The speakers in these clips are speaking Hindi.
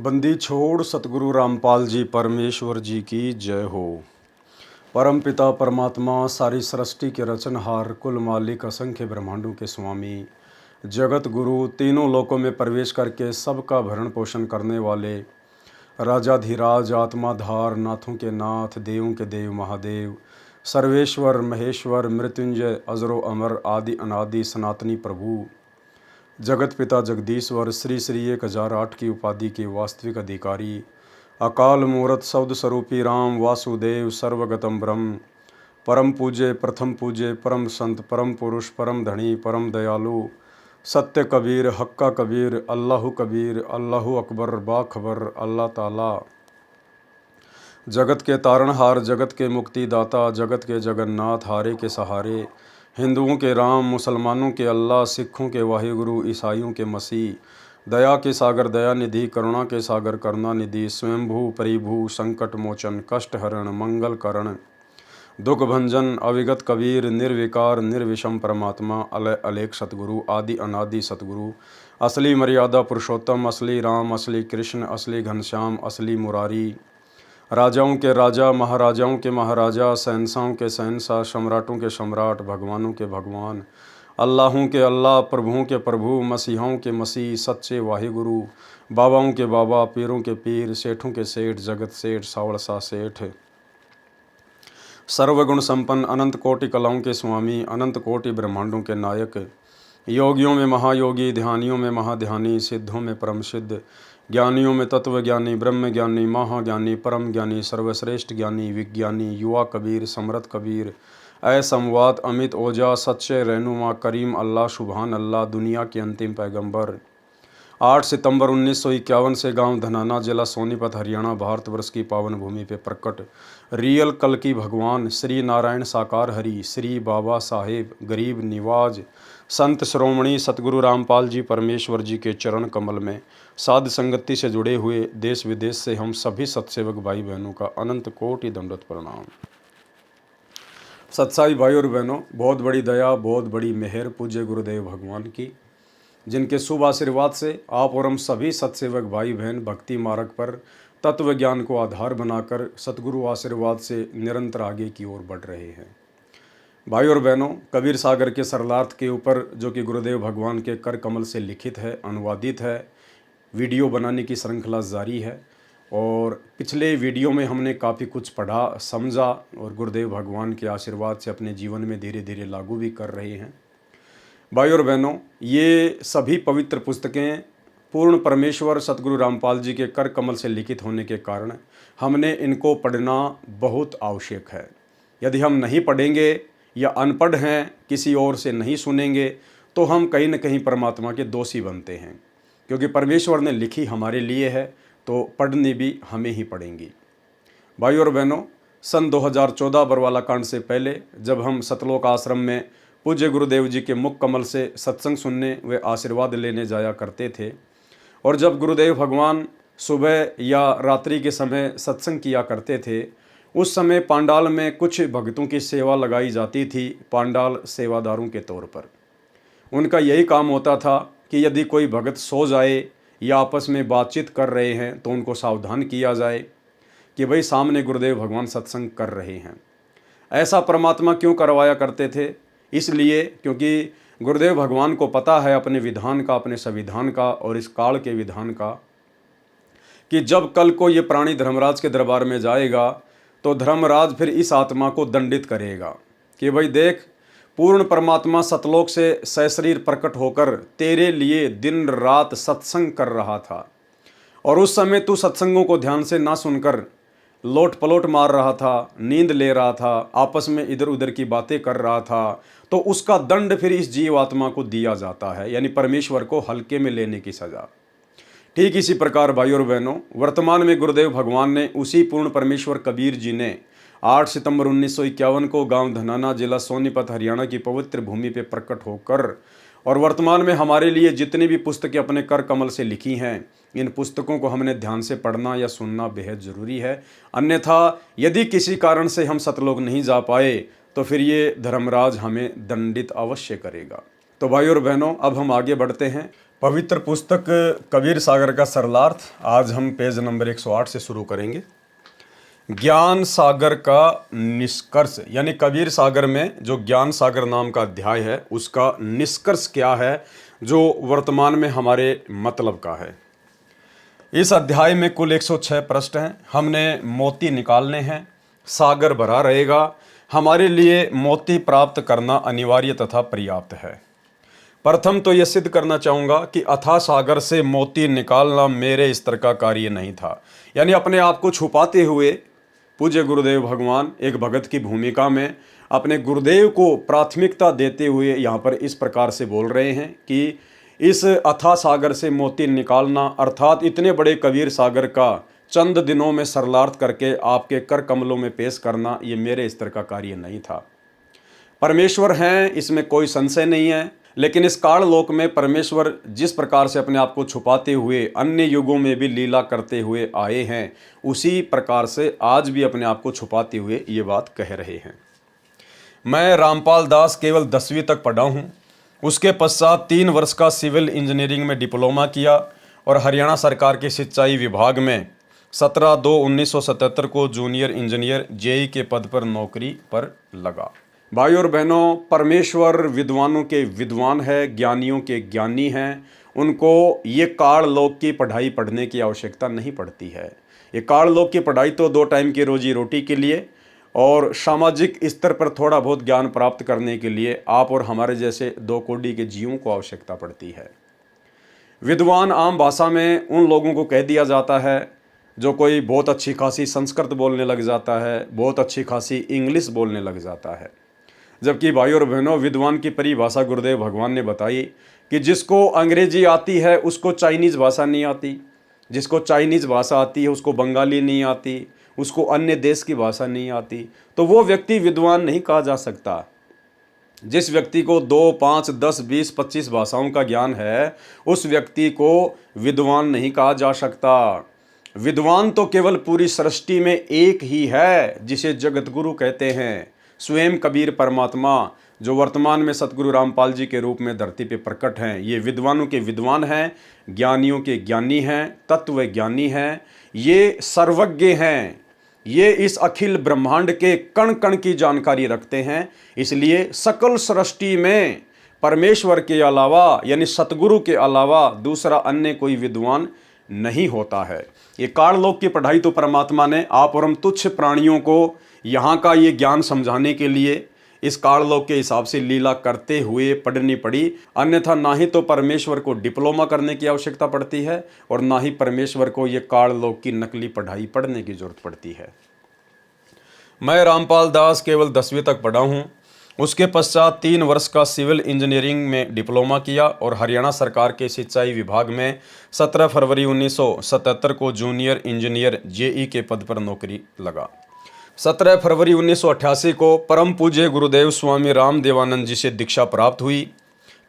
बंदी छोड़ सतगुरु रामपाल जी परमेश्वर जी की जय हो। परम पिता परमात्मा सारी सृष्टि के रचनहार कुल मालिक असंख्य ब्रह्मांडों के स्वामी जगत गुरु तीनों लोकों में प्रवेश करके सबका भरण पोषण करने वाले राजाधिराज आत्माधार नाथों के नाथ देवों के देव महादेव सर्वेश्वर महेश्वर मृत्युंजय अजरो अमर आदि अनादि सनातनी प्रभु जगत पिता जगदीश्वर श्री श्री 1008 की उपाधि के वास्तविक अधिकारी अकाल मूर्त शब्द स्वरूपी राम वासुदेव सर्वगतम ब्रह्म परम पूज्य प्रथम पूज्य परम संत परम पुरुष परम धनी परम दयालु सत्य कबीर हक्का कबीर अल्लाहु अकबर बाखबर अल्लाह ताला जगत के तारणहार जगत के मुक्तिदाता जगत के जगन्नाथ हारे के सहारे हिंदुओं के राम मुसलमानों के अल्लाह सिखों के वाहिगुरु ईसाइयों के मसीह दया के सागर दया निधि करुणा के सागर करुणा निधि स्वयंभू परिभू संकट मोचन कष्ट हरण मंगल करण दुख भंजन अविगत कबीर निर्विकार निर्विषम परमात्मा अलय अलेख सतगुरु आदि अनादि सतगुरु असली मर्यादा पुरुषोत्तम असली राम असली कृष्ण असली घनश्याम असली मुरारी राजाओं के राजा महाराजाओं के महाराजा शहंशाहों के शहंशाह सम्राटों के सम्राट भगवानों के भगवान अल्लाहों के अल्लाह प्रभुओं के प्रभु मसीहों के मसीह सच्चे वाहिगुरु बाबाओं के बाबा पीरों के पीर सेठों के सेठ जगत सेठ सावड़सा सेठ सर्वगुण संपन्न अनंत कोटि कलाओं के स्वामी अनंत कोटि ब्रह्मांडों के नायक योगियों में महायोगी ध्यानियों में महाध्यानी सिद्धों में परम सिद्ध ज्ञानियों में तत्व ज्ञानी ब्रह्म ज्ञानी महाज्ञानी परम ज्ञानी सर्वश्रेष्ठ ज्ञानी विज्ञानी युवा कबीर समृद्ध कबीर असमवात अमित ओजा सच्चे रहनुमा करीम अल्लाह सुबहान अल्लाह दुनिया के अंतिम पैगंबर 8 सितंबर 1951 से गांव धनाना जिला सोनीपत हरियाणा भारतवर्ष की पावन भूमि पे प्रकट रियल कल की भगवान श्री नारायण साकार हरि श्री बाबा साहेब गरीब निवाज संत श्रोमणी सतगुरु रामपाल जी परमेश्वर जी के चरण कमल में साध संगति से जुड़े हुए देश विदेश से हम सभी सत्सेवक भाई बहनों का अनंत कोटि दंडवत प्रणाम। सत्साई भाई और बहनों, बहुत बड़ी दया बहुत बड़ी मेहर पूज्य गुरुदेव भगवान की, जिनके शुभ आशीर्वाद से आप और हम सभी सत्सेवक भाई बहन भक्ति मार्ग पर तत्व ज्ञान को आधार बनाकर सतगुरु आशीर्वाद से निरंतर आगे की ओर बढ़ रहे हैं। भाई और बहनों, कबीर सागर के सरलार्थ के ऊपर जो कि गुरुदेव भगवान के कर कमल से लिखित है, अनुवादित है, वीडियो बनाने की श्रृंखला जारी है और पिछले वीडियो में हमने काफ़ी कुछ पढ़ा समझा और गुरुदेव भगवान के आशीर्वाद से अपने जीवन में धीरे धीरे लागू भी कर रहे हैं। भाई और बहनों, ये सभी पवित्र पुस्तकें पूर्ण परमेश्वर सतगुरु रामपाल जी के कर कमल से लिखित होने के कारण हमने इनको पढ़ना बहुत आवश्यक है। यदि हम नहीं पढ़ेंगे या अनपढ़ हैं, किसी और से नहीं सुनेंगे, तो हम कहीं न कहीं परमात्मा के दोषी बनते हैं, क्योंकि परमेश्वर ने लिखी हमारे लिए है तो पढ़नी भी हमें ही पड़ेंगी। भाई और बहनों, सन 2014 बरवाला कांड से पहले जब हम सतलोक आश्रम में पूज्य गुरुदेव जी के मुख कमल से सत्संग सुनने व आशीर्वाद लेने जाया करते थे और जब गुरुदेव भगवान सुबह या रात्रि के समय सत्संग किया करते थे, उस समय पांडाल में कुछ भक्तों की सेवा लगाई जाती थी पांडाल सेवादारों के तौर पर। उनका यही काम होता था कि यदि कोई भगत सो जाए या आपस में बातचीत कर रहे हैं तो उनको सावधान किया जाए कि भाई सामने गुरुदेव भगवान सत्संग कर रहे हैं। ऐसा परमात्मा क्यों करवाया करते थे? इसलिए क्योंकि गुरुदेव भगवान को पता है अपने विधान का, अपने संविधान का और इस काल के विधान का, कि जब कल को ये प्राणी धर्मराज के दरबार में जाएगा तो धर्मराज फिर इस आत्मा को दंडित करेगा कि भाई देख, पूर्ण परमात्मा सतलोक से सशरीर प्रकट होकर तेरे लिए दिन रात सत्संग कर रहा था और उस समय तू सत्संगों को ध्यान से ना सुनकर लोट पलोट मार रहा था, नींद ले रहा था, आपस में इधर उधर की बातें कर रहा था, तो उसका दंड फिर इस जीव आत्मा को दिया जाता है, यानी परमेश्वर को हल्के में लेने की सज़ा। ठीक इसी प्रकार भाई और बहनों, वर्तमान में गुरुदेव भगवान ने उसी पूर्ण परमेश्वर कबीर जी ने 8 सितंबर 1951 को गांव धनाना जिला सोनीपत हरियाणा की पवित्र भूमि पे प्रकट होकर और वर्तमान में हमारे लिए जितनी भी पुस्तकें अपने कर कमल से लिखी हैं, इन पुस्तकों को हमने ध्यान से पढ़ना या सुनना बेहद ज़रूरी है। अन्यथा यदि किसी कारण से हम सतलोक नहीं जा पाए तो फिर ये धर्मराज हमें दंडित अवश्य करेगा। तो भाई और बहनों, अब हम आगे बढ़ते हैं। पवित्र पुस्तक कबीर सागर का सरलार्थ आज हम पेज नंबर 108 से शुरू करेंगे। ज्ञान सागर का निष्कर्ष, यानी कबीर सागर में जो ज्ञान सागर नाम का अध्याय है उसका निष्कर्ष क्या है जो वर्तमान में हमारे मतलब का है। इस अध्याय में कुल 106 प्रश्न हैं। हमने मोती निकालने हैं, सागर भरा रहेगा। हमारे लिए मोती प्राप्त करना अनिवार्य तथा पर्याप्त है। प्रथम तो यह सिद्ध करना चाहूँगा कि अथाह सागर से मोती निकालना मेरे स्तर का कार्य नहीं था। यानी अपने आप को छुपाते हुए पूज्य गुरुदेव भगवान एक भगत की भूमिका में अपने गुरुदेव को प्राथमिकता देते हुए यहाँ पर इस प्रकार से बोल रहे हैं कि इस अथाह सागर से मोती निकालना अर्थात इतने बड़े कबीर सागर का चंद दिनों में सरलार्थ करके आपके कर कमलों में पेश करना ये मेरे स्तर का कार्य नहीं था। परमेश्वर हैं, इसमें कोई संशय नहीं है, लेकिन इस काल लोक में परमेश्वर जिस प्रकार से अपने आप को छुपाते हुए अन्य युगों में भी लीला करते हुए आए हैं, उसी प्रकार से आज भी अपने आप को छुपाते हुए ये बात कह रहे हैं। मैं रामपाल दास केवल 10वीं तक पढ़ा हूँ। उसके पश्चात 3 वर्ष का सिविल इंजीनियरिंग में डिप्लोमा किया और हरियाणा सरकार के सिंचाई विभाग में 17/2/1977 को जूनियर इंजीनियर जेई के पद पर नौकरी पर लगा। भाई और बहनों, परमेश्वर विद्वानों के विद्वान है, ज्ञानियों के ज्ञानी हैं। उनको ये काल लोक की पढ़ाई पढ़ने की आवश्यकता नहीं पड़ती है। ये काल लोक की पढ़ाई तो 2 टाइम की रोजी रोटी के लिए और सामाजिक स्तर पर थोड़ा बहुत ज्ञान प्राप्त करने के लिए आप और हमारे जैसे 2 कोटि के जीवों को आवश्यकता पड़ती है। विद्वान आम भाषा में उन लोगों को कह दिया जाता है जो कोई बहुत अच्छी खासी संस्कृत बोलने लग जाता है, बहुत अच्छी खासी इंग्लिश बोलने लग जाता है। जबकि भाई और बहनों, विद्वान की परिभाषा गुरुदेव भगवान ने बताई कि जिसको अंग्रेजी आती है उसको चाइनीज़ भाषा नहीं आती, जिसको चाइनीज़ भाषा आती है उसको बंगाली नहीं आती, उसको अन्य देश की भाषा नहीं आती, तो वो व्यक्ति विद्वान नहीं कहा जा सकता। जिस व्यक्ति को 2, 5, 10, 20, 25 भाषाओं का ज्ञान है उस व्यक्ति को विद्वान नहीं कहा जा सकता। विद्वान तो केवल पूरी सृष्टि में एक ही है जिसे जगत गुरु कहते हैं, स्वयं कबीर परमात्मा, जो वर्तमान में सतगुरु रामपाल जी के रूप में धरती पे प्रकट हैं। ये विद्वानों के विद्वान हैं, ज्ञानियों के ज्ञानी हैं, तत्व ज्ञानी हैं, ये सर्वज्ञ हैं, ये इस अखिल ब्रह्मांड के कण कण की जानकारी रखते हैं। इसलिए सकल सृष्टि में परमेश्वर के अलावा यानी सतगुरु के अलावा दूसरा अन्य कोई विद्वान नहीं होता है। ये काललोक की पढ़ाई तो परमात्मा ने आप और हम तुच्छ प्राणियों को यहाँ का ये ज्ञान समझाने के लिए इस काललोक के हिसाब से लीला करते हुए पढ़नी पड़ी। अन्यथा ना ही तो परमेश्वर को डिप्लोमा करने की आवश्यकता पड़ती है और ना ही परमेश्वर को ये काललोक की नकली पढ़ाई पढ़ने की जरूरत पड़ती है। मैं रामपाल दास केवल 10वीं तक पढ़ा हूँ। उसके पश्चात 3 वर्ष का सिविल इंजीनियरिंग में डिप्लोमा किया और हरियाणा सरकार के सिंचाई विभाग में 17 फरवरी 1977 को जूनियर इंजीनियर जेई के पद पर नौकरी लगा। 17 फरवरी 1988 को परम पूज्य गुरुदेव स्वामी राम देवानंद जी से दीक्षा प्राप्त हुई।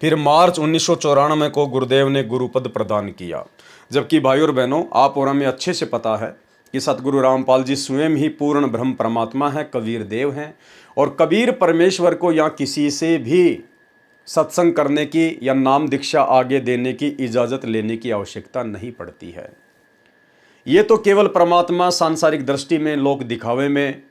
फिर मार्च 1994 को गुरुदेव ने गुरुपद प्रदान किया। जबकि भाई और बहनों, आप और हमें अच्छे से पता है कि सतगुरु रामपाल जी स्वयं ही पूर्ण ब्रह्म परमात्मा है, कबीर देव हैं और कबीर परमेश्वर को या किसी से भी सत्संग करने की या नाम दीक्षा आगे देने की इजाज़त लेने की आवश्यकता नहीं पड़ती है। ये तो केवल परमात्मा सांसारिक दृष्टि में, लोक दिखावे में,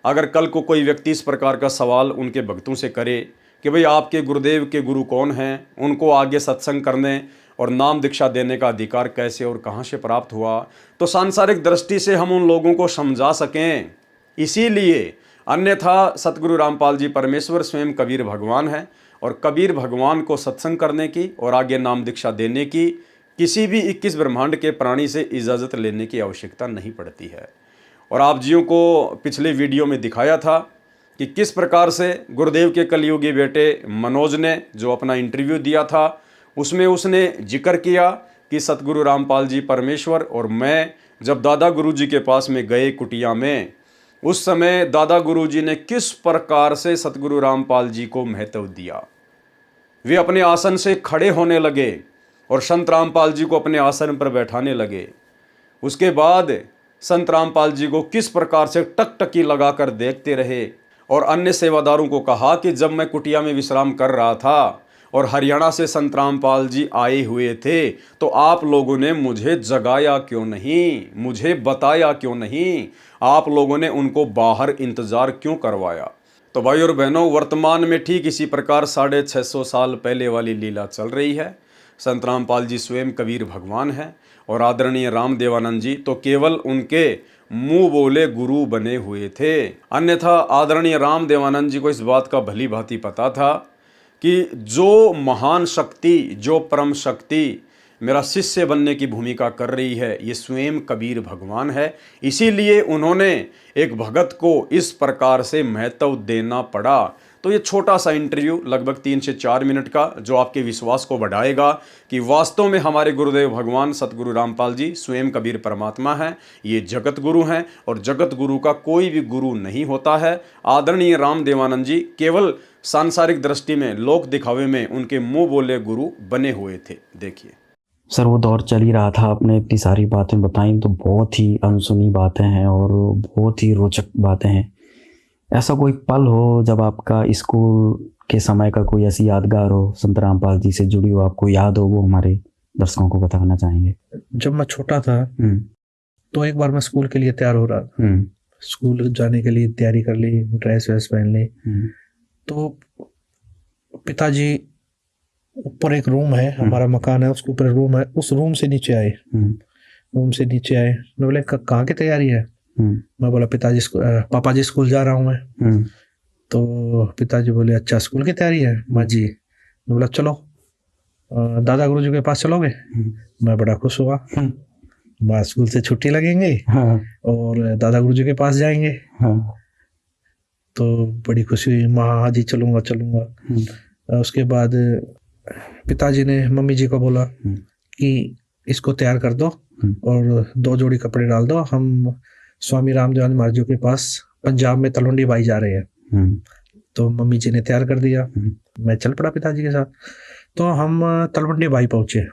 अगर कल को कोई व्यक्ति इस प्रकार का सवाल उनके भक्तों से करे कि भाई आपके गुरुदेव के गुरु कौन हैं, उनको आगे सत्संग करने और नाम दीक्षा देने का अधिकार कैसे और कहाँ से प्राप्त हुआ, तो सांसारिक दृष्टि से हम उन लोगों को समझा सकें। इसीलिए अन्यथा सतगुरु रामपाल जी परमेश्वर स्वयं कबीर भगवान हैं और कबीर भगवान को सत्संग करने की और आगे नाम दीक्षा देने की किसी भी 21 ब्रह्मांड के प्राणी से इजाज़त लेने की आवश्यकता नहीं पड़ती है। और आप जियों को पिछले वीडियो में दिखाया था कि किस प्रकार से गुरुदेव के कलयुगी बेटे मनोज ने जो अपना इंटरव्यू दिया था उसमें उसने जिक्र किया कि सतगुरु रामपाल जी परमेश्वर और मैं जब दादा गुरु जी के पास में गए कुटिया में, उस समय दादा गुरु जी ने किस प्रकार से सतगुरु रामपाल जी को महत्व दिया। वे अपने आसन से खड़े होने लगे और संत रामपाल जी को अपने आसन पर बैठाने लगे। उसके बाद संत रामपाल जी को किस प्रकार से टकटकी लगाकर देखते रहे और अन्य सेवादारों को कहा कि जब मैं कुटिया में विश्राम कर रहा था और हरियाणा से संत रामपाल जी आए हुए थे, तो आप लोगों ने मुझे जगाया क्यों नहीं, मुझे बताया क्यों नहीं, आप लोगों ने उनको बाहर इंतजार क्यों करवाया। तो भाई और बहनों, वर्तमान में ठीक इसी प्रकार 650 साल पहले वाली लीला चल रही है। संत रामपाल जी स्वयं कबीर भगवान हैं और आदरणीय राम देवानंद जी तो केवल उनके मुंह बोले गुरु बने हुए थे। अन्यथा आदरणीय राम देवानंद जी को इस बात का भली भांति पता था कि जो महान शक्ति, जो परम शक्ति मेरा शिष्य बनने की भूमिका कर रही है, ये स्वयं कबीर भगवान है। इसीलिए उन्होंने एक भगत को इस प्रकार से महत्व देना पड़ा। तो ये छोटा सा इंटरव्यू लगभग 3 से 4 मिनट का, जो आपके विश्वास को बढ़ाएगा कि वास्तव में हमारे गुरुदेव भगवान सतगुरु रामपाल जी स्वयं कबीर परमात्मा हैं, ये जगत गुरु हैं और जगत गुरु का कोई भी गुरु नहीं होता है। आदरणीय राम देवानंद जी केवल सांसारिक दृष्टि में, लोक दिखावे में उनके मुंह बोले गुरु बने हुए थे। देखिए सर, वो दौर चल ही रहा था, आपने इतनी सारी बातें बताई तो बहुत ही अनसुनी बातें हैं और बहुत ही रोचक बातें हैं। ऐसा कोई पल हो जब आपका स्कूल के समय का कोई ऐसी यादगार हो, संत रामपाल जी से जुड़ी हो, आपको याद हो, वो हमारे दर्शकों को बताना चाहेंगे। जब मैं छोटा था तो एक बार मैं स्कूल के लिए तैयार हो रहा था, स्कूल जाने के लिए तैयारी कर ली, ड्रेस वैस पहन ली। तो पिताजी, ऊपर एक रूम है, हमारा मकान है, उसके ऊपर रूम है, उस रूम से नीचे आए। मैं बोले कहाँ की तैयारी है? मैं बोला पापा जी स्कूल जा रहा हूँ मैं। तो पिताजी बोले अच्छा स्कूल की तैयारी है? माँ जी। मैं बोला चलो दादा गुरुजी के पास चलोगे? मैं बड़ा खुश हुआ, माँ स्कूल से छुट्टी लगेंगे और दादा गुरुजी के पास जाएंगे। तो बड़ी खुशी हुई, माँ हाँ जी चलूंगा चलूंगा। उसके बाद पिताजी ने मम्मी जी को बोला कि इसको तैयार कर दो और 2 जोड़ी कपड़े डाल दो, हम स्वामी रामदेव महाराज जी के पास पंजाब में तलवंडी बाई जा रहे हैं। तो मम्मी जी ने तैयार कर दिया, मैं चल पड़ा पिताजी के साथ। तो हम तलवंडी बाई पहुंचे।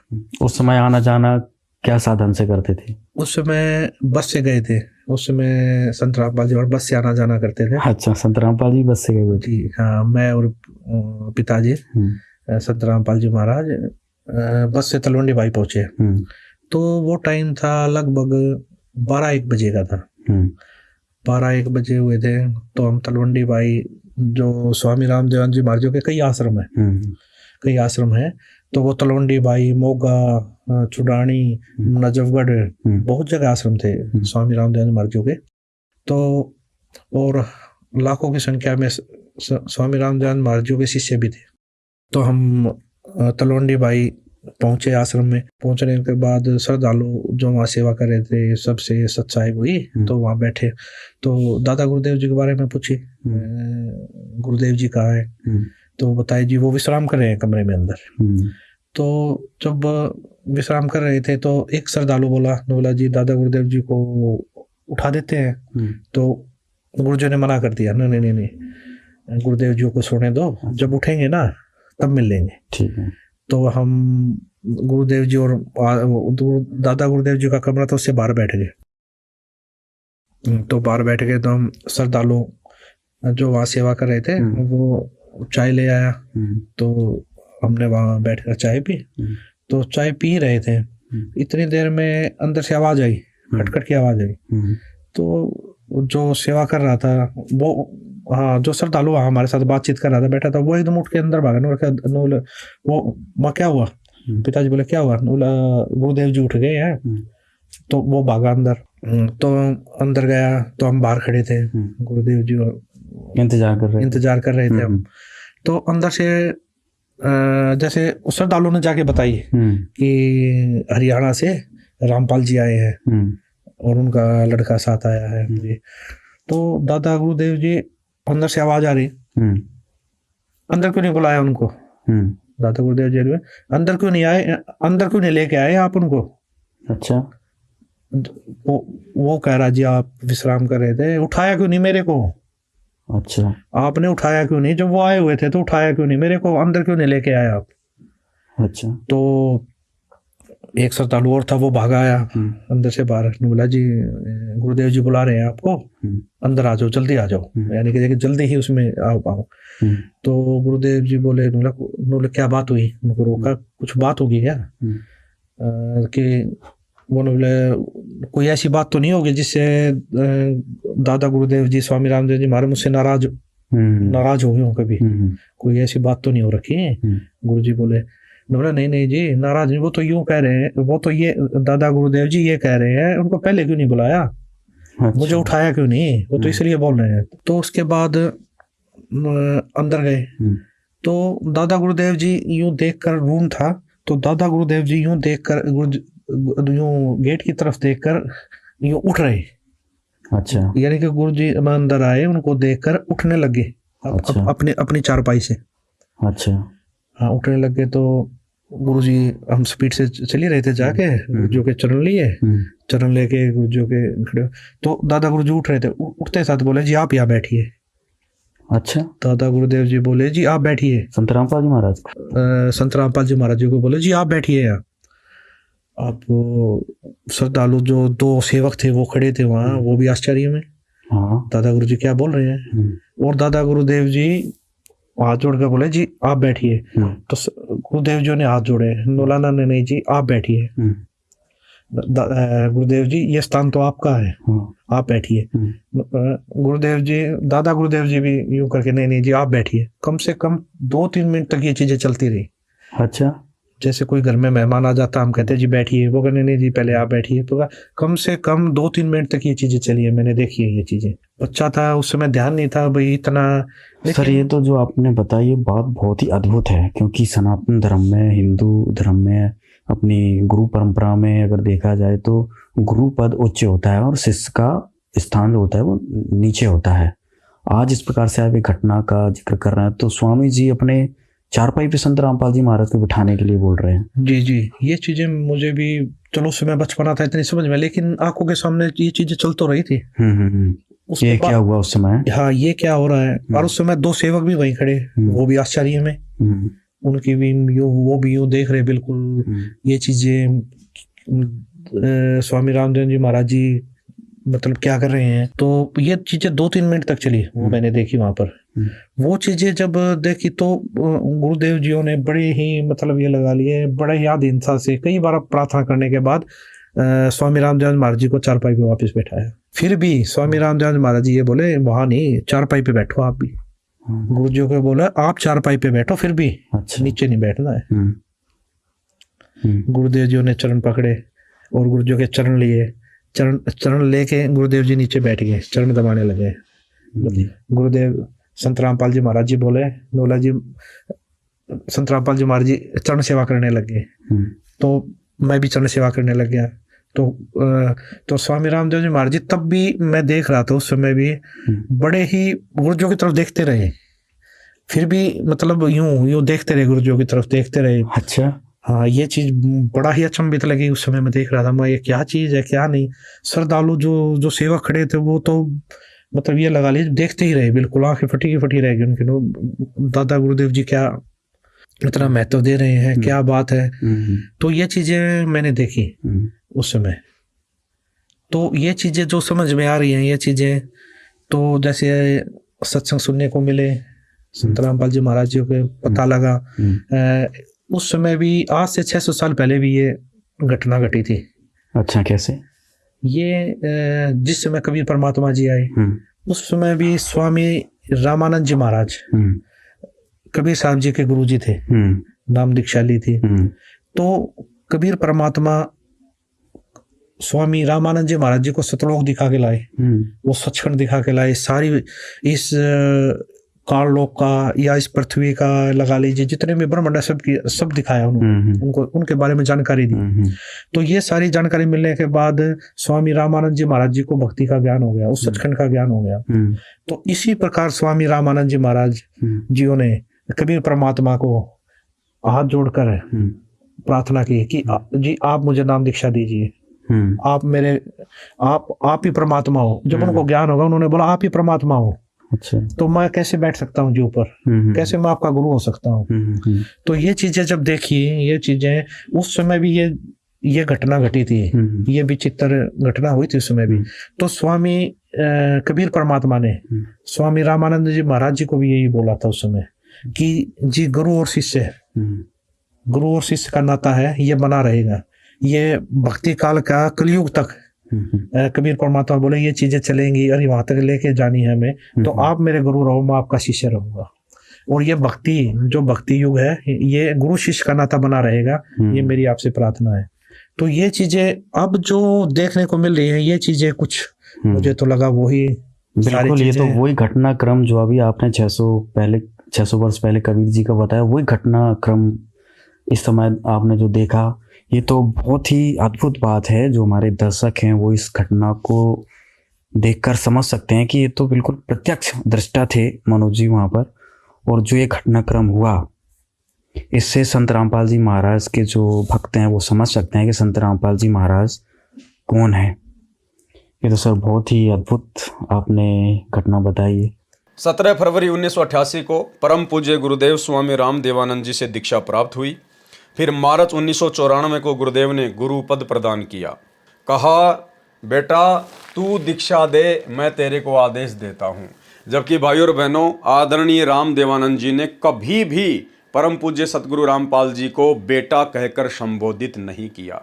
उस समय आना जाना क्या साधन से करते थे? उस समय बस से गए थे, उस समय संत रामपाल जी और बस से आना जाना करते थे। अच्छा, संत रामपाल जी बस से गए थे? हाँ, मैं और पिताजी संत रामपाल जी महाराज बस से तलवंडी बाई पहुंचे। तो वो टाइम था लगभग 12-1 बजे का था। 12-1 बजे हुए थे। तो हम तलवंडी बाई, जो स्वामी रामदेव जी महाराज के कई आश्रम है, तो वो तलवंडी बाई, मोगा, चुडानी, नजफगढ़, बहुत जगह आश्रम थे स्वामी रामदेव जी महाराज के। तो और लाखों की संख्या में स्वामी रामदेव महाराज के शिष्य भी थे। तो हम तलवंडी बाई पहुंचे आश्रम में। पहुंचने के बाद श्रद्धालु जो वहाँ सेवा कर रहे थे सबसे सच्चाई हुई, तो वहाँ बैठे। तो दादा गुरुदेव जी के बारे में पूछी, गुरुदेव जी कहाँ है? तो बताए जी वो विश्राम कर रहे हैं कमरे में अंदर। तो जब विश्राम कर रहे थे तो एक श्रद्धालु बोला जी दादा गुरुदेव जी को उठा देते हैं। तो गुरुजी ने मना कर दिया, नहीं, गुरुदेव जी को सोने दो, जब उठेंगे ना तब मिल लेंगे। ठीक है। तो हम गुरुदेव जी और दादा गुरुदेव जी का कमरा था, उससे बाहर बैठ गए। तो बाहर बैठ गए तो हम श्रद्धालु जो वहाँ सेवा कर रहे थे वो चाय ले आया। तो हमने वहाँ बैठकर चाय पी। तो चाय पी रहे थे, इतनी देर में अंदर से आवाज आई, खटखट की आवाज आई। तो जो सेवा कर रहा था वो, हाँ, जो श्रद्धालु वहाँ हमारे साथ बातचीत कर रहा था, बैठा था, वो एकदम उठ के अंदर भागा। वो माँ क्या हुआ? पिताजी बोले क्या हुआ? बोला गुरुदेव जी उठ गए हैं। तो वो भागा अंदर। तो अंदर गया तो हम बाहर खड़े थे, गुरुदेव जी इंतजार कर रहे थे हम। तो अंदर से जैसे श्रद्धालु ने जाके बताई कि हरियाणा से रामपाल जी आए हैं और उनका लड़का साथ आया है। तो दादा गुरुदेव जी, अंदर से आवाज आ रही, अंदर क्यों नहीं बुलाया उनको? दादा गुरुदेव जी अंदर क्यों नहीं आए, अंदर क्यों नहीं लेके आए आप उनको? अच्छा। वो कह रहा जी आप विश्राम कर रहे थे, उठाया क्यों नहीं मेरे को? अच्छा, आपने उठाया क्यों नहीं? जब वो आए हुए थे तो उठाया क्यों नहीं मेरे को? अंदर क्यों नहीं लेके आए आप? अच्छा। तो एक श्रद्धालु और था, वो भागा आया अंदर से बाहर, ने बोला जी गुरुदेव जी बुला रहे हैं आपको, अंदर आ जाओ, जल्दी आ जाओ, यानी कि जल्दी ही उसमें आओ। तो गुरुदेव जी बोले, बोले क्या बात हुई? उनको रोका, कुछ बात होगी क्या? कि वो बोले कोई ऐसी बात तो नहीं होगी जिससे दादा गुरुदेव जी स्वामी रामदेव जी महाराज मुझसे नाराज हो गए हो कभी? कोई ऐसी बात तो नहीं हो रखी है? गुरु जी बोले, बोला नहीं जी, नाराज नहीं, वो तो यूं कह रहे हैं, वो तो ये दादा गुरुदेव जी ये कह रहे हैं, उनको पहले क्यों नहीं बुलाया? अच्छा। मुझे उठाया क्यों नहीं? वो तो इसलिए बोल रहे हैं। तो उसके बाद अंदर गए, तो दादा गुरुदेव जी यूं देखकर, रूम था, तो दादा गुरुदेव जी यूं देखकर, यूं गेट की तरफ देखकर यूं उठ रहे। अच्छा। यानी कि गुरु जी अंदर आए, उनको देखकर उठने लगे। अच्छा। अपनी चारपाई से। अच्छा। हाँ, उठने लगे। तो गुरु जी, हम स्पीड से चल ही रहे थे, जाके गुरु के चरण लिए, चरण लेके गुरु जी के खड़े, तो दादा गुरु जी उठ रहे थे। उठते साथ बोले, जी आप यहाँ बैठिए। अच्छा। दादा गुरुदेव जी बोले, जी आप बैठिए। संत रामपाल जी महाराज, संत रामपाल जी महाराज जी को बोले, जी आप बैठिए यहाँ। आप श्रद्धालु जो दो सेवक थे वो खड़े थे वहाँ, वो भी आश्चर्य में, दादा गुरु जी क्या बोल रहे हैं। और दादा गुरुदेव जी हाथ जोड़ कर बोले, जी आप बैठिए। तो गुरुदेव जी ने हाथ जोड़े, नौलाना ने, नहीं जी आप बैठिए। गुरुदेव जी ये स्थान तो आपका है, आप बैठिए। गुरुदेव जी, दादा गुरुदेव जी भी यूं करके, नहीं जी आप बैठिए। कम से कम 2-3 मिनट तक ये चीजें चलती रही। अच्छा। जैसे कोई घर में मेहमान आ जाता, हम कहते जी बैठिए, वो कहने नहीं जी पहले आप बैठिए। तो कम से कम 2-3 मिनट तक ये चीजें चली है, मैंने देखी है ये चीजें। बच्चा था उस समय, ध्यान नहीं था भाई इतना। सर ये तो जो आपने बताई ये बात बहुत ही अद्भुत है, क्योंकि सनातन धर्म में, हिंदू धर्म में, अपनी गुरु परंपरा में अगर देखा जाए तो गुरु पद उच्च होता है और शिष्य का स्थान जो होता है वो नीचे होता है। आज इस प्रकार से आप एक घटना का जिक्र कर रहे हैं, तो स्वामी जी अपने चारपाई पे संत रामपाल जी महाराज को बिठाने के लिए बोल रहे हैं। जी, ये चीजें मुझे भी, चलो उस समय बचपना था, इतनी समझ में, लेकिन आंखों के सामने ये चीजें चल तो रही थी। ये क्या हुआ उस समय? हाँ, ये क्या हो रहा है। और उस समय 2 सेवक भी वहीं खड़े, वो भी आश्चर्य में, उनकी भी वो भी यूं देख रहे बिल्कुल ये चीजें, स्वामी रामदेव जी महाराज जी मतलब क्या कर रहे हैं। तो ये चीजें 2-3 मिनट तक चली, वो मैंने देखी वहां पर। वो चीजें जब देखी तो गुरुदेव जी ने बड़े ही मतलब ये लगा लिए, बड़े ही आधीनता से कई बार प्रार्थना करने के बाद स्वामी रामदेव महाराज जी को चारपाई पे वापस बैठाया। फिर भी स्वामी रामदेव महाराज जी ये बोले, वहां नहीं, चारपाई पे बैठो आप भी। गुरु जी को बोला, आप चारपाई पे बैठो फिर भी। अच्छा। नीचे नहीं बैठना है। गुरुदेव जी ने चरण पकड़े और गुरु जी के चरण लिए, चरण लेके गुरुदेव जी नीचे बैठ गए, चरण दबाने लगे। गुरुदेव संत रामपाल जी महाराज जी बोले, नोला जी, संत रामपाल जी महाराज जी चरण सेवा करने लगे। तो मैं भी चरण सेवा करने लग गया। तो स्वामी रामदेव जी महाराज जी तब भी मैं देख रहा था, उस समय भी बड़े ही गुरुजों की तरफ देखते रहे, फिर भी मतलब यूं देखते रहे, गुरुजों की तरफ देखते रहे। अच्छा। हाँ, ये चीज बड़ा ही अचंभित लगी उस समय। मैं देख रहा था, मैं ये क्या चीज है क्या नहीं। श्रद्धालु जो सेवक खड़े थे वो तो मतलब ये लगा लीजिए देखते ही रहे, बिल्कुल आंखें फटी रहेगी उनकी। दादा गुरुदेव जी क्या इतना महत्व दे रहे हैं, क्या बात है। तो ये चीजें मैंने देखी उस समय। तो ये चीजें जो समझ में आ रही हैं, ये चीजें तो जैसे सत्संग सुनने को मिले, संत रामपाल जी महाराज जी को पता लगा। उस समय भी आज से 600 साल पहले भी ये घटना घटी थी। अच्छा, कैसे? ये जिस समय कबीर परमात्मा जी आए उस समय भी स्वामी रामानंद जी महाराज कबीर साहब जी के गुरु जी थे, नाम दीक्षा ली थी। तो कबीर परमात्मा स्वामी रामानंद जी महाराज जी को सतलोक दिखा के लाए, वो सचखंड दिखा के लाए। सारी इस काललोक का या इस पृथ्वी का लगा लीजिए जितने भी ब्रह्मांड सब दिखाया उन्होंने, उनको उनके बारे में जानकारी दी। तो ये सारी जानकारी मिलने के बाद स्वामी रामानंद जी महाराज जी को भक्ति का ज्ञान हो गया, उस सचखंड का ज्ञान हो गया। तो इसी प्रकार स्वामी रामानंद जी महाराज जियों ने कबीर परमात्मा को हाथ जोड़कर प्रार्थना की कि जी आप मुझे नाम दीक्षा दीजिए, आप ही परमात्मा हो। जब उनको ज्ञान होगा उन्होंने बोला आप ही परमात्मा हो। अच्छा। तो मैं कैसे बैठ सकता हूँ जी ऊपर, कैसे मैं आपका गुरु हो सकता हूँ। तो ये चीजें जब देखी, ये चीजें उस समय भी ये घटना घटी थी, ये विचित्र घटना हुई थी उस समय भी। तो स्वामी कबीर परमात्मा ने स्वामी रामानंद जी महाराज जी को भी यही बोला था उस समय कि जी गुरु और शिष्य, गुरु और शिष्य का नाता है, ये बना रहेगा, ये भक्ति काल का कलयुग तक। कबीर परमात्मा बोले ये चीजें चलेंगी और वहां तक लेके जानी है हमें, तो आप मेरे गुरु रहो, मैं आपका शिष्य रहूंगा। और ये भक्ति, जो भक्ति युग है, ये गुरु शिष्य का नाता बना रहेगा, ये मेरी आपसे प्रार्थना है। तो ये चीजें अब जो देखने को मिल रही है, ये चीजें कुछ मुझे तो लगा वही बिल्कुल, ये तो वही घटनाक्रम जो अभी आपने 600 वर्ष पहले कबीर जी का बताया, वही घटनाक्रम इस समय आपने जो देखा, ये तो बहुत ही अद्भुत बात है। जो हमारे दर्शक हैं वो इस घटना को देखकर समझ सकते हैं कि ये तो बिल्कुल प्रत्यक्ष दृष्टा थे मनोज जी वहाँ पर। और जो ये घटनाक्रम हुआ, इससे संत रामपाल जी महाराज के जो भक्त हैं वो समझ सकते हैं कि संत रामपाल जी महाराज कौन है। ये तो सर बहुत ही अद्भुत आपने घटना बताई है। 17 फरवरी 1988 को परम पूज्य गुरुदेव स्वामी राम देवानंद जी से दीक्षा प्राप्त हुई। फिर मार्च 1994 को गुरुदेव ने गुरु पद प्रदान किया। कहा, बेटा तू दीक्षा दे, मैं तेरे को आदेश देता हूँ। जबकि भाइयों और बहनों, आदरणीय राम देवानंद जी ने कभी भी परम पूज्य सतगुरु रामपाल जी को बेटा कहकर संबोधित नहीं किया।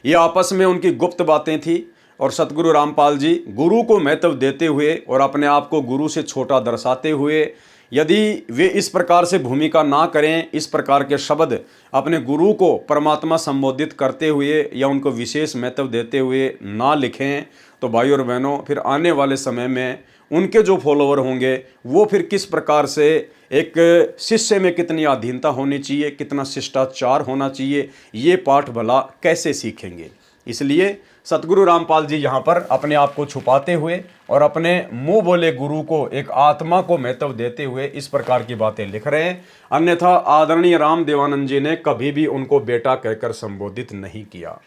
ये आपस में उनकी गुप्त बातें थी। और सतगुरु रामपाल जी गुरु को महत्व देते हुए और अपने आप को गुरु से छोटा दर्शाते हुए, यदि वे इस प्रकार से भूमिका ना करें, इस प्रकार के शब्द अपने गुरु को परमात्मा संबोधित करते हुए या उनको विशेष महत्व देते हुए ना लिखें, तो भाई और बहनों फिर आने वाले समय में उनके जो फॉलोवर होंगे वो फिर किस प्रकार से एक शिष्य में कितनी अधीनता होनी चाहिए, कितना शिष्टाचार होना चाहिए, ये पाठ भला कैसे सीखेंगे। इसलिए सतगुरु रामपाल जी यहाँ पर अपने आप को छुपाते हुए और अपने मुंह बोले गुरु को, एक आत्मा को महत्व देते हुए इस प्रकार की बातें लिख रहे हैं। अन्यथा आदरणीय राम देवानंद जी ने कभी भी उनको बेटा कहकर संबोधित नहीं किया।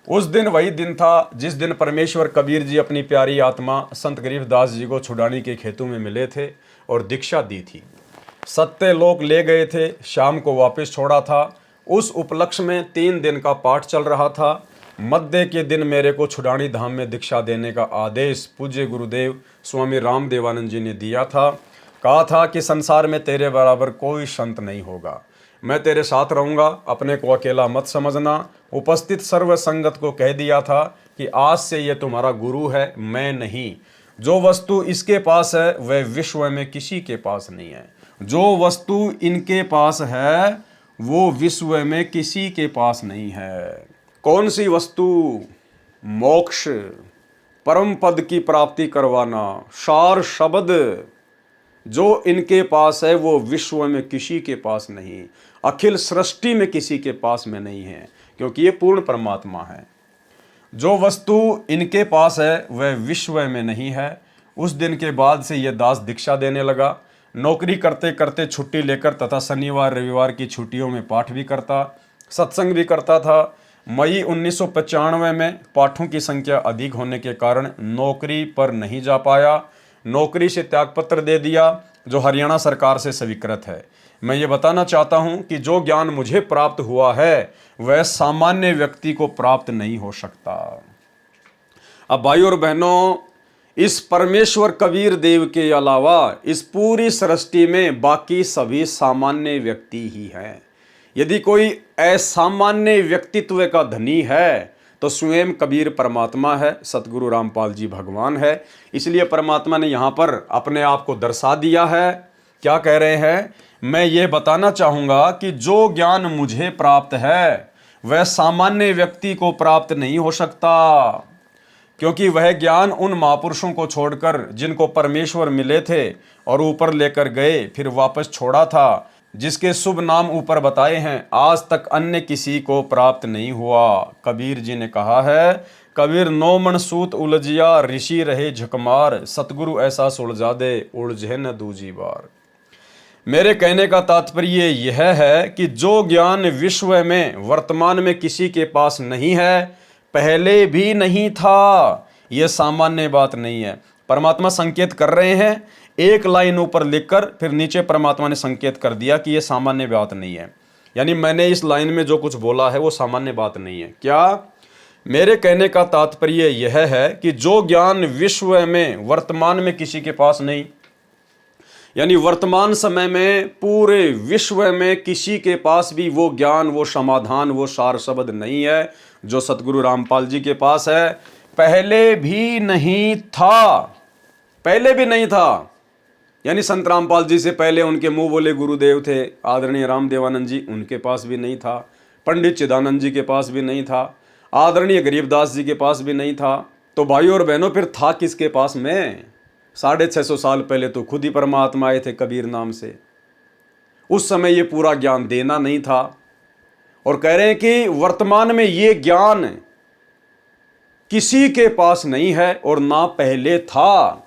उस दिन वही दिन था जिस दिन परमेश्वर कबीर जी अपनी प्यारी आत्मा संत गरीबदास जी को छुड़ाने के खेतों में मिले थे और दीक्षा दी थी। सत्य लोक ले गए थे, शाम को वापस छोड़ा था। उस उपलक्ष्य में 3 दिन का पाठ चल रहा था। मध्य के दिन मेरे को छुड़ानी धाम में दीक्षा देने का आदेश पूज्य गुरुदेव स्वामी राम देवानंद जी ने दिया था। कहा था कि संसार में तेरे बराबर कोई संत नहीं होगा, मैं तेरे साथ रहूँगा, अपने को अकेला मत समझना। उपस्थित सर्व संगत को कह दिया था कि आज से ये तुम्हारा गुरु है, मैं नहीं। जो वस्तु इसके पास है वह विश्व में किसी के पास नहीं है। जो वस्तु इनके पास है वो विश्व में किसी के पास नहीं है। कौन सी वस्तु? मोक्ष, परम पद की प्राप्ति करवाना, सार शब्द जो इनके पास है वो विश्व में किसी के पास नहीं, अखिल सृष्टि में किसी के पास में नहीं है, क्योंकि ये पूर्ण परमात्मा है। जो वस्तु इनके पास है वह विश्व में नहीं है। उस दिन के बाद से ये दास दीक्षा देने लगा। नौकरी करते करते छुट्टी लेकर तथा शनिवार रविवार की छुट्टियों में पाठ भी करता, सत्संग भी करता था। मई 1995 में पाठों की संख्या अधिक होने के कारण नौकरी पर नहीं जा पाया। नौकरी से त्यागपत्र दे दिया जो हरियाणा सरकार से स्वीकृत है। मैं ये बताना चाहता हूँ कि जो ज्ञान मुझे प्राप्त हुआ है वह सामान्य व्यक्ति को प्राप्त नहीं हो सकता। अब भाई और बहनों, इस परमेश्वर कबीर देव के अलावा इस पूरी सृष्टि में बाकी सभी सामान्य व्यक्ति ही हैं। यदि कोई असामान्य व्यक्तित्व का धनी है तो स्वयं कबीर परमात्मा है, सतगुरु रामपाल जी भगवान है। इसलिए परमात्मा ने यहाँ पर अपने आप को दर्शा दिया है। क्या कह रहे हैं? मैं ये बताना चाहूँगा कि जो ज्ञान मुझे प्राप्त है वह सामान्य व्यक्ति को प्राप्त नहीं हो सकता, क्योंकि वह ज्ञान उन महापुरुषों को छोड़कर जिनको परमेश्वर मिले थे और ऊपर लेकर गए फिर वापस छोड़ा था, जिसके शुभ नाम ऊपर बताए हैं, आज तक अन्य किसी को प्राप्त नहीं हुआ। कबीर जी ने कहा है, कबीर 9 मन सूत उलझिया, ऋषि रहे झकमार, सतगुरु ऐसा सुलझा दे, उलझे न दूजी बार। मेरे कहने का तात्पर्य यह है कि जो ज्ञान विश्व में वर्तमान में किसी के पास नहीं है, पहले भी नहीं था, यह सामान्य बात नहीं है। परमात्मा संकेत कर रहे हैं, एक लाइन ऊपर लिखकर फिर नीचे परमात्मा ने संकेत कर दिया कि यह सामान्य बात नहीं है। यानी मैंने इस लाइन में जो कुछ बोला है वो सामान्य बात नहीं है। क्या मेरे कहने का तात्पर्य यह है कि जो ज्ञान विश्व में वर्तमान में किसी के पास नहीं, यानी वर्तमान समय में पूरे विश्व में किसी के पास भी वो ज्ञान, वो समाधान, वो सार शब्द नहीं है जो सतगुरु रामपाल जी के पास है। पहले भी नहीं था, पहले भी नहीं था। यानी संत रामपाल जी से पहले उनके मुंह बोले गुरुदेव थे आदरणीय रामदेवानंद जी, उनके पास भी नहीं था। पंडित चिदानंद जी के पास भी नहीं था। आदरणीय गरीबदास जी के पास भी नहीं था। तो भाइयों और बहनों, फिर था किसके पास में? 650 साल पहले तो खुद ही परमात्मा आए थे कबीर नाम से। उस समय ये पूरा ज्ञान देना नहीं था। और कह रहे हैं कि वर्तमान में ये ज्ञान किसी के पास नहीं है और ना पहले था।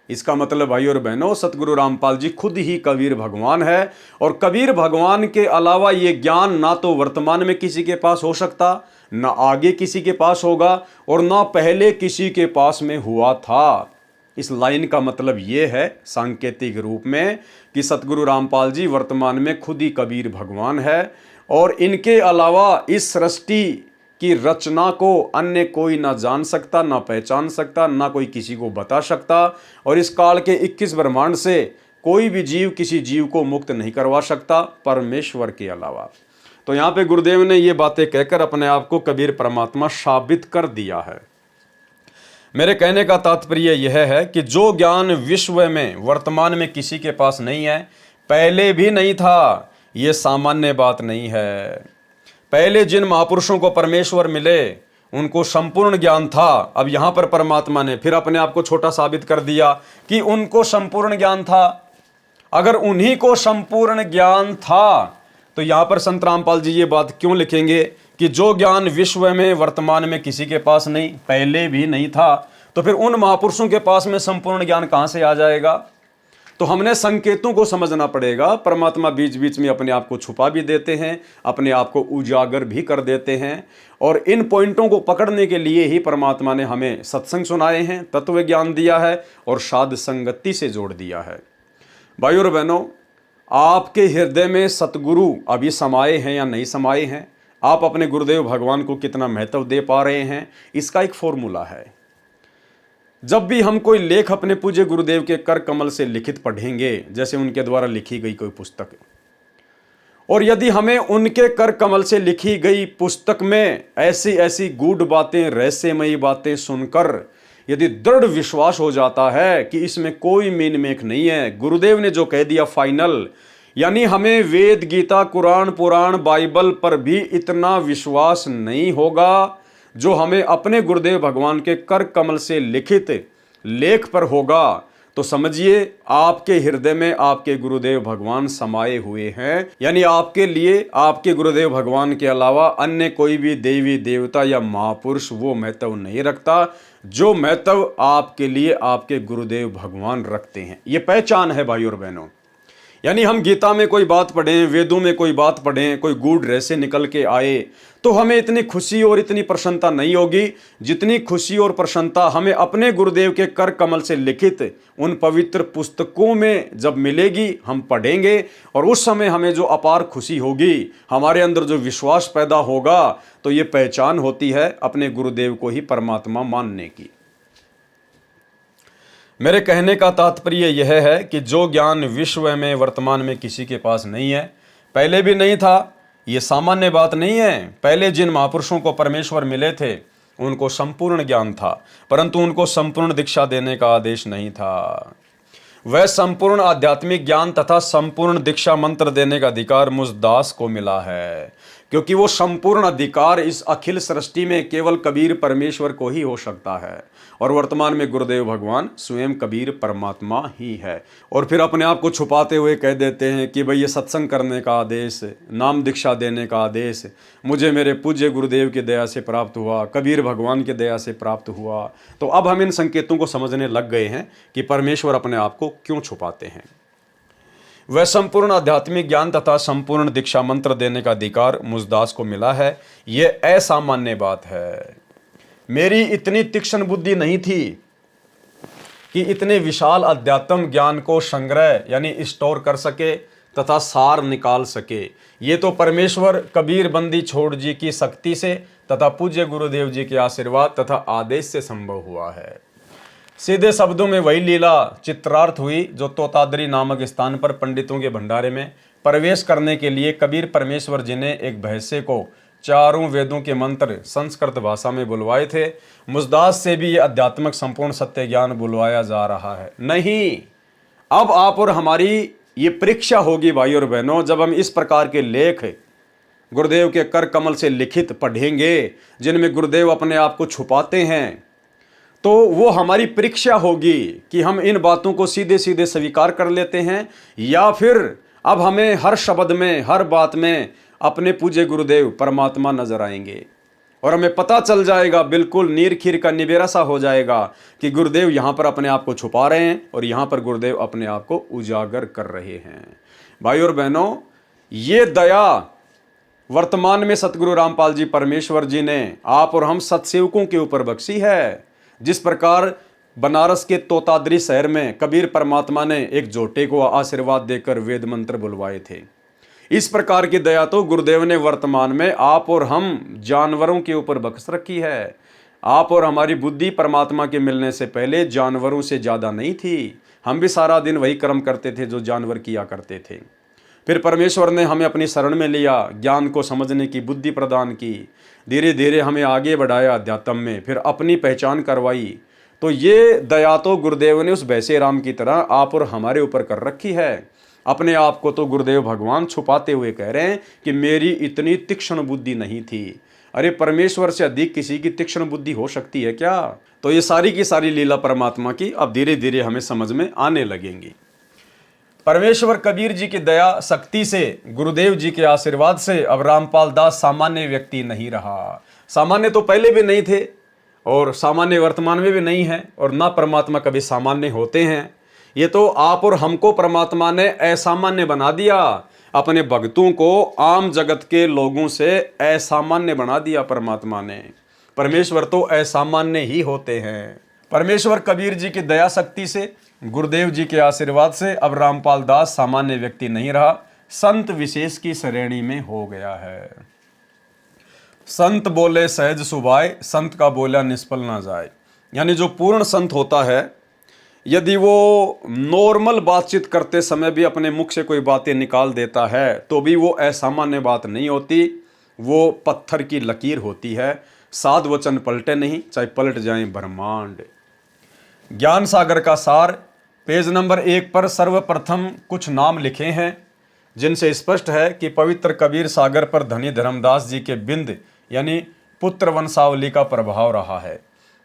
इसका मतलब भाई और बहनों, सतगुरु रामपाल जी खुद ही कबीर भगवान है। और कबीर भगवान के अलावा ये ज्ञान ना तो वर्तमान में किसी के पास हो सकता, ना आगे किसी के पास होगा, और ना पहले किसी के पास में हुआ था। इस लाइन का मतलब ये है सांकेतिक रूप में कि सतगुरु रामपाल जी वर्तमान में खुद ही कबीर भगवान है और इनके अलावा इस सृष्टि की रचना को अन्य कोई ना जान सकता, ना पहचान सकता, ना कोई किसी को बता सकता। और इस काल के 21 ब्रह्मांड से कोई भी जीव किसी जीव को मुक्त नहीं करवा सकता परमेश्वर के अलावा। तो यहाँ पे गुरुदेव ने ये बातें कहकर अपने आप को कबीर परमात्मा साबित कर दिया है। मेरे कहने का तात्पर्य यह है कि जो ज्ञान विश्व में वर्तमान में किसी के पास नहीं है, पहले भी नहीं था, ये सामान्य बात नहीं है। पहले जिन महापुरुषों को परमेश्वर मिले उनको संपूर्ण ज्ञान था। अब यहां पर परमात्मा ने फिर अपने आप को छोटा साबित कर दिया कि उनको संपूर्ण ज्ञान था। अगर उन्हीं को संपूर्ण ज्ञान था तो यहां पर संत रामपाल जी ये बात क्यों लिखेंगे कि जो ज्ञान विश्व में वर्तमान में किसी के पास नहीं, पहले भी नहीं था, तो फिर उन महापुरुषों के पास में संपूर्ण ज्ञान कहां से आ जाएगा? तो हमने संकेतों को समझना पड़ेगा। परमात्मा बीच बीच में अपने आप को छुपा भी देते हैं, अपने आप को उजागर भी कर देते हैं। और इन पॉइंटों को पकड़ने के लिए ही परमात्मा ने हमें सत्संग सुनाए हैं, तत्व ज्ञान दिया है और साध संगति से जोड़ दिया है। भाइयों और बहनों, आपके हृदय में सतगुरु अभी समाये हैं या नहीं समाये हैं, आप अपने गुरुदेव भगवान को कितना महत्व दे पा रहे हैं, इसका एक फॉर्मूला है। जब भी हम कोई लेख अपने पूज्य गुरुदेव के कर कमल से लिखित पढ़ेंगे, जैसे उनके द्वारा लिखी गई कोई पुस्तक, और यदि हमें उनके कर कमल से लिखी गई पुस्तक में ऐसी ऐसी गूढ़ बातें, रहस्यमयी बातें सुनकर यदि दृढ़ विश्वास हो जाता है कि इसमें कोई मीन मेख नहीं है, गुरुदेव ने जो कह दिया फाइनल, यानी हमें वेद, गीता, कुरान, पुराण, बाइबल पर भी इतना विश्वास नहीं होगा जो हमें अपने गुरुदेव भगवान के कर कमल से लिखित लेख पर होगा, तो समझिए आपके हृदय में आपके गुरुदेव भगवान समाये हुए हैं। यानी आपके लिए आपके गुरुदेव भगवान के अलावा अन्य कोई भी देवी देवता या महापुरुष वो महत्व नहीं रखता जो महत्व आपके लिए आपके गुरुदेव भगवान रखते हैं। ये पहचान है भाइयों और बहनों। यानी हम गीता में कोई बात पढ़ें, वेदों में कोई बात पढ़ें, कोई गूढ़ रहस्य निकल के आए, तो हमें इतनी खुशी और इतनी प्रसन्नता नहीं होगी जितनी खुशी और प्रसन्नता हमें अपने गुरुदेव के कर कमल से लिखित उन पवित्र पुस्तकों में जब मिलेगी, हम पढ़ेंगे और उस समय हमें जो अपार खुशी होगी, हमारे अंदर जो विश्वास पैदा होगा, तो ये पहचान होती है अपने गुरुदेव को ही परमात्मा मानने की। मेरे कहने का तात्पर्य यह है कि जो ज्ञान विश्व में वर्तमान में किसी के पास नहीं है, पहले भी नहीं था, ये सामान्य बात नहीं है। पहले जिन महापुरुषों को परमेश्वर मिले थे उनको संपूर्ण ज्ञान था, परंतु उनको संपूर्ण दीक्षा देने का आदेश नहीं था। वह संपूर्ण आध्यात्मिक ज्ञान तथा संपूर्ण दीक्षा मंत्र देने का अधिकार मुझ दास को मिला है, क्योंकि वो संपूर्ण अधिकार इस अखिल सृष्टि में केवल कबीर परमेश्वर को ही हो सकता है। और वर्तमान में गुरुदेव भगवान स्वयं कबीर परमात्मा ही है। और फिर अपने आप को छुपाते हुए कह देते हैं कि भाई ये सत्संग करने का आदेश, नाम दीक्षा देने का आदेश मुझे मेरे पूज्य गुरुदेव की दया से प्राप्त हुआ, कबीर भगवान की दया से प्राप्त हुआ। तो अब हम इन संकेतों को समझने लग गए हैं कि परमेश्वर अपने आप को क्यों छुपाते हैं। वह संपूर्ण आध्यात्मिक ज्ञान तथा संपूर्ण दीक्षा मंत्र देने का अधिकार मुझदास को मिला है। यह असामान्य बात है। मेरी इतनी तीक्ष्ण बुद्धि नहीं थी कि इतने विशाल अध्यात्म ज्ञान को संग्रह यानी स्टोर कर सके, तथा सार निकाल सके। ये तो परमेश्वर कबीर बंदी छोड़ जी की शक्ति से तथा पूज्य गुरुदेव जी के आशीर्वाद तथा आदेश से संभव हुआ है। सीधे शब्दों में वही लीला चित्रार्थ हुई जो तोतादरी नामक स्थान पर पंडितों के भंडारे में प्रवेश करने के लिए कबीर परमेश्वर जी ने एक भैंसे को चारों वेदों के मंत्र संस्कृत भाषा में बुलवाए थे। मुजदास से भी ये आध्यात्मिक संपूर्ण सत्य ज्ञान बुलवाया जा रहा है। नहीं, अब आप और हमारी ये परीक्षा होगी भाई और बहनों, जब हम इस प्रकार के लेख गुरुदेव के कर कमल से लिखित पढ़ेंगे जिनमें गुरुदेव अपने आप को छुपाते हैं, तो वो हमारी परीक्षा होगी कि हम इन बातों को सीधे सीधे स्वीकार कर लेते हैं या फिर अब हमें हर शब्द में हर बात में अपने पूज्य गुरुदेव परमात्मा नजर आएंगे और हमें पता चल जाएगा, बिल्कुल नीर खीर का निबेरा सा हो जाएगा कि गुरुदेव यहाँ पर अपने आप को छुपा रहे हैं और यहाँ पर गुरुदेव अपने आप को उजागर कर रहे हैं। भाई और बहनों, ये दया वर्तमान में सतगुरु रामपाल जी परमेश्वर जी ने आप और हम सत्सेवकों के ऊपर बख्शी है। जिस प्रकार बनारस के तोतादरी शहर में कबीर परमात्मा ने एक जोटे को आशीर्वाद देकर वेद मंत्र बुलवाए थे, इस प्रकार की दया तो गुरुदेव ने वर्तमान में आप और हम जानवरों के ऊपर बख्श रखी है। आप और हमारी बुद्धि परमात्मा के मिलने से पहले जानवरों से ज़्यादा नहीं थी। हम भी सारा दिन वही कर्म करते थे जो जानवर किया करते थे। फिर परमेश्वर ने हमें अपनी शरण में लिया, ज्ञान को समझने की बुद्धि प्रदान की, धीरे धीरे हमें आगे बढ़ाया अध्यात्म में, फिर अपनी पहचान करवाई। तो ये दया तो गुरुदेव ने उस वैसे राम की तरह आप और हमारे ऊपर कर रखी है। अपने आप को तो गुरुदेव भगवान छुपाते हुए कह रहे हैं कि मेरी इतनी तीक्ष्ण बुद्धि नहीं थी। अरे परमेश्वर से अधिक किसी की तीक्ष्ण बुद्धि हो सकती है क्या? तो ये सारी की सारी लीला परमात्मा की अब धीरे धीरे हमें समझ में आने लगेंगी। परमेश्वर कबीर जी की दया शक्ति से, गुरुदेव जी के आशीर्वाद से अब रामपाल दास सामान्य व्यक्ति नहीं रहा। सामान्य तो पहले भी नहीं थे और सामान्य वर्तमान में भी नहीं है, और ना परमात्मा कभी सामान्य होते हैं। ये तो आप और हमको परमात्मा ने असामान्य बना दिया, अपने भक्तों को आम जगत के लोगों से असामान्य बना दिया परमात्मा ने। परमेश्वर तो असामान्य ही होते हैं। परमेश्वर कबीर जी की दया शक्ति से, गुरुदेव जी के आशीर्वाद से अब रामपाल दास सामान्य व्यक्ति नहीं रहा, संत विशेष की श्रेणी में हो गया है। संत बोले सहज सुभाए, संत का बोला निष्फल ना जाए। यानी जो पूर्ण संत होता है, यदि वो नॉर्मल बातचीत करते समय भी अपने मुख से कोई बातें निकाल देता है तो भी वो असामान्य बात नहीं होती, वो पत्थर की लकीर होती है। साध वचन पलटे नहीं, चाहे पलट जाएं ब्रह्मांड। ज्ञान सागर का सार पेज नंबर 1 पर सर्वप्रथम कुछ नाम लिखे हैं जिनसे स्पष्ट है कि पवित्र कबीर सागर पर धनी धर्मदास जी के बिंद यानी पुत्र वंशावली का प्रभाव रहा है।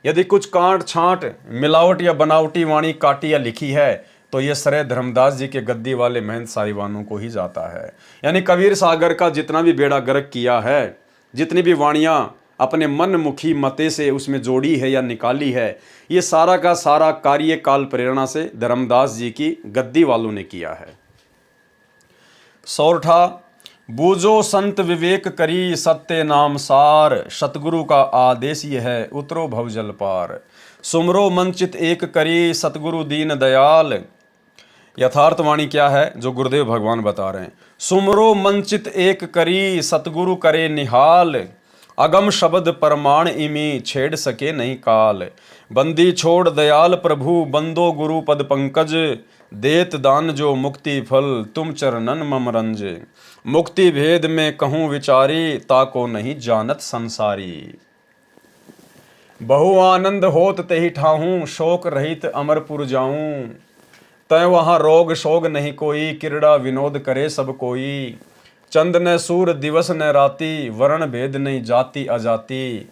यदि कुछ कांट छांट मिलावट या बनावटी वाणी काटी या लिखी है तो ये श्रेय धर्मदास जी के गद्दी वाले महंत साहिबानों को ही जाता है। यानी कबीर सागर का जितना भी बेड़ा गर्क किया है, जितनी भी वाणियाँ अपने मन मुखी मते से उसमें जोड़ी है या निकाली है, ये सारा का सारा कार्य काल प्रेरणा से धर्मदास जी की गद्दी वालों ने किया है। सौरठा बूझो संत विवेक करी सत्य नाम सार, सतगुरु का आदेश ये है उतरो भवजल पार। सुमरो मनचित एक करी सतगुरु दीन दयाल। यथार्थवाणी क्या है जो गुरुदेव भगवान बता रहे हैं? सुमरो मनचित एक करी सतगुरु करे निहाल, अगम शब्द परमाण इमी छेड़ सके नहीं काल। बंदी छोड़ दयाल प्रभु बंदो गुरु पद पंकज, देत दान जो मुक्ति फल तुम चरणन मम रंज। मुक्ति भेद में कहूँ विचारी ताको नहीं जानत संसारी। बहु आनंद होत तेहि ठाहूँ शोक रहित अमरपुर जाऊं। तय वहाँ रोग शोग नहीं कोई क्रीड़ा विनोद करे सब कोई। चंद न सूर दिवस न राति वर्ण भेद नहीं जाति अजाति।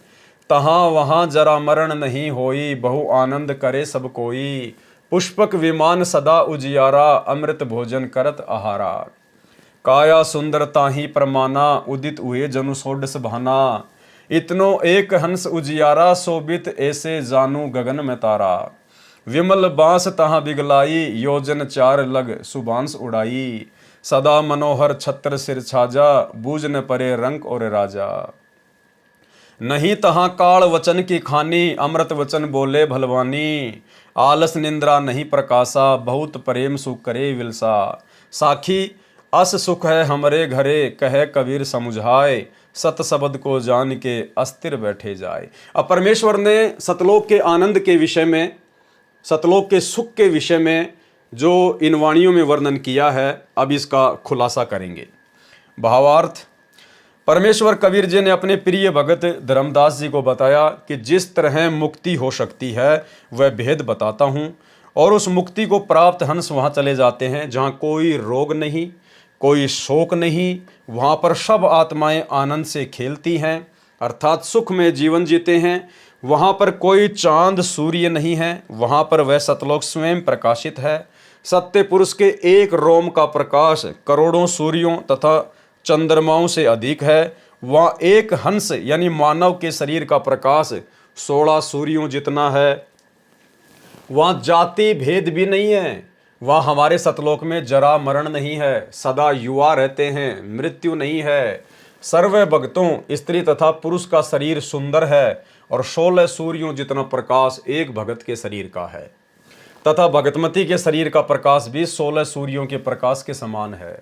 तहाँ वहाँ जरा मरण नहीं होई बहु आनंद करे सब कोई। पुष्पक विमान सदा उजियारा अमृत भोजन करत आहारा। काया सुंदरता ही प्रमाना उदित हुए जनु सोडस भाना। इतनो एक हंस उजियारा शोभित ऐसे जानू गगन में तारा। विमल बांस तहाँ बिगलाई योजन चार लग सुबांस उड़ाई। सदा मनोहर छत्र सिर छाजा बूझ न परे रंक और राजा। नहीं तहाँ काल वचन की खानी अमृत वचन बोले भलवानी। आलस निंद्रा नहीं प्रकाशा बहुत प्रेम सुख करे विलसा। साखी अस सुख है हमरे घरे, कहे कबीर समुझाए, सत शब्द को जान के अस्थिर बैठे जाए। अब परमेश्वर ने सतलोक के आनंद के विषय में, सतलोक के सुख के विषय में जो इन वाणियों में वर्णन किया है, अब इसका खुलासा करेंगे। भावार्थ, परमेश्वर कबीर जी ने अपने प्रिय भगत धर्मदास जी को बताया कि जिस तरह मुक्ति हो सकती है वह भेद बताता हूँ, और उस मुक्ति को प्राप्त हंस वहाँ चले जाते हैं जहाँ कोई रोग नहीं, कोई शोक नहीं, वहाँ पर सब आत्माएं आनंद से खेलती हैं, अर्थात सुख में जीवन जीते हैं। वहाँ पर कोई चांद सूर्य नहीं है, वहाँ पर वह सतलोक स्वयं प्रकाशित है। सत्य पुरुष के एक रोम का प्रकाश करोड़ों सूर्यों तथा चंद्रमाओं से अधिक है। वहाँ एक हंस यानी मानव के शरीर का प्रकाश 16 सूर्यों जितना है। वहाँ जाति भेद भी नहीं है। वहाँ हमारे सतलोक में जरा मरण नहीं है, सदा युवा रहते हैं, मृत्यु नहीं है। सर्व भक्तों, स्त्री तथा पुरुष का शरीर सुंदर है, और 16 सूर्यों जितना प्रकाश एक भगत के शरीर का है, तथा भगतमती के शरीर का प्रकाश भी 16 सूर्यों के प्रकाश के समान है।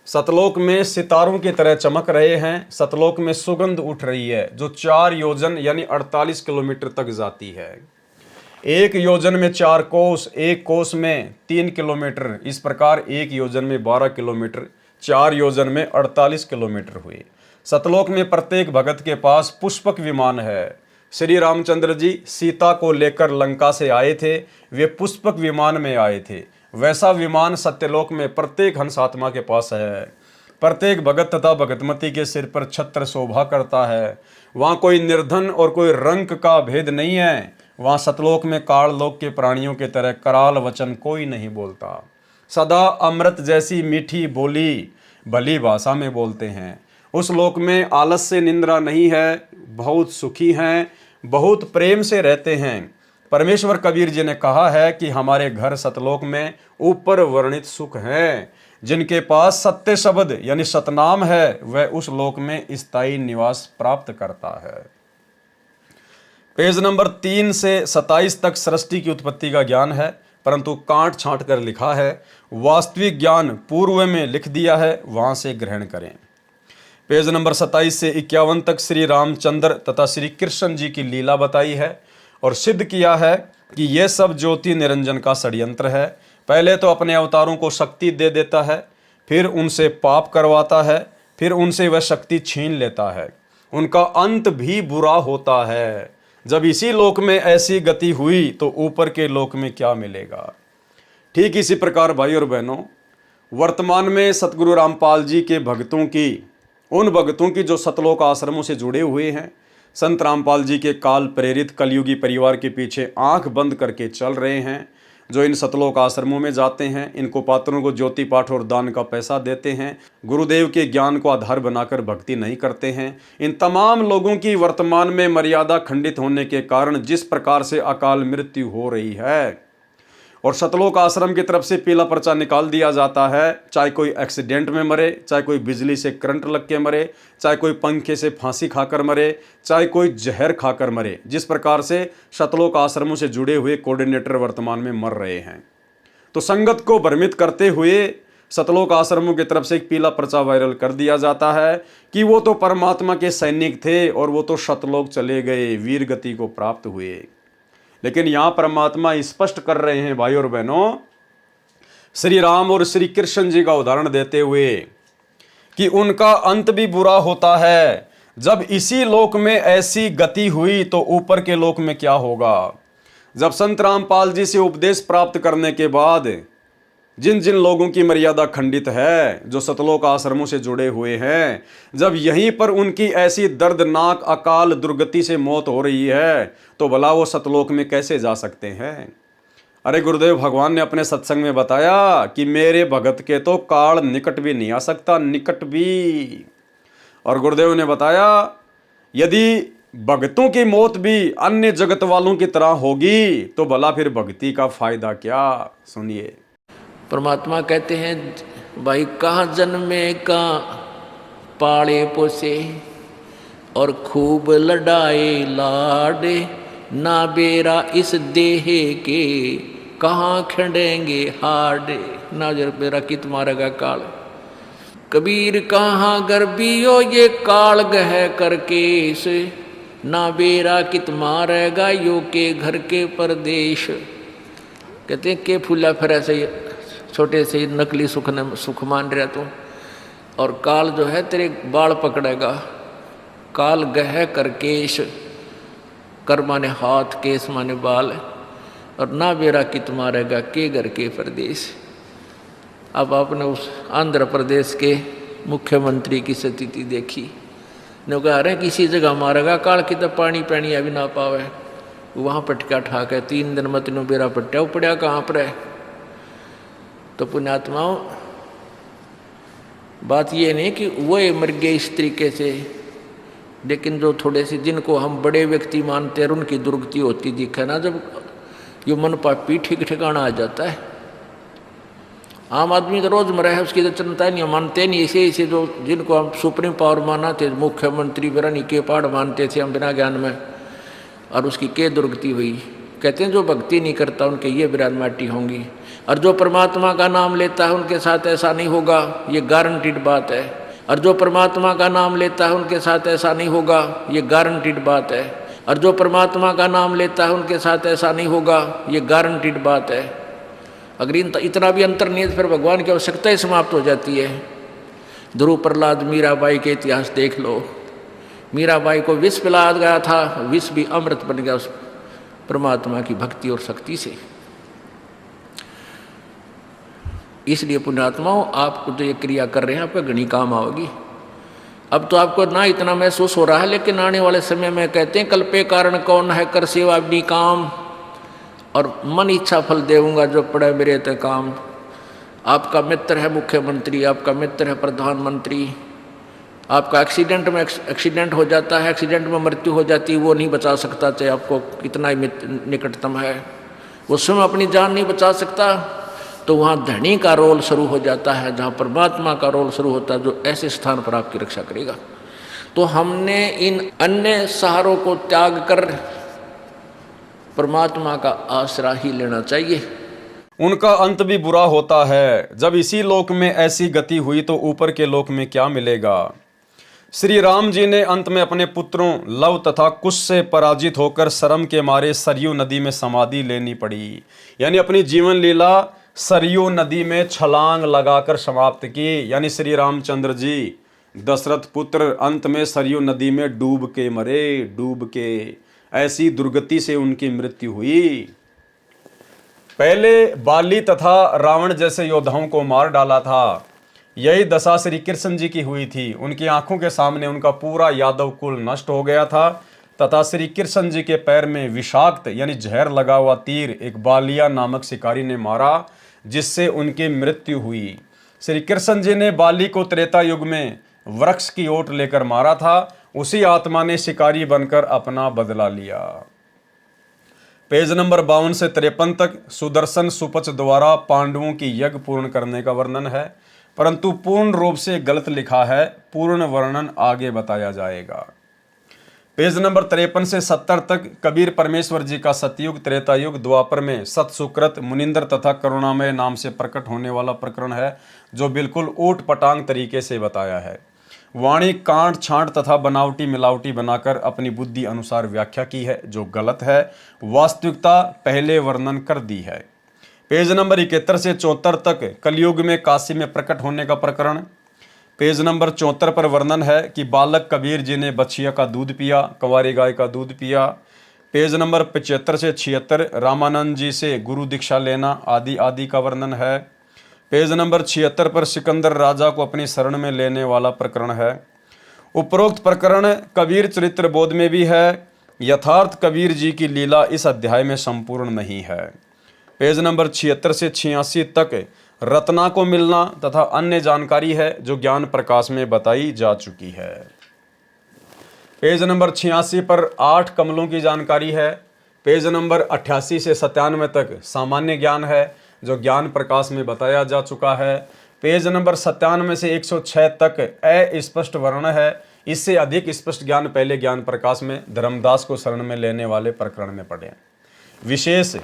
सतलोक में सितारों की तरह चमक रहे हैं। सतलोक में सुगंध उठ रही है जो 4 योजन यानी 48 किलोमीटर तक जाती है। एक योजन में 4 कोस, एक कोस में 3 किलोमीटर, इस प्रकार एक योजन में 12 किलोमीटर, 4 योजन में 48 किलोमीटर हुए। सतलोक में प्रत्येक भगत के पास पुष्पक विमान है। श्री रामचंद्र जी सीता को लेकर लंका से आए थे, वे पुष्पक विमान में आए थे। वैसा विमान सत्यलोक में प्रत्येक हंस आत्मा के पास है। प्रत्येक भगत तथा भगतमती के सिर पर छत्र शोभा करता है। वहाँ कोई निर्धन और कोई रंक का भेद नहीं है। वहाँ सतलोक में काललोक के प्राणियों के तरह कराल वचन कोई नहीं बोलता। सदा अमृत जैसी मीठी बोली भली भाषा में बोलते हैं। उस लोक में आलस से निंद्रा नहीं है, बहुत सुखी हैं, बहुत प्रेम से रहते हैं। परमेश्वर कबीर जी ने कहा है कि हमारे घर सतलोक में ऊपर वर्णित सुख हैं। जिनके पास सत्य शब्द यानी सतनाम है, वह उस लोक में स्थायी निवास प्राप्त करता है। पेज नंबर 3 से 27 तक सृष्टि की उत्पत्ति का ज्ञान है, परंतु काट छांट कर लिखा है। वास्तविक ज्ञान पूर्व में लिख दिया है, वहां से ग्रहण करें। पेज नंबर 27 से 51 तक श्री रामचंद्र तथा श्री कृष्ण जी की लीला बताई है और सिद्ध किया है कि यह सब ज्योति निरंजन का षड्यंत्र है। पहले तो अपने अवतारों को शक्ति दे देता है, फिर उनसे पाप करवाता है, फिर उनसे वह शक्ति छीन लेता है। उनका अंत भी बुरा होता है। जब इसी लोक में ऐसी गति हुई तो ऊपर के लोक में क्या मिलेगा। ठीक इसी प्रकार भाई और बहनों, वर्तमान में सतगुरु रामपाल जी के भक्तों की, उन भक्तों की जो सतलोक आश्रमों से जुड़े हुए हैं, संत रामपाल जी के काल प्रेरित कलयुगी परिवार के पीछे आंख बंद करके चल रहे हैं, जो इन सतलोक आश्रमों में जाते हैं, इनको पात्रों को ज्योति पाठ और दान का पैसा देते हैं, गुरुदेव के ज्ञान को आधार बनाकर भक्ति नहीं करते हैं, इन तमाम लोगों की वर्तमान में मर्यादा खंडित होने के कारण जिस प्रकार से अकाल मृत्यु हो रही है और सतलोक आश्रम की तरफ से पीला पर्चा निकाल दिया जाता है, चाहे कोई एक्सीडेंट में मरे, चाहे कोई बिजली से करंट लग के मरे, चाहे कोई पंखे से फांसी खाकर मरे, चाहे कोई जहर खाकर मरे, जिस प्रकार से सतलोक आश्रमों से जुड़े हुए कोऑर्डिनेटर वर्तमान में मर रहे हैं। तो संगत को भ्रमित करते हुए सतलोक आश्रमों की तरफ से एक पीला पर्चा वायरल कर दिया जाता है कि वो तो परमात्मा के सैनिक थे और वो तो सतलोक चले गए, वीर गति को प्राप्त हुए। लेकिन यहाँ परमात्मा स्पष्ट कर रहे हैं भाई और बहनों, श्री राम और श्री कृष्ण जी का उदाहरण देते हुए कि उनका अंत भी बुरा होता है। जब इसी लोक में ऐसी गति हुई तो ऊपर के लोक में क्या होगा। जब संत रामपाल जी से उपदेश प्राप्त करने के बाद जिन जिन लोगों की मर्यादा खंडित है, जो सतलोक आश्रमों से जुड़े हुए हैं, जब यहीं पर उनकी ऐसी दर्दनाक अकाल दुर्गति से मौत हो रही है तो भला वो सतलोक में कैसे जा सकते हैं। अरे गुरुदेव भगवान ने अपने सत्संग में बताया कि मेरे भगत के तो काल निकट भी नहीं आ सकता, निकट भी। और गुरुदेव ने बताया यदि भगतों की मौत भी अन्य जगत वालों की तरह होगी तो भला फिर भक्ति का फायदा क्या। सुनिए, परमात्मा कहते हैं भाई कहाँ जन्मे कहाँ पाले पोसे और खूब लड़ाए लाडे, ना बेरा इस देह के कहाँ खंडेंगे हाडे। ना जर बेरा कित मारेगा काल। कबीर कहाँ गर्बियो ये काल गह करके से, ना बेरा कित मारेगा यो के घर के परदेश। कहते हैं के फूला फिर ऐसे छोटे से नकली सुख मान रहा तू, और काल जो है तेरे बाल पकड़ेगा। काल गह कर केश, कर माने हाथ, केस माने बाल, और ना बेरा कित मारेगा के घर के परदेश। अब आपने उस आंध्र प्रदेश के मुख्यमंत्री की स्थिति देखी, ने कहा रहे किसी जगह मारेगा काल की तो पानी पैनी अभी ना पावे, वहाँ पटका ठाक है 3 दिन में तीनों बेरा पट्टा पड़ा कहाँ पर है। तो पुण्यात्माओं, बात ये नहीं कि वो मर गए इस तरीके से, लेकिन जो थोड़े से जिनको हम बड़े व्यक्ति मानते हैं उनकी दुर्गति होती दिखे ना, जब ये मन पापी ठीक ठिकाना आ जाता है। आम आदमी तो रोजमर्रा है उसकी तो चिंता नहीं, मानते नहीं। इसे जो जिनको हम सुप्रीम पावर माना थे, मुख्यमंत्री बिरानी के पहाड़ मानते थे हम बिना ज्ञान में, और उसकी के दुर्गति हुई। कहते हैं जो भक्ति नहीं करता उनके ये बिरान माटी होंगी, और जो परमात्मा का नाम लेता है उनके साथ ऐसा नहीं होगा, ये गारंटीड बात है। और जो परमात्मा का नाम लेता है उनके साथ ऐसा नहीं होगा, ये गारंटीड बात है। और जो परमात्मा का नाम लेता है उनके साथ ऐसा नहीं होगा, ये गारंटीड बात है। अगर इतना भी अंतर नहीं है फिर भगवान की आवश्यकता ही समाप्त हो जाती है। ध्रुव प्रहलाद मीराबाई के इतिहास देख लो, मीराबाई को विष पिलाया गया था, विष भी अमृत बन गया उस परमात्मा की भक्ति और शक्ति से। इसलिए पुण्यात्माओं, आपको जो ये क्रिया कर रहे हैं आपका घनी काम आओगी। अब तो आपको ना इतना महसूस हो रहा है, लेकिन आने वाले समय में कहते हैं कल्पे कारण कौन है, कर सेवा भी काम, और मन इच्छा फल देऊंगा जो पड़े मेरे ते काम। आपका मित्र है मुख्यमंत्री, आपका मित्र है प्रधानमंत्री, आपका एक्सीडेंट हो जाता है, एक्सीडेंट में मृत्यु हो जाती है, वो नहीं बचा सकता, चाहे आपको कितना ही निकटतम है, वो स्वयं अपनी जान नहीं बचा सकता। तो वहाँ धनी का रोल शुरू हो जाता है, जहाँ परमात्मा का रोल शुरू होता है, जो ऐसे स्थान पर आपकी रक्षा करेगा। तो हमने इन अन्य सहारों को त्याग कर परमात्मा का आसरा ही लेना चाहिए। उनका अंत भी बुरा होता है, जब इसी लोक में ऐसी गति हुई तो ऊपर के लोक में क्या मिलेगा। श्री राम जी ने अंत में अपने पुत्रों लव तथा कुश से पराजित होकर शर्म के मारे सरयू नदी में समाधि लेनी पड़ी, यानी अपनी जीवन लीला सरयू नदी में छलांग लगाकर समाप्त की। यानी श्री रामचंद्र जी दशरथ पुत्र अंत में सरयू नदी में डूब के मरे, डूब के। ऐसी दुर्गति से उनकी मृत्यु हुई। पहले बाली तथा रावण जैसे योद्धाओं को मार डाला था, यही दशा श्री कृष्ण जी की हुई थी। उनकी आंखों के सामने उनका पूरा यादव कुल नष्ट हो गया था, तथा श्री कृष्ण जी के पैर में विषाक्त यानी जहर लगा हुआ तीर एक बालिया नामक शिकारी ने मारा, जिससे उनकी मृत्यु हुई। श्री कृष्ण जी ने बाली को त्रेता युग में वृक्ष की ओट लेकर मारा था, उसी आत्मा ने शिकारी बनकर अपना बदला लिया। पेज नंबर 52 से 53 तक सुदर्शन सुपच द्वारा पांडवों की यज्ञ पूर्ण करने का वर्णन है, परंतु पूर्ण रूप से गलत लिखा है, पूर्ण वर्णन आगे बताया जाएगा। पेज नंबर 53 से 70 तक कबीर परमेश्वर जी का सतयुग, त्रेता युग, द्वापर में सत सुकृत, मुनिंदर तथा करुणामय नाम से प्रकट होने वाला प्रकरण है, जो बिल्कुल ऊट पटांग तरीके से बताया है। वाणी कांट छांट तथा बनावटी मिलावटी बनाकर अपनी बुद्धि अनुसार व्याख्या की है, जो गलत है। वास्तविकता पहले वर्णन कर दी है। पेज नंबर 71 से 74 तक कलयुग में काशी में प्रकट होने का प्रकरण। पेज नंबर 74 पर वर्णन है कि बालक कबीर जी ने बछिया का दूध पिया, कंवारी गाय का दूध पिया। पेज नंबर 75 से 76 रामानंद जी से गुरु दीक्षा लेना आदि आदि का वर्णन है। पेज नंबर 76 पर सिकंदर राजा को अपनी शरण में लेने वाला प्रकरण है। उपरोक्त प्रकरण कबीर चरित्र बोध में भी है, यथार्थ कबीर जी की लीला इस अध्याय में संपूर्ण नहीं है। पेज नंबर 76 से 86 तक रत्ना को मिलना तथा अन्य जानकारी है, जो ज्ञान प्रकाश में बताई जा चुकी है। पेज नंबर 86 पर 8 कमलों की जानकारी है। पेज नंबर 88 से 97 तक सामान्य ज्ञान है, जो ज्ञान प्रकाश में बताया जा चुका है। पेज नंबर 97 से 106 तक अस्पष्ट वर्णन है। इससे अधिक स्पष्ट ज्ञान पहले ज्ञान प्रकाश में धर्मदास को शरण में लेने वाले प्रकरण में पढ़ें। विशेष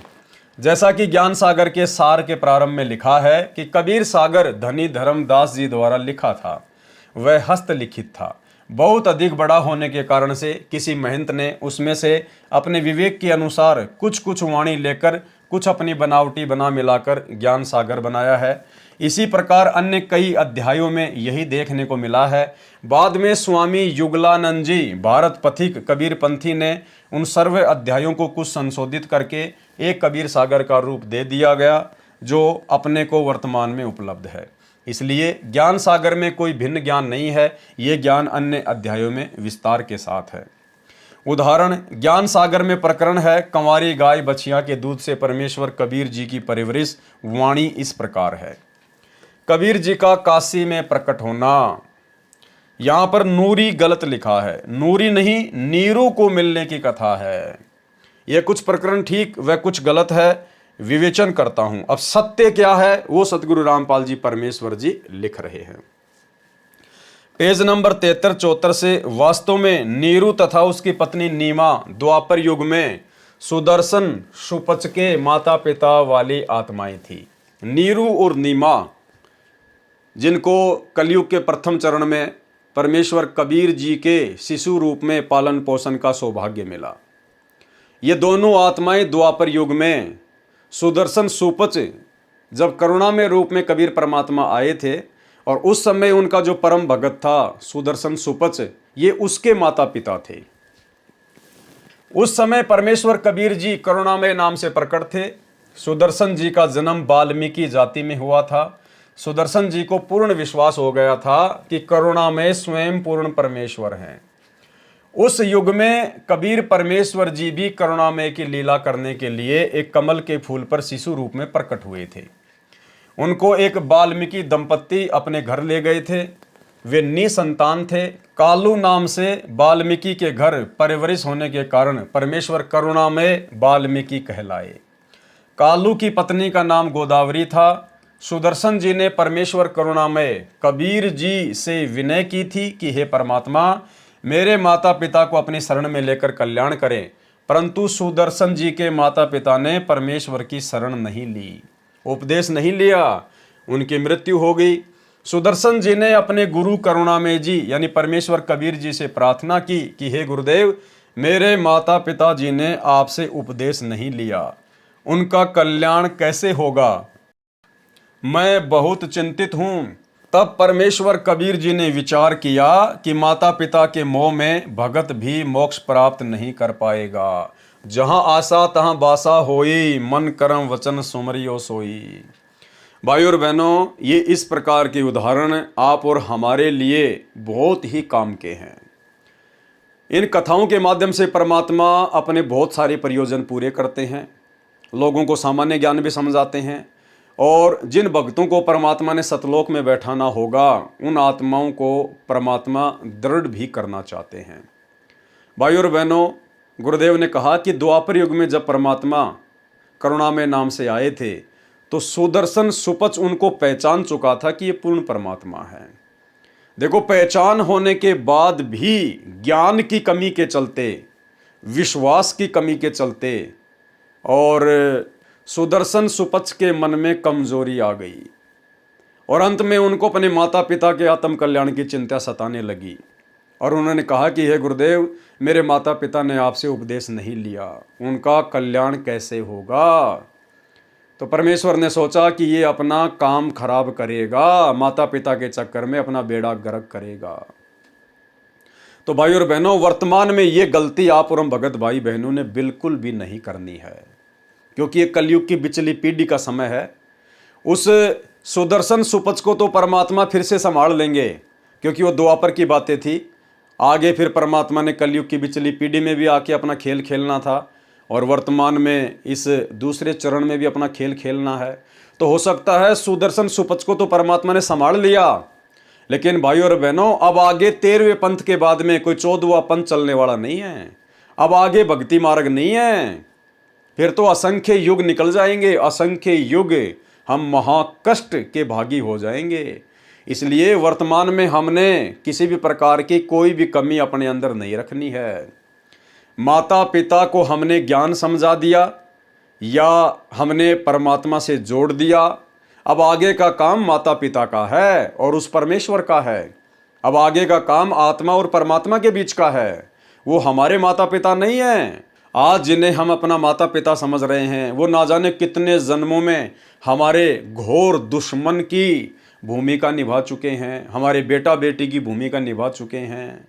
जैसा कि ज्ञान सागर के सार के प्रारंभ में लिखा है कि कबीर सागर धनी धर्मदास जी द्वारा लिखा था, वह हस्तलिखित था। बहुत अधिक बड़ा होने के कारण से किसी महंत ने उसमें से अपने विवेक के अनुसार कुछ कुछ वाणी लेकर कुछ अपनी बनावटी बना मिलाकर ज्ञान सागर बनाया है। इसी प्रकार अन्य कई अध्यायों में यही देखने को मिला है। बाद में स्वामी युगलानंद जी भारत पथिक कबीर पंथी ने उन सर्व अध्यायों को कुछ संशोधित करके एक कबीर सागर का रूप दे दिया गया, जो अपने को वर्तमान में उपलब्ध है। इसलिए ज्ञान सागर में कोई भिन्न ज्ञान नहीं है, ये ज्ञान अन्य अध्यायों में विस्तार के साथ है। उदाहरण, ज्ञान सागर में प्रकरण है कंवारी गाय बछिया के दूध से परमेश्वर कबीर जी की परवरिश। वाणी इस प्रकार है। कबीर जी का काशी में प्रकट होना। यहां पर नूरी गलत लिखा है, नूरी नहीं नीरू को मिलने की कथा है। यह कुछ प्रकरण ठीक व कुछ गलत है, विवेचन करता हूं। अब सत्य क्या है वो सतगुरु रामपाल जी परमेश्वर जी लिख रहे हैं। पेज नंबर 73-74 से, वास्तव में नीरू तथा उसकी पत्नी नीमा द्वापर युग में सुदर्शन सुपच के माता पिता वाली आत्माएं थी। नीरू और नीमा, जिनको कलयुग के प्रथम चरण में परमेश्वर कबीर जी के शिशु रूप में पालन पोषण का सौभाग्य मिला। ये दोनों आत्माएं द्वापर युग में सुदर्शन सुपच, जब करुणा में रूप में कबीर परमात्मा आए थे और उस समय उनका जो परम भगत था सुदर्शन सुपच, ये उसके माता पिता थे। उस समय परमेश्वर कबीर जी करुणामय नाम से प्रकट थे। सुदर्शन जी का जन्म वाल्मीकि जाति में हुआ था। सुदर्शन जी को पूर्ण विश्वास हो गया था कि करुणामय स्वयं पूर्ण परमेश्वर हैं। उस युग में कबीर परमेश्वर जी भी करुणामय की लीला करने के लिए एक कमल के फूल पर शिशु रूप में प्रकट हुए थे। उनको एक वाल्मीकि दंपत्ति अपने घर ले गए थे। वे निसंतान थे। कालू नाम से वाल्मीकि के घर परवरिश होने के कारण परमेश्वर करुणामय वाल्मीकि कहलाए। कालू की पत्नी का नाम गोदावरी था। सुदर्शन जी ने परमेश्वर करुणामय कबीर जी से विनय की थी कि हे परमात्मा, मेरे माता पिता को अपनी शरण में लेकर कल्याण करें। परंतु सुदर्शन जी के माता पिता ने परमेश्वर की शरण नहीं ली, उपदेश नहीं लिया, उनकी मृत्यु हो गई। सुदर्शन जी ने अपने गुरु करुणामय जी यानी परमेश्वर कबीर जी से प्रार्थना की कि हे गुरुदेव, मेरे माता पिता जी ने आपसे उपदेश नहीं लिया, उनका कल्याण कैसे होगा, मैं बहुत चिंतित हूं। तब परमेश्वर कबीर जी ने विचार किया कि माता पिता के मोह में भगत भी मोक्ष प्राप्त नहीं कर पाएगा। जहां आशा तहां बासा होई, मन कर्म वचन सुमरियो सोई। भाई और बहनों, ये इस प्रकार के उदाहरण आप और हमारे लिए बहुत ही काम के हैं। इन कथाओं के माध्यम से परमात्मा अपने बहुत सारे प्रयोजन पूरे करते हैं, लोगों को सामान्य ज्ञान भी समझाते हैं, और जिन भक्तों को परमात्मा ने सतलोक में बैठाना होगा उन आत्माओं को परमात्मा दृढ़ भी करना चाहते हैं। भाई और बहनों, गुरुदेव ने कहा कि द्वापर युग में जब परमात्मा करुणामय नाम से आए थे तो सुदर्शन सुपच उनको पहचान चुका था कि ये पूर्ण परमात्मा है। देखो, पहचान होने के बाद भी ज्ञान की कमी के चलते, विश्वास की कमी के चलते और सुदर्शन सुपच के मन में कमजोरी आ गई और अंत में उनको अपने माता पिता के आत्म कल्याण की चिंता सताने लगी और उन्होंने कहा कि हे गुरुदेव, मेरे माता पिता ने आपसे उपदेश नहीं लिया, उनका कल्याण कैसे होगा। तो परमेश्वर ने सोचा कि ये अपना काम खराब करेगा, माता पिता के चक्कर में अपना बेड़ा गर्क करेगा। तो भाई और बहनों, वर्तमान में ये गलती आप और हम भगत भाई बहनों ने बिल्कुल भी नहीं करनी है, क्योंकि ये कलयुग की बिचली पीढ़ी का समय है। उस सुदर्शन सुपच को तो परमात्मा फिर से संभाल लेंगे, क्योंकि वो द्वापर की बातें थी। आगे फिर परमात्मा ने कलयुग की बिचली पीढ़ी में भी आके अपना खेल खेलना था और वर्तमान में इस दूसरे चरण में भी अपना खेल खेलना है। तो हो सकता है सुदर्शन सुपच को तो परमात्मा ने संभाल लिया, लेकिन भाई और बहनों, अब आगे 13वें पंथ के बाद में कोई 14वां पंथ चलने वाला नहीं है। अब आगे भक्ति मार्ग नहीं है, फिर तो असंख्य युग निकल जाएंगे, असंख्य युग हम महाकष्ट के भागी हो जाएंगे। इसलिए वर्तमान में हमने किसी भी प्रकार की कोई भी कमी अपने अंदर नहीं रखनी है। माता पिता को हमने ज्ञान समझा दिया, या हमने परमात्मा से जोड़ दिया। अब आगे का काम माता पिता का है और उस परमेश्वर का है। अब आगे का काम आत्मा और परमात्मा के बीच का है, वो हमारे माता पिता नहीं हैं। आज जिन्हें हम अपना माता पिता समझ रहे हैं वो ना जाने कितने जन्मों में हमारे घोर दुश्मन की भूमिका निभा चुके हैं, हमारे बेटा बेटी की भूमिका निभा चुके हैं।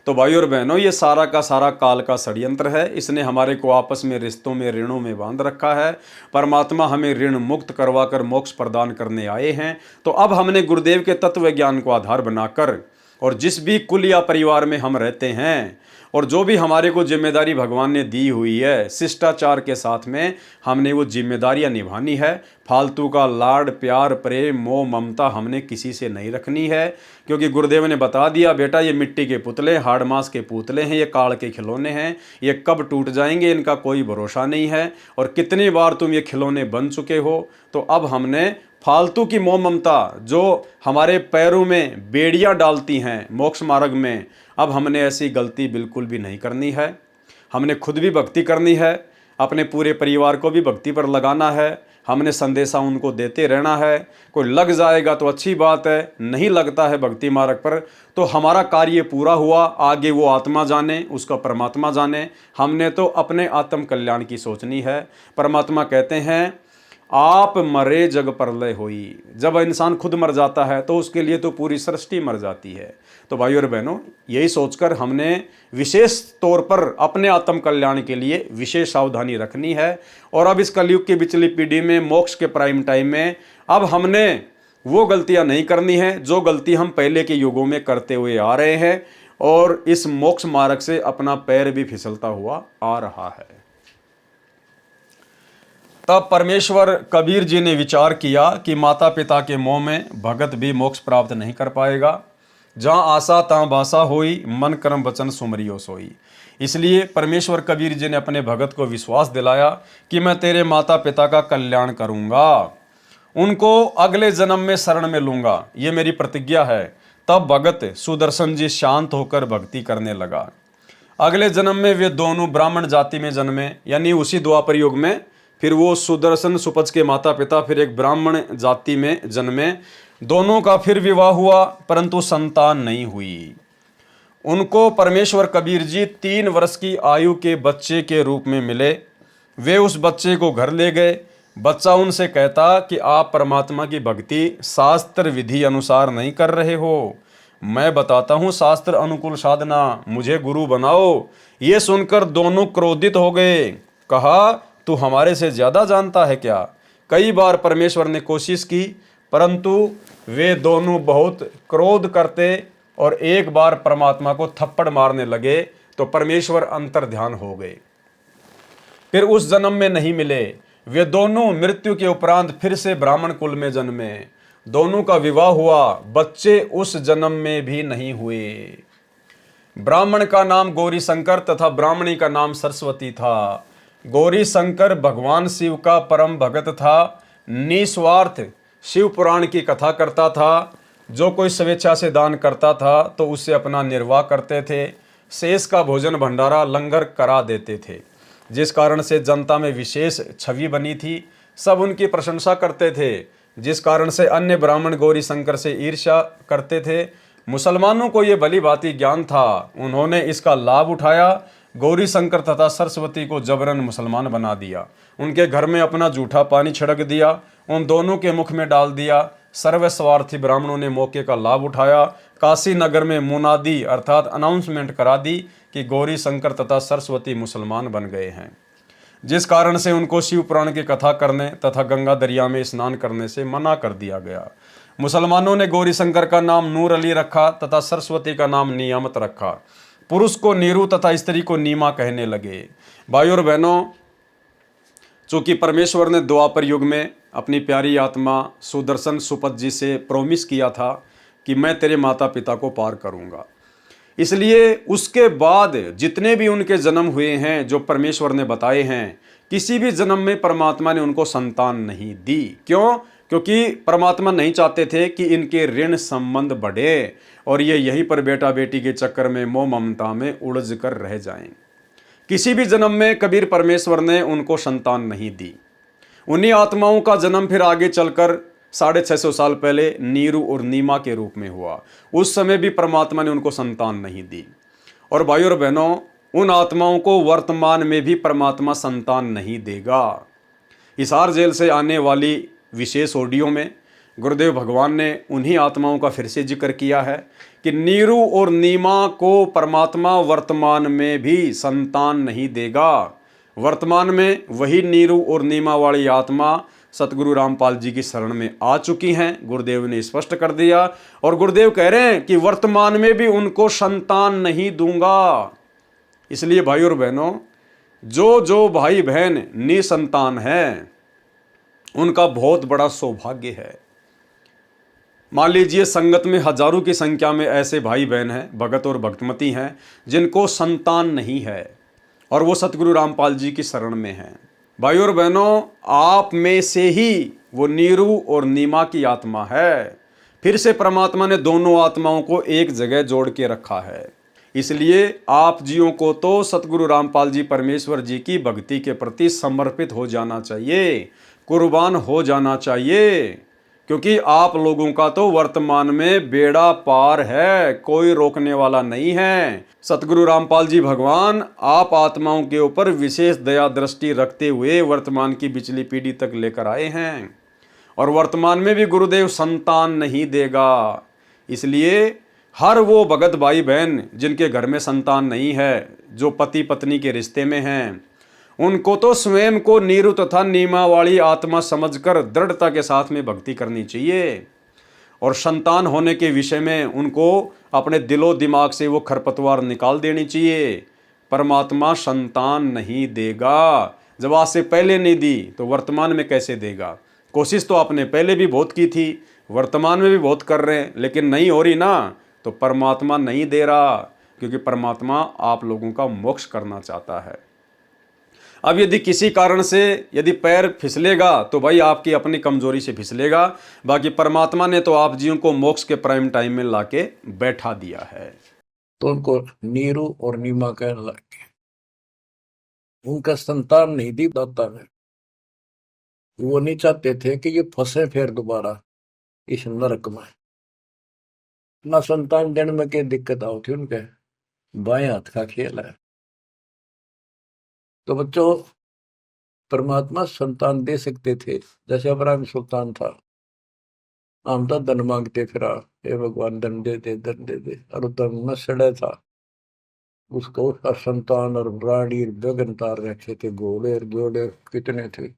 तो भाई और बहनों, ये सारा का सारा काल का षड्यंत्र है। इसने हमारे को आपस में रिश्तों में ऋणों में बांध रखा है। परमात्मा हमें ऋण मुक्त करवा कर मोक्ष प्रदान करने आए हैं। तो अब हमने गुरुदेव के तत्व ज्ञान को आधार बनाकर और जिस भी कुल या परिवार में हम रहते हैं और जो भी हमारे को जिम्मेदारी भगवान ने दी हुई है, शिष्टाचार के साथ में हमने वो जिम्मेदारियां निभानी है। फालतू का लाड प्यार प्रेम मोह ममता हमने किसी से नहीं रखनी है, क्योंकि गुरुदेव ने बता दिया, बेटा ये मिट्टी के पुतले, हाड़ मांस के पुतले हैं, ये काल के खिलौने हैं, ये कब टूट जाएंगे इनका कोई भरोसा नहीं है। और कितनी बार तुम ये खिलौने बन चुके हो। तो अब हमने फालतू की मोह ममता जो हमारे पैरों में बेड़ियां डालती हैं मोक्ष मार्ग में, अब हमने ऐसी गलती बिल्कुल भी नहीं करनी है। हमने खुद भी भक्ति करनी है, अपने पूरे परिवार को भी भक्ति पर लगाना है। हमने संदेशा उनको देते रहना है। कोई लग जाएगा तो अच्छी बात है, नहीं लगता है भक्ति मार्ग पर तो हमारा कार्य पूरा हुआ। आगे वो आत्मा जाने, उसका परमात्मा जाने। हमने तो अपने आत्म कल्याण की सोचनी है। परमात्मा कहते हैं, आप मरे जग प्रलय होई। जब इंसान खुद मर जाता है तो उसके लिए तो पूरी सृष्टि मर जाती है। तो भाई और बहनों, यही सोचकर हमने विशेष तौर पर अपने आत्म कल्याण के लिए विशेष सावधानी रखनी है। और अब इस कलयुग की पिछली पीढ़ी में मोक्ष के प्राइम टाइम में अब हमने वो गलतियां नहीं करनी है जो गलती हम पहले के युगों में करते हुए आ रहे हैं, और इस मोक्ष मार्ग से अपना पैर भी फिसलता हुआ आ रहा है। तब परमेश्वर कबीर जी ने विचार किया कि माता पिता के मोह में भगत भी मोक्ष प्राप्त नहीं कर पाएगा। जहाँ आशा तहाँ बासा होई, मन कर्म वचन सुमरियो सोई। इसलिए परमेश्वर कबीर जी ने अपने भगत को विश्वास दिलाया कि मैं तेरे माता पिता का कल्याण करूँगा, उनको अगले जन्म में शरण में लूँगा, ये मेरी प्रतिज्ञा है। तब भगत सुदर्शन जी शांत होकर भक्ति करने लगा। अगले जन्म में वे दोनों ब्राह्मण जाति में जन्मे, यानी उसी द्वापर युग में फिर वो सुदर्शन सुपच के माता पिता फिर एक ब्राह्मण जाति में जन्मे। दोनों का फिर विवाह हुआ परंतु संतान नहीं हुई। उनको परमेश्वर कबीर जी 3 वर्ष की आयु के बच्चे के रूप में मिले। वे उस बच्चे को घर ले गए। बच्चा उनसे कहता कि आप परमात्मा की भक्ति शास्त्र विधि अनुसार नहीं कर रहे हो, मैं बताता हूँ शास्त्र अनुकूल साधना, मुझे गुरु बनाओ। ये सुनकर दोनों क्रोधित हो गए। कहा, तू हमारे से ज़्यादा जानता है क्या? कई बार परमेश्वर ने कोशिश की परंतु वे दोनों बहुत क्रोध करते और एक बार परमात्मा को थप्पड़ मारने लगे तो परमेश्वर अंतर ध्यान हो गए। फिर उस जन्म में नहीं मिले। वे दोनों मृत्यु के उपरांत फिर से ब्राह्मण कुल में जन्मे। दोनों का विवाह हुआ, बच्चे उस जन्म में भी नहीं हुए। ब्राह्मण का नाम गौरी शंकर तथा ब्राह्मणी का नाम सरस्वती था। गौरी शंकर भगवान शिव का परम भगत था, निस्वार्थ शिव पुराण की कथा करता था। जो कोई स्वेच्छा से दान करता था तो उससे अपना निर्वाह करते थे। शेष का भोजन भंडारा लंगर करा देते थे, जिस कारण से जनता में विशेष छवि बनी थी। सब उनकी प्रशंसा करते थे, जिस कारण से अन्य ब्राह्मण गौरी शंकर से ईर्ष्या करते थे। मुसलमानों को ये भली भांति ज्ञान था, उन्होंने इसका लाभ उठाया। गौरी शंकर तथा सरस्वती को जबरन मुसलमान बना दिया। उनके घर में अपना जूठा पानी छिड़क दिया, उन दोनों के मुख में डाल दिया। सर्वस्वार्थी ब्राह्मणों ने मौके का लाभ उठाया। काशी नगर में मुनादी अर्थात अनाउंसमेंट करा दी कि गौरी शंकर तथा सरस्वती मुसलमान बन गए हैं, जिस कारण से उनको शिव पुराण की कथा करने तथा गंगा दरिया में स्नान करने से मना कर दिया गया। मुसलमानों ने गौरी शंकर का नाम नूर अली रखा तथा सरस्वती का नाम नियामत रखा। पुरुष को नीरू तथा स्त्री को नीमा कहने लगे। भाई और बहनों, चूँकि परमेश्वर ने द्वापर युग में अपनी प्यारी आत्मा सुदर्शन सुपत जी से प्रॉमिस किया था कि मैं तेरे माता पिता को पार करूँगा, इसलिए उसके बाद जितने भी उनके जन्म हुए हैं जो परमेश्वर ने बताए हैं, किसी भी जन्म में परमात्मा ने उनको संतान नहीं दी। क्यों? क्योंकि परमात्मा नहीं चाहते थे कि इनके ऋण संबंध बढ़े और ये यहीं पर बेटा बेटी के चक्कर में मोह ममता में उलझ कर रह जाएं। किसी भी जन्म में कबीर परमेश्वर ने उनको संतान नहीं दी। उन्हीं आत्माओं का जन्म फिर आगे चलकर 650 साल पहले नीरू और नीमा के रूप में हुआ। उस समय भी परमात्मा ने उनको संतान नहीं दी। और भाइयों और बहनों, उन आत्माओं को वर्तमान में भी परमात्मा संतान नहीं देगा। हिसार जेल से आने वाली विशेष ऑडियो में गुरुदेव भगवान ने उन्हीं आत्माओं का फिर से जिक्र किया है कि नीरू और नीमा को परमात्मा वर्तमान में भी संतान नहीं देगा। वर्तमान में वही नीरू और नीमा वाली आत्मा सतगुरु रामपाल जी की शरण में आ चुकी हैं। गुरुदेव ने स्पष्ट कर दिया और गुरुदेव कह रहे हैं कि वर्तमान में भी उनको संतान नहीं दूंगा। इसलिए भाई और बहनों, जो भाई बहन निसंतान हैं उनका बहुत बड़ा सौभाग्य है। मान लीजिए संगत में हजारों की संख्या में ऐसे भाई बहन हैं, भगत और भक्तमती हैं, जिनको संतान नहीं है और वो सतगुरु रामपाल जी की शरण में हैं। भाई और बहनों, आप में से ही वो नीरू और नीमा की आत्मा है। फिर से परमात्मा ने दोनों आत्माओं को एक जगह जोड़ के रखा है। इसलिए आप जियों को तो सतगुरु रामपाल जी परमेश्वर जी की भक्ति के प्रति समर्पित हो जाना चाहिए, कुर्बान हो जाना चाहिए, क्योंकि आप लोगों का तो वर्तमान में बेड़ा पार है, कोई रोकने वाला नहीं है। सतगुरु रामपाल जी भगवान आप आत्माओं के ऊपर विशेष दया दृष्टि रखते हुए वर्तमान की पिछली पीढ़ी तक लेकर आए हैं और वर्तमान में भी गुरुदेव संतान नहीं देगा। इसलिए हर वो भगत भाई बहन जिनके घर में संतान नहीं है, जो पति पत्नी के रिश्ते में हैं, उनको तो स्वयं को नीरू तथा नीमा वाली आत्मा समझकर दृढ़ता के साथ में भक्ति करनी चाहिए और संतान होने के विषय में उनको अपने दिलो दिमाग से वो खरपतवार निकाल देनी चाहिए। परमात्मा संतान नहीं देगा। जब आज से पहले नहीं दी तो वर्तमान में कैसे देगा? कोशिश तो आपने पहले भी बहुत की थी, वर्तमान में भी बहुत कर रहे हैं, लेकिन नहीं हो रही ना, तो परमात्मा नहीं दे रहा, क्योंकि परमात्मा आप लोगों का मोक्ष करना चाहता है। अब यदि किसी कारण से यदि पैर फिसलेगा तो भाई आपकी अपनी कमजोरी से फिसलेगा, बाकी परमात्मा ने तो आप जीवों को मोक्ष के प्राइम टाइम में लाके बैठा दिया है। तो उनको नीरू और नीमा कहने लगे। उनका संतान नहीं दी दाता ने। वो नहीं चाहते थे कि ये फंसे फिर दोबारा इस नरक में। ना संतान देने में क्या दिक्कत होती उनके, बाएं हाथ का खेल है। तो बच्चों, परमात्मा संतान दे सकते थे, जैसे अब्राहिम सुल्तान था, हम तो धन मांगते फिरा, हे भगवान धन दे दे धन दे दे, और धन में सड़े था। उसको उसका संतान और रानी गगन तार रखे थे, घोड़े घोड़े कितने थे।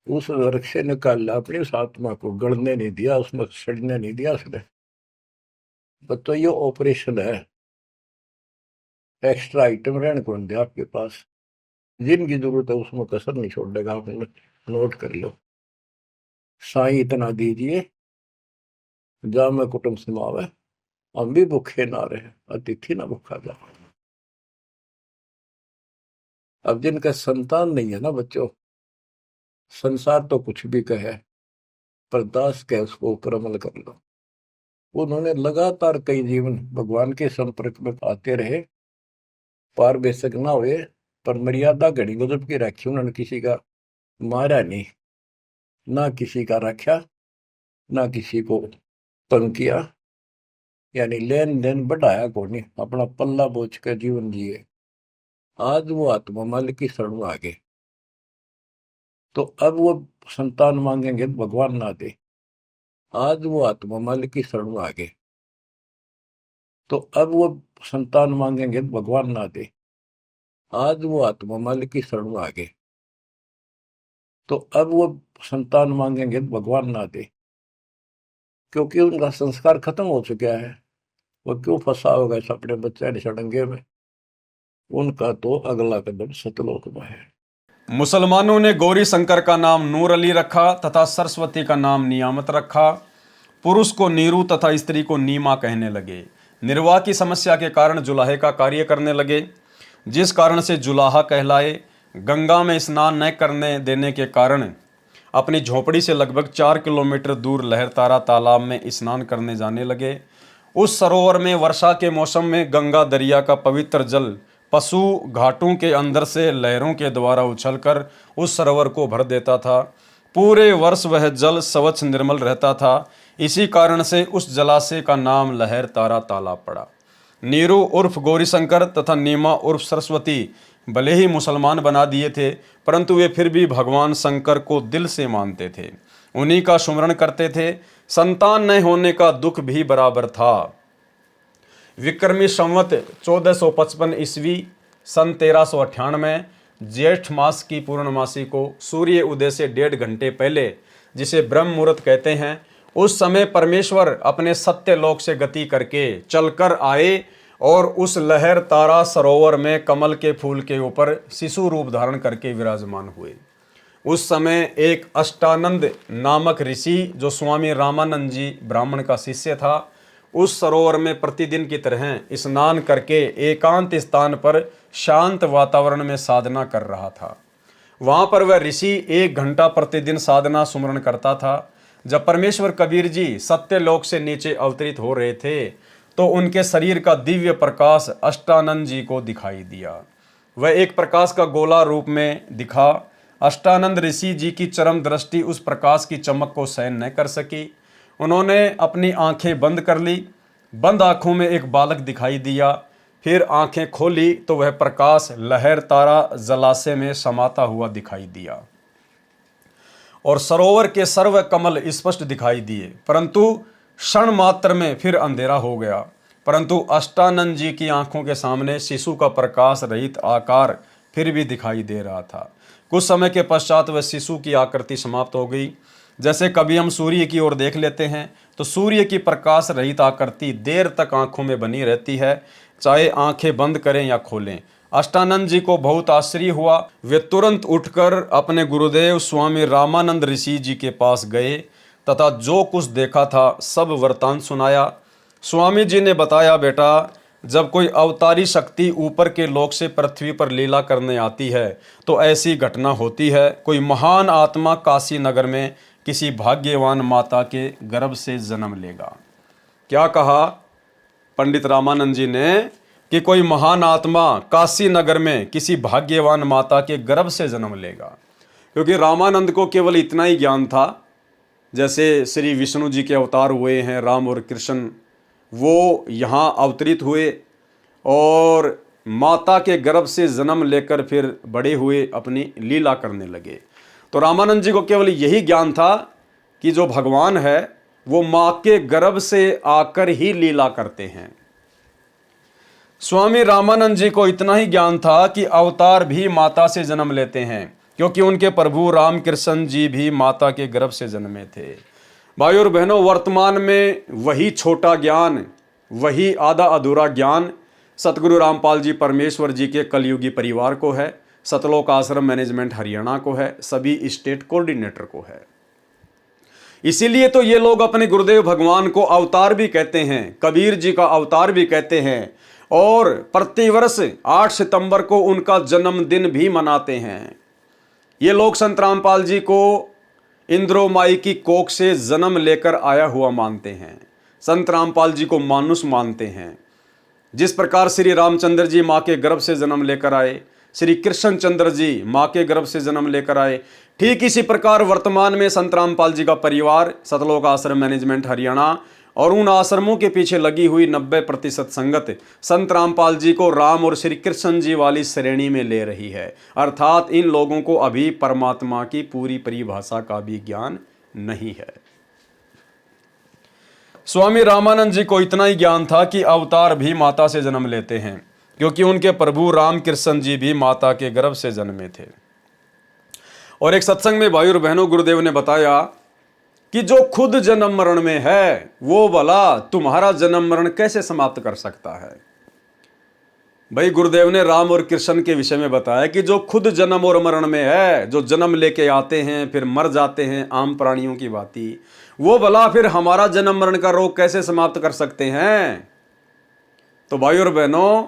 उस नरक से निकाला, अपनी उस आत्मा को गड़ने नहीं दिया, उसमें सड़ने नहीं दिया उसने। बच्चों, ये ऑपरेशन है। एक्स्ट्रा आइटम रहने को नहीं दिया आपके पास। जिनकी जरूरत है उसमें कसर नहीं छोड़ेगा। आप नोट कर लो। साईं इतना दीजिए, जा में कुटुंब समावे, हम भी भूखे ना रहे, अतिथि ना भूखा जा। अब जिनका संतान नहीं है ना बच्चों, संसार तो कुछ भी कहे, पर दास के उसको ऊपर अमल कर लो। उन्होंने लगातार कई जीवन भगवान के संपर्क में आते रहे, पार बेशक ना हुए, पर मर्यादा घड़ी गजब की रखी। उन्होंने किसी का मारा नहीं, ना किसी का रखा, ना किसी को तंग किया, यानी लेन देन बढ़ाया को नहीं, अपना पल्ला बोझ कर जीवन जिए। आज वो आत्मा मालिक की शरण आ गए, तो अब वो संतान मांगेंगे तो भगवान ना दे। आज वो आत्मा मालिक की शरण आ गए, तो अब वो संतान मांगेंगे तो भगवान ना दे। आज वो आत्मा मालिक की शरण आ गए, तो अब वो संतान मांगेंगे तो भगवान ना दे, क्योंकि उनका संस्कार खत्म हो चुका है। वो क्यों फंसा होगा इस अपने बच्चे सड़ंगे में? उनका तो अगला कदम सतलोक में है। मुसलमानों ने गौरी शंकर का नाम नूर अली रखा तथा सरस्वती का नाम नियामत रखा। पुरुष को नीरू तथा स्त्री को नीमा कहने लगे। निर्वाह की समस्या के कारण जुलाहे का कार्य करने लगे, जिस कारण से जुलाहा कहलाए। गंगा में स्नान न करने देने के कारण अपनी झोपड़ी से लगभग 4 किलोमीटर दूर लहरतारा तालाब में स्नान करने जाने लगे। उस सरोवर में वर्षा के मौसम में गंगा दरिया का पवित्र जल पशु घाटों के अंदर से लहरों के द्वारा उछलकर उस सरोवर को भर देता था। पूरे वर्ष वह जल स्वच्छ निर्मल रहता था। इसी कारण से उस जलाशय का नाम लहर तारा तालाब पड़ा। नीरू उर्फ गौरीशंकर तथा नीमा उर्फ सरस्वती भले ही मुसलमान बना दिए थे, परंतु वे फिर भी भगवान शंकर को दिल से मानते थे, उन्हीं का सुमरण करते थे। संतान न होने का दुख भी बराबर था। विक्रमी संवत 1455 ईस्वी सन 1398 ज्येष्ठ मास की पूर्णमासी को सूर्य उदय से 1.5 घंटे पहले, जिसे ब्रह्म मुहूर्त कहते हैं, उस समय परमेश्वर अपने सत्य लोक से गति करके चलकर आए और उस लहर तारा सरोवर में कमल के फूल के ऊपर शिशु रूप धारण करके विराजमान हुए। उस समय एक अष्टानंद नामक ऋषि, जो स्वामी रामानंद जी ब्राह्मण का शिष्य था, उस सरोवर में प्रतिदिन की तरह स्नान करके एकांत स्थान पर शांत वातावरण में साधना कर रहा था। वहाँ पर वह ऋषि 1 घंटा प्रतिदिन साधना सुमरण करता था। जब परमेश्वर कबीर जी सत्यलोक से नीचे अवतरित हो रहे थे, तो उनके शरीर का दिव्य प्रकाश अष्टानंद जी को दिखाई दिया। वह एक प्रकाश का गोला रूप में दिखा। अष्टानंद ऋषि जी की चरम दृष्टि उस प्रकाश की चमक को सहन न कर सकी। उन्होंने अपनी आंखें बंद कर ली। बंद आंखों में एक बालक दिखाई दिया। फिर आंखें खोली तो वह प्रकाश लहर तारा जलाशय में समाता हुआ दिखाई दिया और सरोवर के सर्व कमल स्पष्ट दिखाई दिए, परंतु क्षण मात्र में फिर अंधेरा हो गया। परंतु अष्टानंद जी की आंखों के सामने शिशु का प्रकाश रहित आकार फिर भी दिखाई दे रहा था। कुछ समय के पश्चात वह शिशु की आकृति समाप्त हो गई। जैसे कभी हम सूर्य की ओर देख लेते हैं तो सूर्य की प्रकाश रहित आकृति देर तक आंखों में बनी रहती है, चाहे आंखें बंद करें या खोलें। अष्टानंद जी को बहुत आश्चर्य हुआ। वे तुरंत उठकर अपने गुरुदेव स्वामी रामानंद ऋषि जी के पास गए तथा जो कुछ देखा था सब वृतांत सुनाया। स्वामी जी ने बताया, बेटा, जब कोई अवतारी शक्ति ऊपर के लोक से पृथ्वी पर लीला करने आती है तो ऐसी घटना होती है। कोई महान आत्मा काशी नगर में किसी भाग्यवान माता के गर्भ से जन्म लेगा। क्या कहा पंडित रामानंद जी ने कि कोई महान आत्मा काशी नगर में किसी भाग्यवान माता के गर्भ से जन्म लेगा, क्योंकि रामानंद को केवल इतना ही ज्ञान था, जैसे श्री विष्णु जी के अवतार हुए हैं राम और कृष्ण, वो यहाँ अवतरित हुए और माता के गर्भ से जन्म लेकर फिर बड़े हुए अपनी लीला करने लगे। तो रामानंद जी को केवल यही ज्ञान था कि जो भगवान है वो माँ के गर्भ से आकर ही लीला करते हैं। स्वामी रामानंद जी को इतना ही ज्ञान था कि अवतार भी माता से जन्म लेते हैं, क्योंकि उनके प्रभु रामकृष्ण जी भी माता के गर्भ से जन्मे थे। भाई और बहनों, वर्तमान में वही छोटा ज्ञान, वही आधा अधूरा ज्ञान सतगुरु रामपाल जी परमेश्वर जी के कलयुगी परिवार को है, सतलोक आश्रम मैनेजमेंट हरियाणा को है, सभी स्टेट कोऑर्डिनेटर को है। इसीलिए तो ये लोग अपने गुरुदेव भगवान को अवतार भी कहते हैं, कबीर जी का अवतार भी कहते हैं, और प्रतिवर्ष 8 सितंबर को उनका जन्मदिन भी मनाते हैं। ये लोग संत रामपाल जी को इंद्रो माई की कोख से जन्म लेकर आया हुआ मानते हैं। संत रामपाल जी को मानुष मानते हैं। जिस प्रकार श्री रामचंद्र जी माँ के गर्भ से जन्म लेकर आए, श्री कृष्णचंद्र जी माँ के गर्भ से जन्म लेकर आए, ठीक इसी प्रकार वर्तमान में संत रामपाल जी का परिवार सतलोक आश्रम मैनेजमेंट हरियाणा और उन आश्रमों के पीछे लगी हुई 90% संगत संत रामपाल जी को राम और श्री कृष्ण जी वाली श्रेणी में ले रही है। अर्थात इन लोगों को अभी परमात्मा की पूरी परिभाषा का भी ज्ञान नहीं है। स्वामी रामानंद जी को इतना ही ज्ञान था कि अवतार भी माता से जन्म लेते हैं, क्योंकि उनके प्रभु रामकृष्ण जी भी माता के गर्भ से जन्मे थे। और एक सत्संग में भाई और बहनों गुरुदेव ने बताया कि जो खुद जन्म मरण में है वो भला तुम्हारा जन्म मरण कैसे समाप्त कर सकता है। भाई गुरुदेव ने राम और कृष्ण के विषय में बताया कि जो खुद जन्म और मरण में है, जो जन्म लेके आते हैं फिर मर जाते हैं आम प्राणियों की भांति, वो भला फिर हमारा जन्म मरण का रोग कैसे समाप्त कर सकते हैं। तो भाई और बहनों,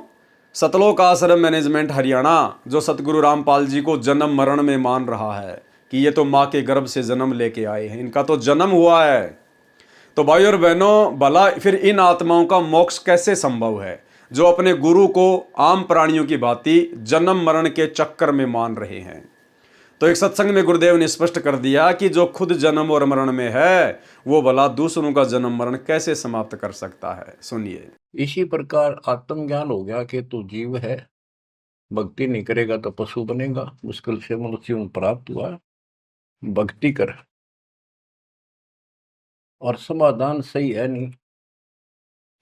सतलोक आश्रम मैनेजमेंट हरियाणा जो सतगुरु रामपाल जी को जन्म मरण में मान रहा है कि ये तो माँ के गर्भ से जन्म लेके आए हैं, इनका तो जन्म हुआ है, तो भाई और बहनों भला फिर इन आत्माओं का मोक्ष कैसे संभव है। जो अपने गुरु को आम प्राणियों की भांति जन्म मरण के चक्कर में मान रहे हैं। तो एक सत्संग में गुरुदेव ने स्पष्ट कर दिया कि जो खुद जन्म और मरण में है वो भला दूसरों का जन्म मरण कैसे समाप्त कर सकता है। सुनिए। इसी प्रकार आत्मज्ञान हो गया कि तू जीव है, भक्ति नहीं करेगा तो पशु बनेगा, मुश्किल से मनुष्य में प्राप्त हुआ, भक्ति कर। और समाधान सही है नहीं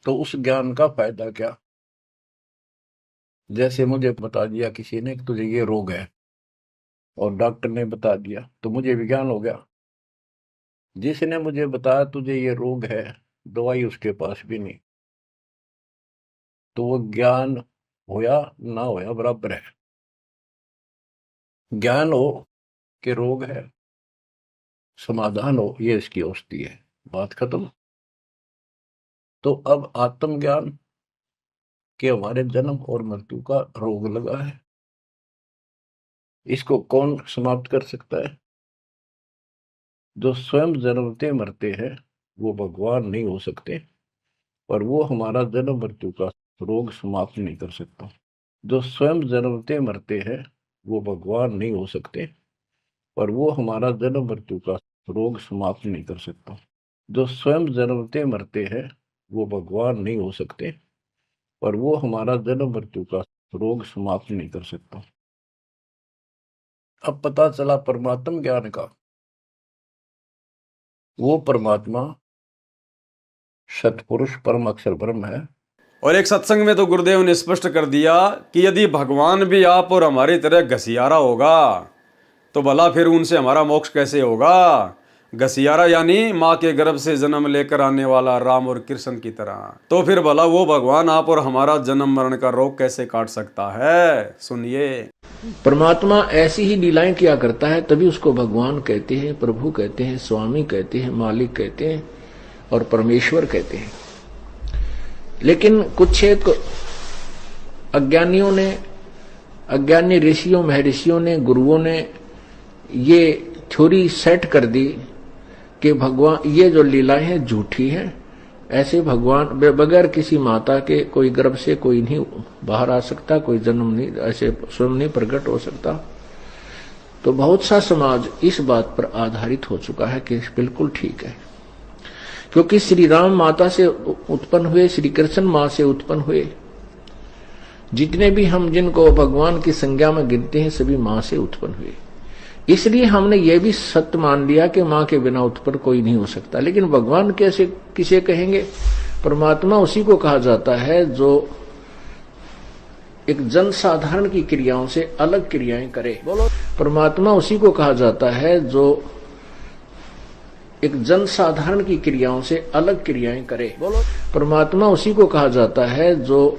तो उस ज्ञान का फायदा क्या। जैसे मुझे बता दिया किसी ने कि तुझे ये रोग है और डॉक्टर ने बता दिया तो मुझे विज्ञान हो गया। जिसने मुझे बताया तुझे ये रोग है, दवाई उसके पास भी नहीं, तो वो ज्ञान होया ना होया बराबर है। ज्ञान हो कि रोग है, समाधान हो ये इसकी औषधि है, बात खत्म। तो अब आत्मज्ञान कि हमारे जन्म और मृत्यु का रोग लगा है, इसको कौन समाप्त कर सकता है। जो स्वयं जन्मते मरते हैं वो भगवान नहीं हो सकते, पर वो हमारा जन्म मृत्यु का रोग समाप्त नहीं कर सकता। जो स्वयं जन्मते मरते हैं वो भगवान नहीं हो सकते, पर वो हमारा जन्म मृत्यु का रोग समाप्त नहीं कर सकता। जो स्वयं जन्मते मरते हैं वो भगवान नहीं हो सकते, पर वो हमारा जन्म मृत्यु का रोग समाप्त नहीं कर सकता। अब पता चला परमात्म ज्ञान का, वो परमात्मा सतपुरुष परम अक्षर ब्रह्म है। और एक सत्संग में तो गुरुदेव ने स्पष्ट कर दिया कि यदि भगवान भी आप और हमारी तरह घसियारा होगा तो भला फिर उनसे हमारा मोक्ष कैसे होगा। घसियारा यानी माँ के गर्भ से जन्म लेकर आने वाला राम और कृष्ण की तरह। तो फिर भला वो भगवान आप और हमारा जन्म मरण का रोग कैसे काट सकता है। सुनिए। परमात्मा ऐसी ही लीलाएं किया करता है, तभी उसको भगवान कहते हैं, प्रभु कहते हैं, स्वामी कहते हैं, मालिक कहते हैं और परमेश्वर कहते हैं। लेकिन कुछ एक अज्ञानियों ने, अज्ञानी ऋषियों महर्षियों ने, गुरुओं ने ये थ्योरी सेट कर दी कि भगवान ये जो लीलाएं हैं झूठी हैं। ऐसे भगवान बगैर किसी माता के कोई गर्भ से कोई नहीं बाहर आ सकता, कोई जन्म नहीं, ऐसे स्वयं नहीं प्रकट हो सकता। तो बहुत सा समाज इस बात पर आधारित हो चुका है कि बिल्कुल ठीक है, क्योंकि श्री राम माता से उत्पन्न हुए, श्री कृष्ण माँ से उत्पन्न हुए। जितने भी हम जिनको भगवान की संज्ञा में गिनते हैं सभी माँ से उत्पन्न हुए। इसलिए हमने ये भी सत्य मान लिया कि माँ के बिना उत्पन्न कोई नहीं हो सकता। लेकिन भगवान कैसे किसे कहेंगे। परमात्मा उसी को कहा जाता है जो एक जन साधारण की क्रियाओं से अलग क्रियाएं करे। बोलो। परमात्मा उसी को कहा जाता है जो एक जन साधारण की क्रियाओं से अलग क्रियाएं करे। बोलो। परमात्मा उसी को कहा जाता है जो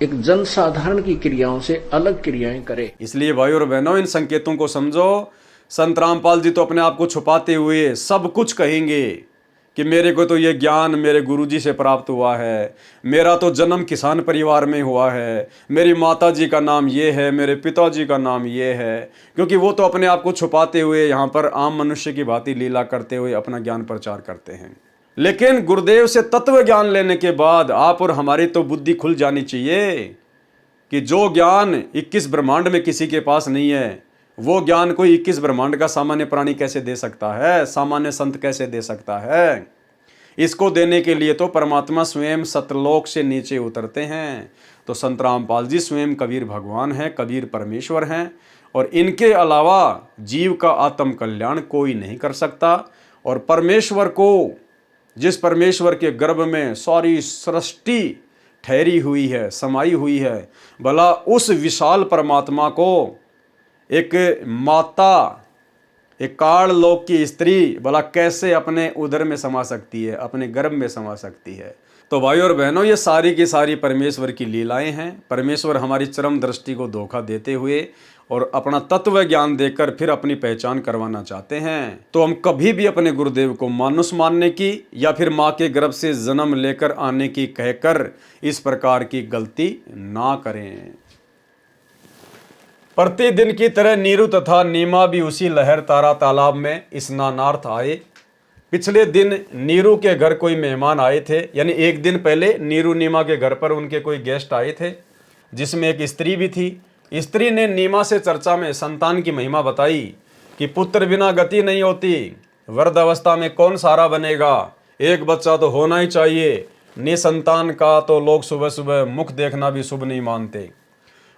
एक जन साधारण की क्रियाओं से अलग क्रियाएं करे। इसलिए भाई और बहनों इन संकेतों को समझो। संत रामपाल जी तो अपने आप को छुपाते हुए सब कुछ कहेंगे कि मेरे को तो ये ज्ञान मेरे गुरुजी से प्राप्त हुआ है, मेरा तो जन्म किसान परिवार में हुआ है, मेरी माता जी का नाम ये है, मेरे पिताजी का नाम ये है। क्योंकि वो तो अपने आप को छुपाते हुए यहाँ पर आम मनुष्य की भांति लीला करते हुए अपना ज्ञान प्रचार करते हैं। लेकिन गुरुदेव से तत्व ज्ञान लेने के बाद आप और हमारी तो बुद्धि खुल जानी चाहिए कि जो ज्ञान 21 ब्रह्मांड में किसी के पास नहीं है, वो ज्ञान कोई 21 ब्रह्मांड का सामान्य प्राणी कैसे दे सकता है, सामान्य संत कैसे दे सकता है। इसको देने के लिए तो परमात्मा स्वयं सतलोक से नीचे उतरते हैं। तो संत रामपाल जी स्वयं कबीर भगवान हैं, कबीर परमेश्वर हैं, और इनके अलावा जीव का आत्म कल्याण कोई नहीं कर सकता। और परमेश्वर को, जिस परमेश्वर के गर्भ में सारी सृष्टि ठहरी हुई है, समाई हुई है, भला उस विशाल परमात्मा को एक माता, एक काल लोक की स्त्री भला कैसे अपने उदर में समा सकती है, अपने गर्भ में समा सकती है। तो भाई और बहनों, ये सारी की सारी परमेश्वर की लीलाएं हैं। परमेश्वर हमारी चरम दृष्टि को धोखा देते हुए और अपना तत्व ज्ञान देकर फिर अपनी पहचान करवाना चाहते हैं। तो हम कभी भी अपने गुरुदेव को मानुष मानने की या फिर माँ के गर्भ से जन्म लेकर आने की कहकर इस प्रकार की गलती ना करें। प्रतिदिन की तरह नीरू तथा नीमा भी उसी लहर तारा तालाब में स्नानार्थ आए। पिछले दिन नीरू के घर कोई मेहमान आए थे, यानी एक दिन पहले नीरू नीमा के घर पर उनके कोई गेस्ट आए थे, जिसमें एक स्त्री भी थी। स्त्री ने नीमा से चर्चा में संतान की महिमा बताई कि पुत्र बिना गति नहीं होती, वृद्ध अवस्था में कौन सहारा बनेगा, एक बच्चा तो होना ही चाहिए, निसंतान का तो लोग सुबह सुबह मुख देखना भी शुभ नहीं मानते।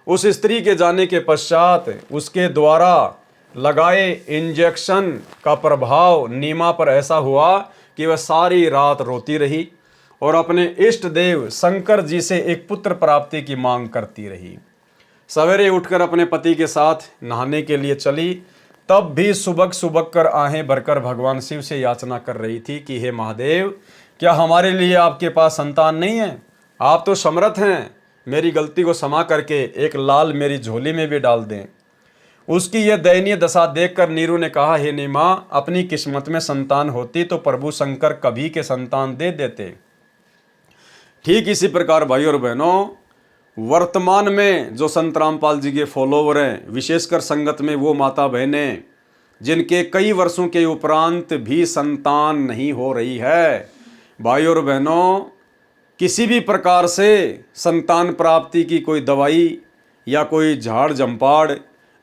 उस स्त्री के जाने के पश्चात उसके द्वारा लगाए इंजेक्शन का प्रभाव नीमा पर ऐसा हुआ कि वह सारी रात रोती रही और अपने इष्ट देव शंकर जी से एक पुत्र प्राप्ति की मांग करती रही। सवेरे उठकर अपने पति के साथ नहाने के लिए चली, तब भी सुबह सुबह कर आहें भरकर भगवान शिव से याचना कर रही थी कि हे महादेव, क्या हमारे लिए आपके पास संतान नहीं है? आप तो समर्थ हैं, मेरी गलती को क्षमा करके एक लाल मेरी झोली में भी डाल दें। उसकी यह दयनीय दशा देखकर नीरू ने कहा, हे नीमा, अपनी किस्मत में संतान होती तो प्रभु शंकर कभी के संतान दे देते। ठीक इसी प्रकार भाई और बहनों, वर्तमान में जो संत रामपाल जी के फॉलोवर हैं, विशेषकर संगत में वो माता बहनें जिनके कई वर्षों के उपरांत भी संतान नहीं हो रही है, भाई और बहनों, किसी भी प्रकार से संतान प्राप्ति की कोई दवाई या कोई झाड़ जंपाड़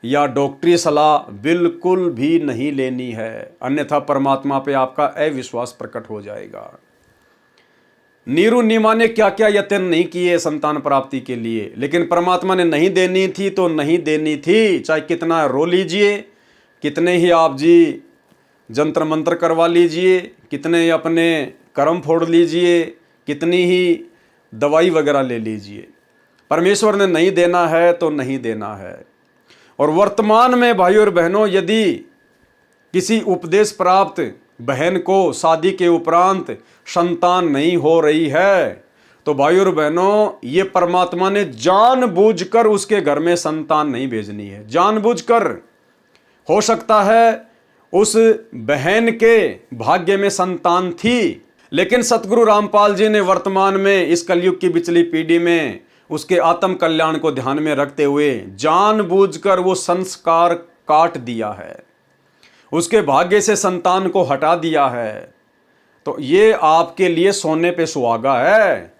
या डॉक्टरी सलाह बिल्कुल भी नहीं लेनी है, अन्यथा परमात्मा पे आपका अविश्वास प्रकट हो जाएगा। नीरू नीमा ने क्या क्या यत्न नहीं किए संतान प्राप्ति के लिए, लेकिन परमात्मा ने नहीं देनी थी तो नहीं देनी थी, चाहे कितना रो लीजिए, कितने ही आप जी जंतर मंत्र करवा लीजिए, कितने अपने कर्म फोड़ लीजिए, कितनी ही दवाई वगैरह ले लीजिए, परमेश्वर ने नहीं देना है तो नहीं देना है। और वर्तमान में भाई और बहनों, यदि किसी उपदेश प्राप्त बहन को शादी के उपरांत संतान नहीं हो रही है, तो भाई और बहनों, ये परमात्मा ने जानबूझकर उसके घर में संतान नहीं भेजनी है, जानबूझकर। हो सकता है उस बहन के भाग्य में संतान थी, लेकिन सतगुरु रामपाल जी ने वर्तमान में इस कलयुग की बिचली पीढ़ी में उसके आत्म कल्याण को ध्यान में रखते हुए जानबूझकर वो संस्कार काट दिया है, उसके भाग्य से संतान को हटा दिया है। तो ये आपके लिए सोने पे सुहागा है।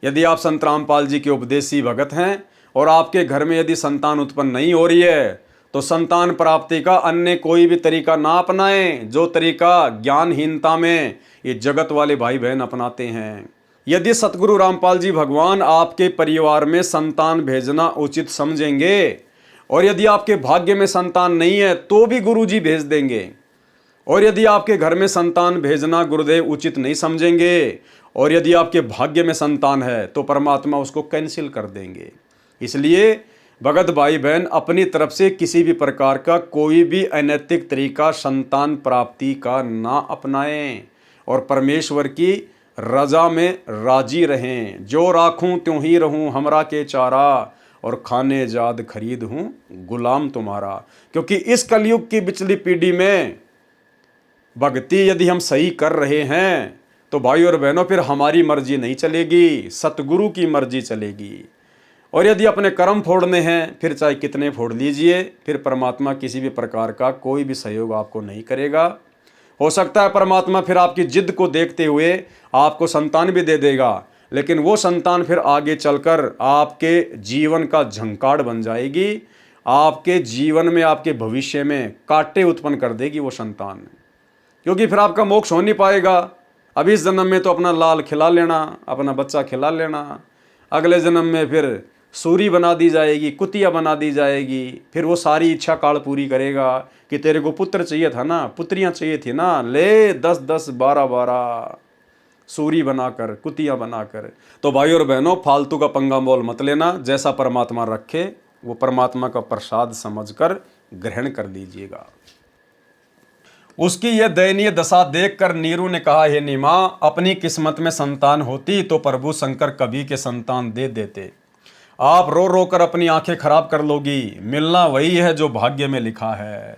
यदि आप संत रामपाल जी के उपदेशी भगत हैं और आपके घर में यदि संतान उत्पन्न नहीं हो रही है, तो संतान प्राप्ति का अन्य कोई भी तरीका ना अपनाएं, जो तरीका ज्ञानहीनता में ये जगत वाले भाई बहन अपनाते हैं। यदि सतगुरु रामपाल जी भगवान आपके परिवार में संतान भेजना उचित समझेंगे, और यदि आपके भाग्य में संतान नहीं है तो भी गुरु जी भेज देंगे, और यदि आपके घर में संतान भेजना गुरुदेव उचित नहीं समझेंगे, और यदि आपके भाग्य में संतान है तो परमात्मा उसको कैंसिल कर देंगे। इसलिए भगत भाई बहन अपनी तरफ से किसी भी प्रकार का कोई भी अनैतिक तरीका संतान प्राप्ति का ना अपनाएं और परमेश्वर की रजा में राजी रहें। जो राखूं त्यों ही रहूं, हमरा के चारा, और खाने जाद खरीद हूं गुलाम तुम्हारा। क्योंकि इस कलयुग की बिचली पीढ़ी में भक्ति यदि हम सही कर रहे हैं तो भाई और बहनों फिर हमारी मर्जी नहीं चलेगी, सतगुरु की मर्जी चलेगी। और यदि अपने कर्म फोड़ने हैं फिर चाहे कितने फोड़ लीजिए, फिर परमात्मा किसी भी प्रकार का कोई भी सहयोग आपको नहीं करेगा। हो सकता है परमात्मा फिर आपकी जिद को देखते हुए आपको संतान भी दे देगा, लेकिन वो संतान फिर आगे चलकर आपके जीवन का झंकार बन जाएगी, आपके जीवन में, आपके भविष्य में कांटे उत्पन्न कर देगी वो संतान, क्योंकि फिर आपका मोक्ष हो नहीं पाएगा। अभी इस जन्म में तो अपना लाल खिला लेना, अपना बच्चा खिला लेना, अगले जन्म में फिर सूरी बना दी जाएगी, कुतिया बना दी जाएगी, फिर वो सारी इच्छा काल पूरी करेगा कि तेरे को पुत्र चाहिए था ना, पुत्रियां चाहिए थी ना, ले 10-10, 12-12 सूरी बनाकर, कुतिया बनाकर। तो भाई और बहनों, फालतू का पंगा मोल मत लेना, जैसा परमात्मा रखे वो परमात्मा का प्रसाद समझकर ग्रहण कर लीजिएगा। उसकी यह दयनीय दशा देखकर नीरू ने कहा, हे नीमा, अपनी किस्मत में संतान होती तो प्रभु शंकर कभी के संतान दे देते। आप रो रो कर अपनी आंखें खराब कर लोगी, मिलना वही है जो भाग्य में लिखा है।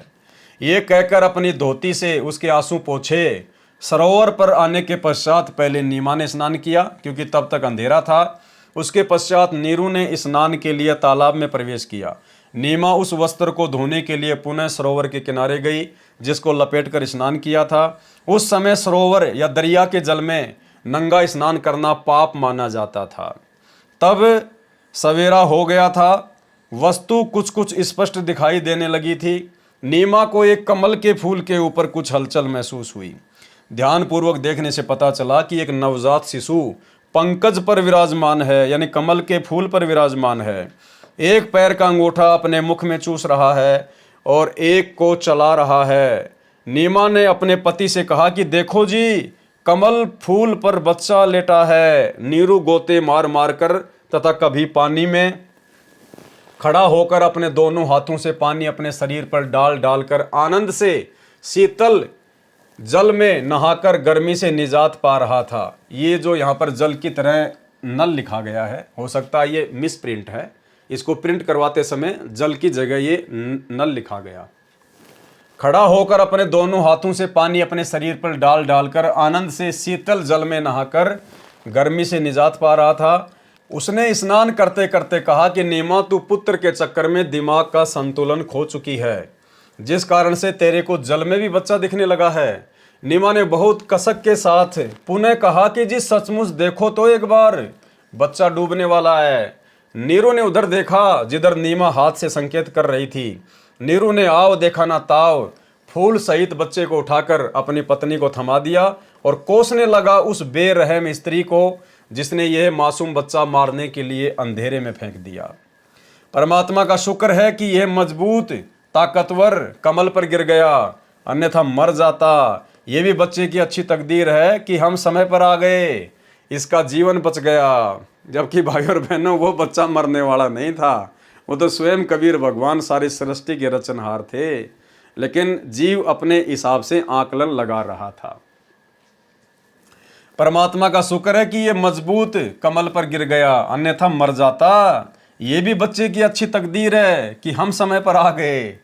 ये कहकर अपनी धोती से उसके आंसू पोंछे। सरोवर पर आने के पश्चात पहले नीमा ने स्नान किया, क्योंकि तब तक अंधेरा था। उसके पश्चात नीरू ने स्नान के लिए तालाब में प्रवेश किया। नीमा उस वस्त्र को धोने के लिए पुनः सरोवर के किनारे गई जिसको लपेटकर स्नान किया था। उस समय सरोवर या दरिया के जल में नंगा स्नान करना पाप माना जाता था। तब सवेरा हो गया था, वस्तु कुछ कुछ स्पष्ट दिखाई देने लगी थी। नीमा को एक कमल के फूल के ऊपर कुछ हलचल महसूस हुई। ध्यानपूर्वक देखने से पता चला कि एक नवजात शिशु पंकज पर विराजमान है, यानी कमल के फूल पर विराजमान है। एक पैर का अंगूठा अपने मुख में चूस रहा है और एक को चला रहा है। नीमा ने अपने पति से कहा कि देखो जी, कमल फूल पर बच्चा लेटा है। नीरू गोते मार मार कर तथा कभी पानी में खड़ा होकर अपने दोनों हाथों से पानी अपने शरीर पर डाल डालकर आनंद से शीतल जल में नहाकर गर्मी से निजात पा रहा था। ये जो यहाँ पर जल की तरह नल लिखा गया है, हो सकता है ये मिस प्रिंट है, इसको प्रिंट करवाते समय जल की जगह ये नल लिखा गया। खड़ा होकर अपने दोनों हाथों से पानी अपने शरीर पर डाल डालकर आनंद से शीतल जल में नहाकर गर्मी से निजात पा रहा था। उसने स्नान करते करते कहा कि नीमा, तू पुत्र के चक्कर में दिमाग का संतुलन खो चुकी है, जिस कारण से तेरे को जल में भी बच्चा दिखने लगा है। नीमा ने बहुत कसक के साथ पुनः कहा कि जी सचमुच देखो तो एक बार, बच्चा डूबने वाला है। नीरू ने उधर देखा जिधर नीमा हाथ से संकेत कर रही थी। नीरू ने आओ देखा ना ताव, फूल सहित बच्चे को उठाकर अपनी पत्नी को थमा दिया और कोसने लगा उस बेरहम स्त्री को जिसने यह मासूम बच्चा मारने के लिए अंधेरे में फेंक दिया। परमात्मा का शुक्र है कि यह मजबूत ताकतवर कमल पर गिर गया, अन्यथा मर जाता। ये भी बच्चे की अच्छी तकदीर है कि हम समय पर आ गए, इसका जीवन बच गया। जबकि भाई और बहनों, वो बच्चा मरने वाला नहीं था, वो तो स्वयं कबीर भगवान सारी सृष्टि के रचनहार थे, लेकिन जीव अपने हिसाब से आकलन लगा रहा था। परमात्मा का शुक्र है कि ये मजबूत कमल पर गिर गया, अन्यथा मर जाता। ये भी बच्चे की अच्छी तकदीर है कि हम समय पर आ गए,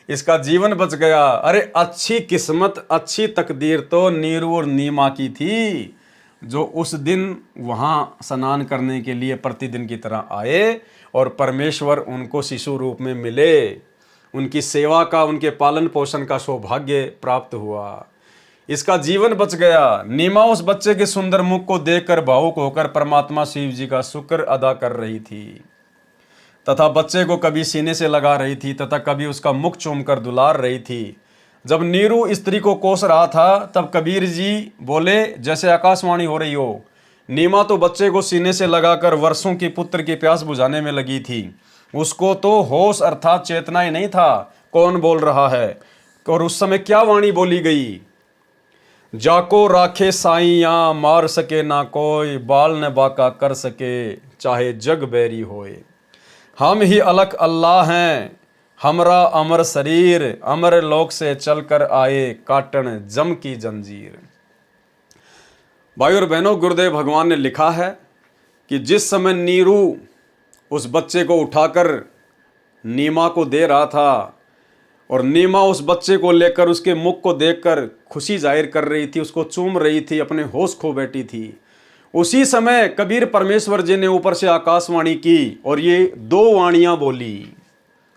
इसका जीवन बच गया। अरे अच्छी किस्मत, अच्छी तकदीर तो नीरू और नीमा की थी, जो उस दिन वहाँ स्नान करने के लिए प्रतिदिन की तरह आए और परमेश्वर उनको शिशु रूप में मिले। उनकी सेवा का, उनके पालन पोषण का सौभाग्य प्राप्त हुआ, इसका जीवन बच गया। नीमा उस बच्चे के सुंदर मुख को देखकर भावुक होकर परमात्मा शिव जी का शुक्र अदा कर रही थी तथा बच्चे को कभी सीने से लगा रही थी तथा कभी उसका मुख चूमकर दुलार रही थी। जब नीरू स्त्री को कोस रहा था तब कबीर जी बोले जैसे आकाशवाणी हो रही हो। नीमा तो बच्चे को सीने से लगाकर वर्षों की पुत्र की प्यास बुझाने में लगी थी। उसको तो होश अर्थात चेतना ही नहीं था कौन बोल रहा है। और उस समय क्या वाणी बोली गई, जाको राखे साइया मार सके ना कोई, बाल न बाका कर सके चाहे जग बैरी होए। हम ही अलग अल्लाह हैं, हमरा अमर शरीर, अमर लोक से चलकर आए काटन जम की जंजीर। भाई और बहनों, गुरुदेव भगवान ने लिखा है कि जिस समय नीरू उस बच्चे को उठाकर नीमा को दे रहा था और नीमा उस बच्चे को लेकर उसके मुख को देखकर खुशी जाहिर कर रही थी, उसको चूम रही थी, अपने होश खो बैठी थी, उसी समय कबीर परमेश्वर जी ने ऊपर से आकाशवाणी की और ये दो वाणियां बोली,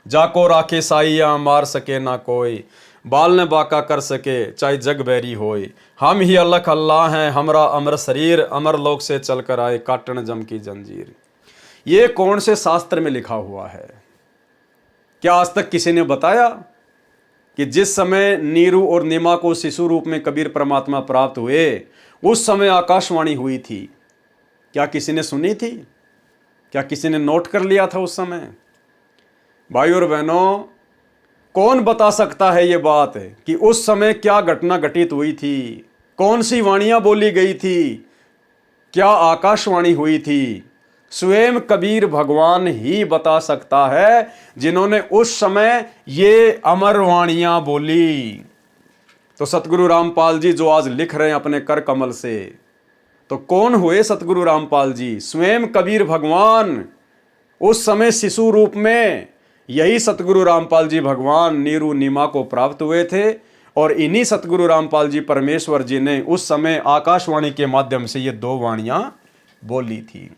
जाको राखे साइया मार सके ना कोई, बाल न बाका कर सके चाहे जग बैरी होए। हम ही अलग अल्लाह हैं, हमरा अमर शरीर, अमर लोक से चलकर आए काटन जम की जंजीर। ये कौन से शास्त्र में लिखा हुआ है? क्या आज तक किसी ने बताया कि जिस समय नीरू और नीमा को शिशु रूप में कबीर परमात्मा प्राप्त हुए उस समय आकाशवाणी हुई थी? क्या किसी ने सुनी थी? क्या किसी ने नोट कर लिया था उस समय? भाई और बहनों, कौन बता सकता है ये बात कि उस समय क्या घटना घटित हुई थी, कौन सी वाणियां बोली गई थी, क्या आकाशवाणी हुई थी? स्वयं कबीर भगवान ही बता सकता है, जिन्होंने उस समय ये अमर वाणियां बोली। तो सतगुरु रामपाल जी जो आज लिख रहे हैं अपने कर कमल से, तो कौन हुए सतगुरु रामपाल जी? स्वयं कबीर भगवान उस समय शिशु रूप में। यही सतगुरु रामपाल जी भगवान नीरू नीमा को प्राप्त हुए थे और इन्हीं सतगुरु रामपाल जी परमेश्वर जी ने उस समय आकाशवाणी के माध्यम से ये दो वाणियां बोली थी।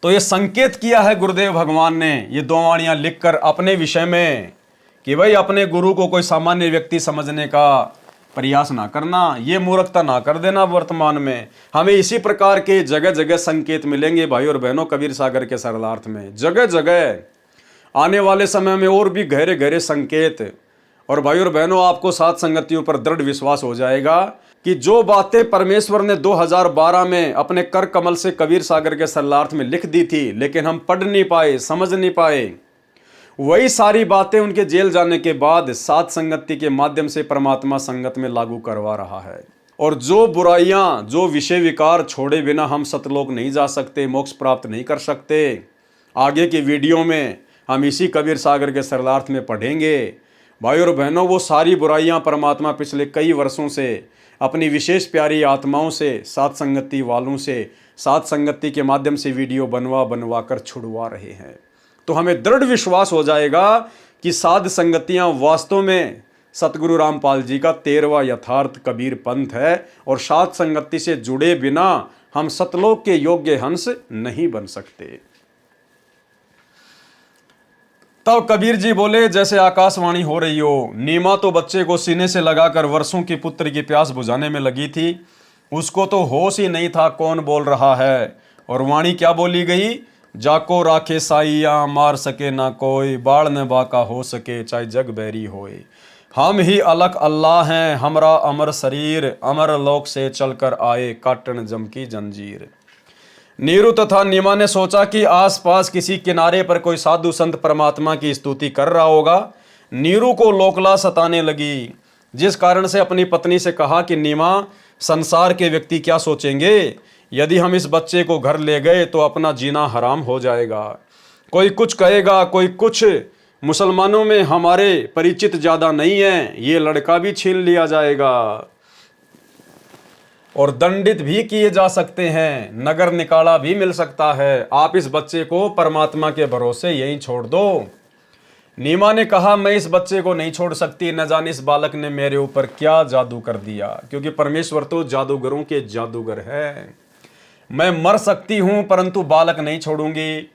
तो ये संकेत किया है गुरुदेव भगवान ने ये दो वाणियां लिखकर अपने विषय में कि भाई अपने गुरु को कोई सामान्य व्यक्ति समझने का प्रयास ना करना, ये मूर्खता ना कर देना। वर्तमान में हमें इसी प्रकार के जगह जगह संकेत मिलेंगे भाई और बहनों, कबीर सागर के सरलार्थ में जगह जगह आने वाले समय में और भी गहरे गहरे संकेत। और भाई और बहनों, आपको साथ संगतियों पर दृढ़ विश्वास हो जाएगा कि जो बातें परमेश्वर ने 2012 में अपने कर कमल से कबीर सागर के सरलार्थ में लिख दी थी, लेकिन हम पढ़ नहीं पाए, समझ नहीं पाए, वही सारी बातें उनके जेल जाने के बाद सात संगति के माध्यम से परमात्मा संगत में लागू करवा रहा है। और जो बुराइयां, जो विषय विकार छोड़े बिना हम सतलोक नहीं जा सकते, मोक्ष प्राप्त नहीं कर सकते। आगे की वीडियो में हम इसी कबीर सागर के सरलार्थ में पढ़ेंगे। भाई और बहनों, वो सारी बुराइयां परमात्मा पिछले कई वर्षों से अपनी विशेष प्यारी आत्माओं से, सात संगति वालों से, सात संगति के माध्यम से वीडियो बनवा कर छुड़वा रहे हैं। तो हमें दृढ़ विश्वास हो जाएगा कि साध संगतियां वास्तव में सतगुरु रामपाल जी का 13वां यथार्थ कबीर पंथ है और साध संगति से जुड़े बिना हम सतलोक के योग्य हंस नहीं बन सकते। तब कबीर जी बोले, जैसे आकाशवाणी हो रही हो, नीमा तो बच्चे को सीने से लगाकर वर्षों की पुत्र की प्यास बुझाने में लगी थी, उसको तो होश ही नहीं था कौन बोल रहा है। और वाणी क्या बोली गई, जाको राखे साइया मार सके ना कोई, बाढ़ न बाका हो सके चाहे जग बैरी होए। हम ही अलग अल्लाह हैं, हमरा अमर शरीर, अमर लोक से चलकर आए काटन जम की जंजीर। नीरू तथा नीमा ने सोचा कि आसपास किसी किनारे पर कोई साधु संत परमात्मा की स्तुति कर रहा होगा। नीरू को लोकला सताने लगी, जिस कारण से अपनी पत्नी से कहा कि नीमा, संसार के व्यक्ति क्या सोचेंगे, यदि हम इस बच्चे को घर ले गए तो अपना जीना हराम हो जाएगा। कोई कुछ कहेगा, कोई कुछ, मुसलमानों में हमारे परिचित ज़्यादा नहीं है, ये लड़का भी छीन लिया जाएगा और दंडित भी किए जा सकते हैं, नगर निकाला भी मिल सकता है। आप इस बच्चे को परमात्मा के भरोसे यहीं छोड़ दो। नीमा ने कहा, मैं इस बच्चे को नहीं छोड़ सकती, न जाने इस बालक ने मेरे ऊपर क्या जादू कर दिया, क्योंकि परमेश्वर तो जादूगरों के जादूगर है। मैं मर सकती हूं परंतु बालक नहीं छोड़ूंगी।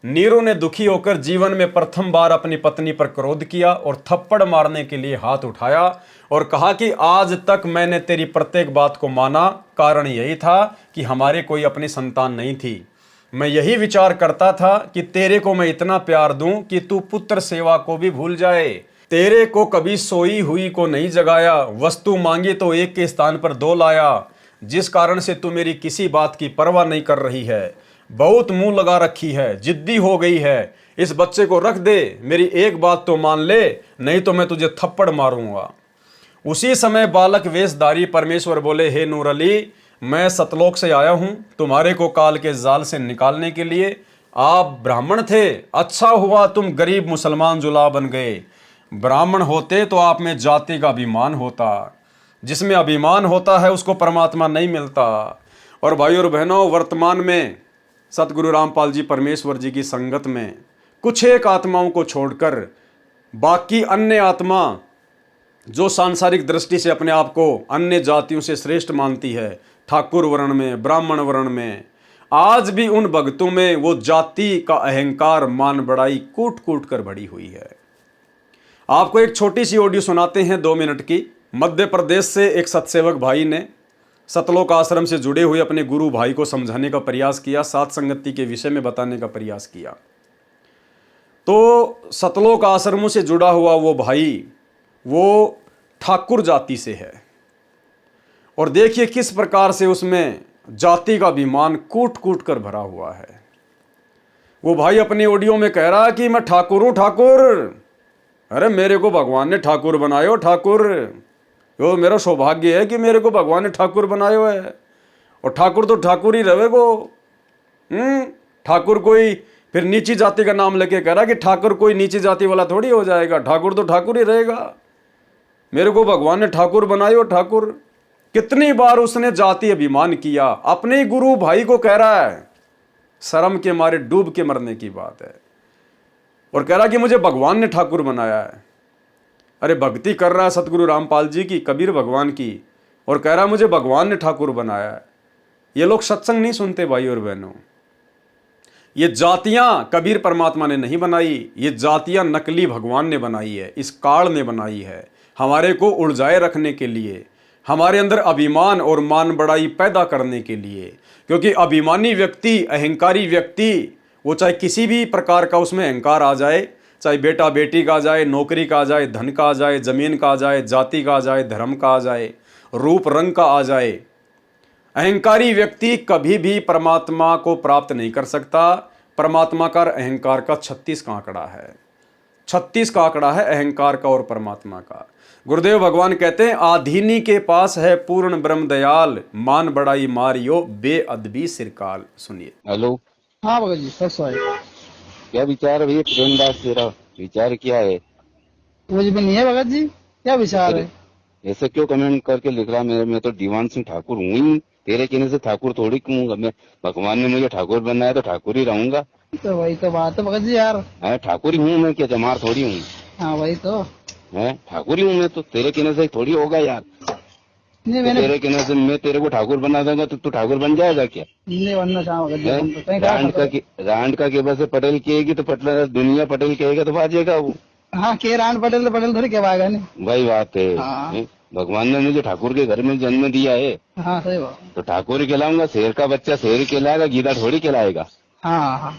नीरू ने दुखी होकर जीवन में प्रथम बार अपनी पत्नी पर क्रोध किया और थप्पड़ मारने के लिए हाथ उठाया और कहा कि आज तक मैंने तेरी प्रत्येक बात को माना, कारण यही था कि हमारे कोई अपनी संतान नहीं थी। मैं यही विचार करता था कि तेरे को मैं इतना प्यार दूं कि तू पुत्र सेवा को भी भूल जाए। तेरे को कभी सोई हुई को नहीं जगाया, वस्तु मांगी तो एक के स्थान पर दो लाया, जिस कारण से तू मेरी किसी बात की परवाह नहीं कर रही है। बहुत मुंह लगा रखी है, जिद्दी हो गई है। इस बच्चे को रख दे, मेरी एक बात तो मान ले, नहीं तो मैं तुझे थप्पड़ मारूंगा। उसी समय बालक वेशधारी परमेश्वर बोले, हे नूर अली, मैं सतलोक से आया हूं तुम्हारे को काल के जाल से निकालने के लिए। आप ब्राह्मण थे, अच्छा हुआ तुम गरीब मुसलमान जुला बन गए। ब्राह्मण होते तो आप में जाति का अभिमान होता, जिसमें अभिमान होता है उसको परमात्मा नहीं मिलता। और भाई और बहनों, वर्तमान में सतगुरु रामपाल जी परमेश्वर जी की संगत में कुछ एक आत्माओं को छोड़कर बाकी अन्य आत्मा जो सांसारिक दृष्टि से अपने आप को अन्य जातियों से श्रेष्ठ मानती है, ठाकुर वर्ण में, ब्राह्मण वर्ण में, आज भी उन भक्तों में वो जाति का अहंकार, मान बड़ाई कूट कूट कर बढ़ी हुई है। आपको एक छोटी सी ऑडियो सुनाते हैं 2 मिनट की। मध्य प्रदेश से एक सतसेवक भाई ने सतलोक आश्रम से जुड़े हुए अपने गुरु भाई को समझाने का प्रयास किया, सात संगति के विषय में बताने का प्रयास किया। तो सतलोक आश्रमों से जुड़ा हुआ वो भाई, वो ठाकुर जाति से है और देखिए किस प्रकार से उसमें जाति का अभिमान कूट कूट कर भरा हुआ है। वो भाई अपनी ऑडियो में कह रहा है कि मैं ठाकुर हूं, ठाकुर। अरे मेरे को भगवान ने ठाकुर बनायो, ठाकुर। यो मेरा सौभाग्य है कि मेरे को भगवान ने ठाकुर बनायो है। और ठाकुर तो ठाकुर ही रहेगो। ठाकुर कोई फिर नीची जाति का नाम लेके कह रहा कि ठाकुर कोई नीची जाति वाला थोड़ी हो जाएगा, ठाकुर तो ठाकुर ही रहेगा। मेरे को भगवान ने ठाकुर बनायो, ठाकुर। कितनी बार उसने जाति अभिमान किया, अपने गुरु भाई को कह रहा है, शर्म के मारे डूब के मरने की बात है, और कह रहा कि मुझे भगवान ने ठाकुर बनाया है। अरे भक्ति कर रहा है सतगुरु रामपाल जी की, कबीर भगवान की, और कह रहा मुझे भगवान ने ठाकुर बनाया है। ये लोग सत्संग नहीं सुनते भाई और बहनों। ये जातियां कबीर परमात्मा ने नहीं बनाई, ये जातियां नकली भगवान ने बनाई है, इस काल ने बनाई है हमारे को उलझाए रखने के लिए, हमारे अंदर अभिमान और मान बड़ाई पैदा करने के लिए। क्योंकि अभिमानी व्यक्ति, अहंकारी व्यक्ति, वो चाहे किसी भी प्रकार का उसमें अहंकार आ जाए, चाहे बेटा बेटी का आ जाए, नौकरी का आ जाए, धन का आ जाए, जमीन का आ जाए, जाति का आ जाए, धर्म का आ जाए, रूप रंग का आ जाए, अहंकारी व्यक्ति कभी भी परमात्मा को प्राप्त नहीं कर सकता। परमात्मा का अहंकार का 36 का आंकड़ा है, 36 का आंकड़ा है अहंकार का और परमात्मा का। गुरुदेव भगवान कहते हैं, आधीनी के पास है पूर्ण ब्रह्म दयाल, मान बड़ाई मारियो बेअदबी सिरकाल। सुनिए। हेलो। हाँ भगत जी, सच है। क्या विचार है भैया प्रेमदास, तेरा विचार क्या है? मुझ में नहीं है भगत जी, क्या विचार है? ऐसे क्यों कमेंट करके लिख रहा? मैं तो दीवान सिंह ठाकुर हूँ ही, तेरे कहने से ठाकुर थोड़ी कहूंगा मैं। भगवान ने मुझे ठाकुर बनाया तो ठाकुर ही रहूंगा। तो वही तो बात है भगत जी यार। ठाकुर ही हूँ मैं, क्या जमार थोड़ी हूँ। हाँ वही तो है, ठाकुर ही हूँ मैं तो, तेरे कहने से थोड़ी होगा यार। नहीं, तो तेरे कहने से मैं तेरे को ठाकुर बना दूंगा तो तू ठाकुर बन जाएगा क्या? नहीं बनना चाह भगत जी, हम तो कहीं कहा रांड का केबल से पटेल कहेगी तो पटेल, दुनिया पटेल कहेगा तो बाजेगा वो। हाँ के रान पटेल तो पटेल थोड़ी कहवाएगा नहीं। वही बात है। हाँ। भगवान ने मुझे ठाकुर के घर में जन्म दिया है। हाँ सही बात। तो ठाकुर ही कहलाऊंगा। शेर का बच्चा शेर ही कहलाएगा, गीदड़ थोड़ी कहलाएगा। हाँ हाँ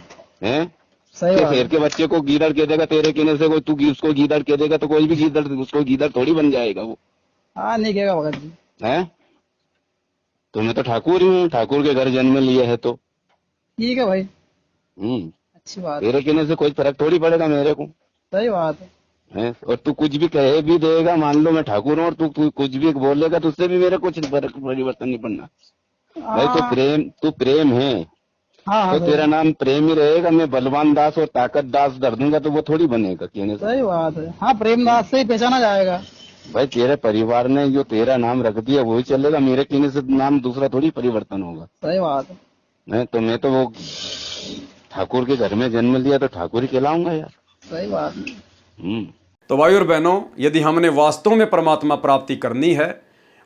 है, सही बात। शेर के बच्चे को गीदड़ कह देगा, तेरे कहने से कोई तू उसको गीदड़ कह देगा तो कोई भी गीदड़ उसको गीदड़ थोड़ी बन जाएगा वो। हाँ नहीं कहेगा भगत जी। है, तो मैं तो ठाकुर ही हूँ, ठाकुर के घर जन्म लिया है तो ठीक है भाई। अच्छी बात। तेरे कहने से कोई फर्क थोड़ी पड़ेगा मेरे को। सही बात है, और तू कुछ भी कहे भी देगा, मान लो मैं ठाकुर हूँ और तू कुछ भी बोलेगा तो उससे भी मेरे कुछ परिवर्तन नहीं पड़ना भाई। तू प्रेम है। हाँ तो तेरा नाम प्रेम ही रहेगा। मैं बलवान दास और ताकत दास कर दूंगा तो वो थोड़ी बनेगा कहने से। सही बात है। हाँ प्रेमदास से ही पहचाना जाएगा भाई। तेरे परिवार ने जो तेरा नाम रख दिया वही चलेगा, मेरे कहने से नाम दूसरा थोड़ी परिवर्तन होगा। सही बात है। तो मैं तो वो ठाकुर के घर में जन्म लिया तो ठाकुर ही कहलाऊंगा यार। सही बात है। तो भाई और बहनों, यदि हमने वास्तव में परमात्मा प्राप्ति करनी है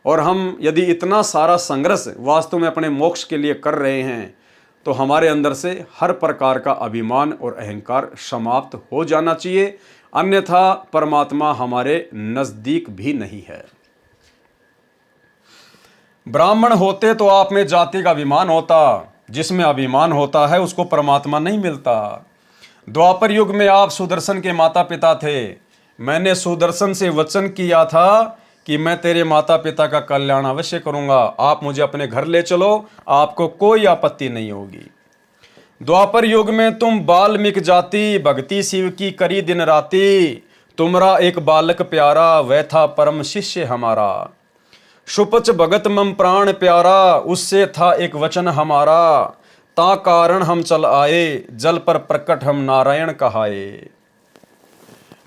और हम यदि इतना सारा संघर्ष वास्तव में अपने मोक्ष के लिए कर रहे हैं तो हमारे अंदर से हर प्रकार का अभिमान और अहंकार समाप्त हो जाना चाहिए, अन्यथा परमात्मा हमारे नजदीक भी नहीं है। ब्राह्मण होते तो आप में जाति का अभिमान होता, जिसमें अभिमान होता है उसको परमात्मा नहीं मिलता। द्वापर युग में आप सुदर्शन के माता पिता थे। मैंने सुदर्शन से वचन किया था कि मैं तेरे माता पिता का कल्याण अवश्य करूंगा, आप मुझे अपने घर ले चलो, आपको कोई आपत्ति नहीं होगी। द्वापर युग में तुम बाल्मीक जाति, भक्ति शिव की करी दिन राती, तुमरा एक बालक प्यारा, वह था परम शिष्य हमारा। सुपच भगत मम प्राण प्यारा, उससे था एक वचन हमारा, ता कारण हम चल आए, जल पर प्रकट हम नारायण कहाए।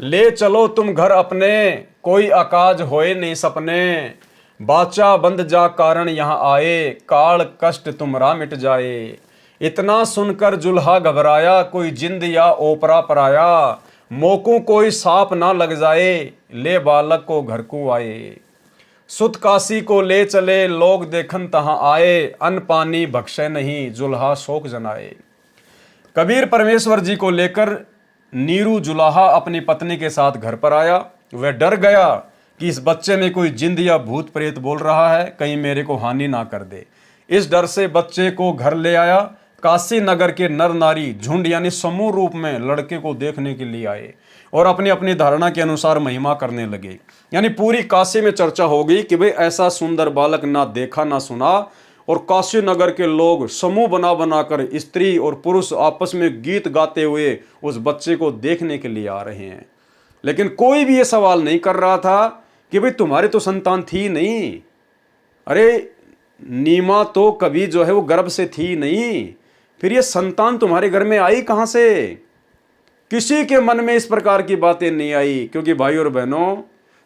ले चलो तुम घर अपने, कोई अकाज होए नहीं सपने, बाचा बंद जा कारण यहाँ आए, काल कष्ट तुमरा मिट जाए। इतना सुनकर जुल्हा घबराया, कोई जिंद या ओपरा पराया, मोकू कोई सांप ना लग जाए, ले बालक को घर को आए। सुत काशी को ले चले, लोग देखन तहाँ आए, अन्न पानी भक्षय नहीं, जुल्हा शोक जनाए। कबीर परमेश्वर जी को लेकर नीरू जुलाहा अपनी पत्नी के साथ घर पर आया। वह डर गया कि इस बच्चे में कोई जिंद या भूत प्रेत बोल रहा है, कहीं मेरे को हानि ना कर दे। इस डर से बच्चे को घर ले आया। काशी नगर के नर नारी झुंड यानी समूह रूप में लड़के को देखने के लिए आए और अपनी अपनी धारणा के अनुसार महिमा करने लगे। यानी पूरी काशी में चर्चा हो गई कि भाई ऐसा सुंदर बालक ना देखा ना सुना, और काशी नगर के लोग समूह बना बनाकर स्त्री और पुरुष आपस में गीत गाते हुए उस बच्चे को देखने के लिए आ रहे हैं। लेकिन कोई भी ये सवाल नहीं कर रहा था कि भाई तुम्हारी तो संतान थी नहीं, अरे नीमा तो कभी जो है वो गर्भ से थी नहीं, फिर ये संतान तुम्हारे घर में आई कहाँ से? किसी के मन में इस प्रकार की बातें नहीं आई, क्योंकि भाई और बहनों,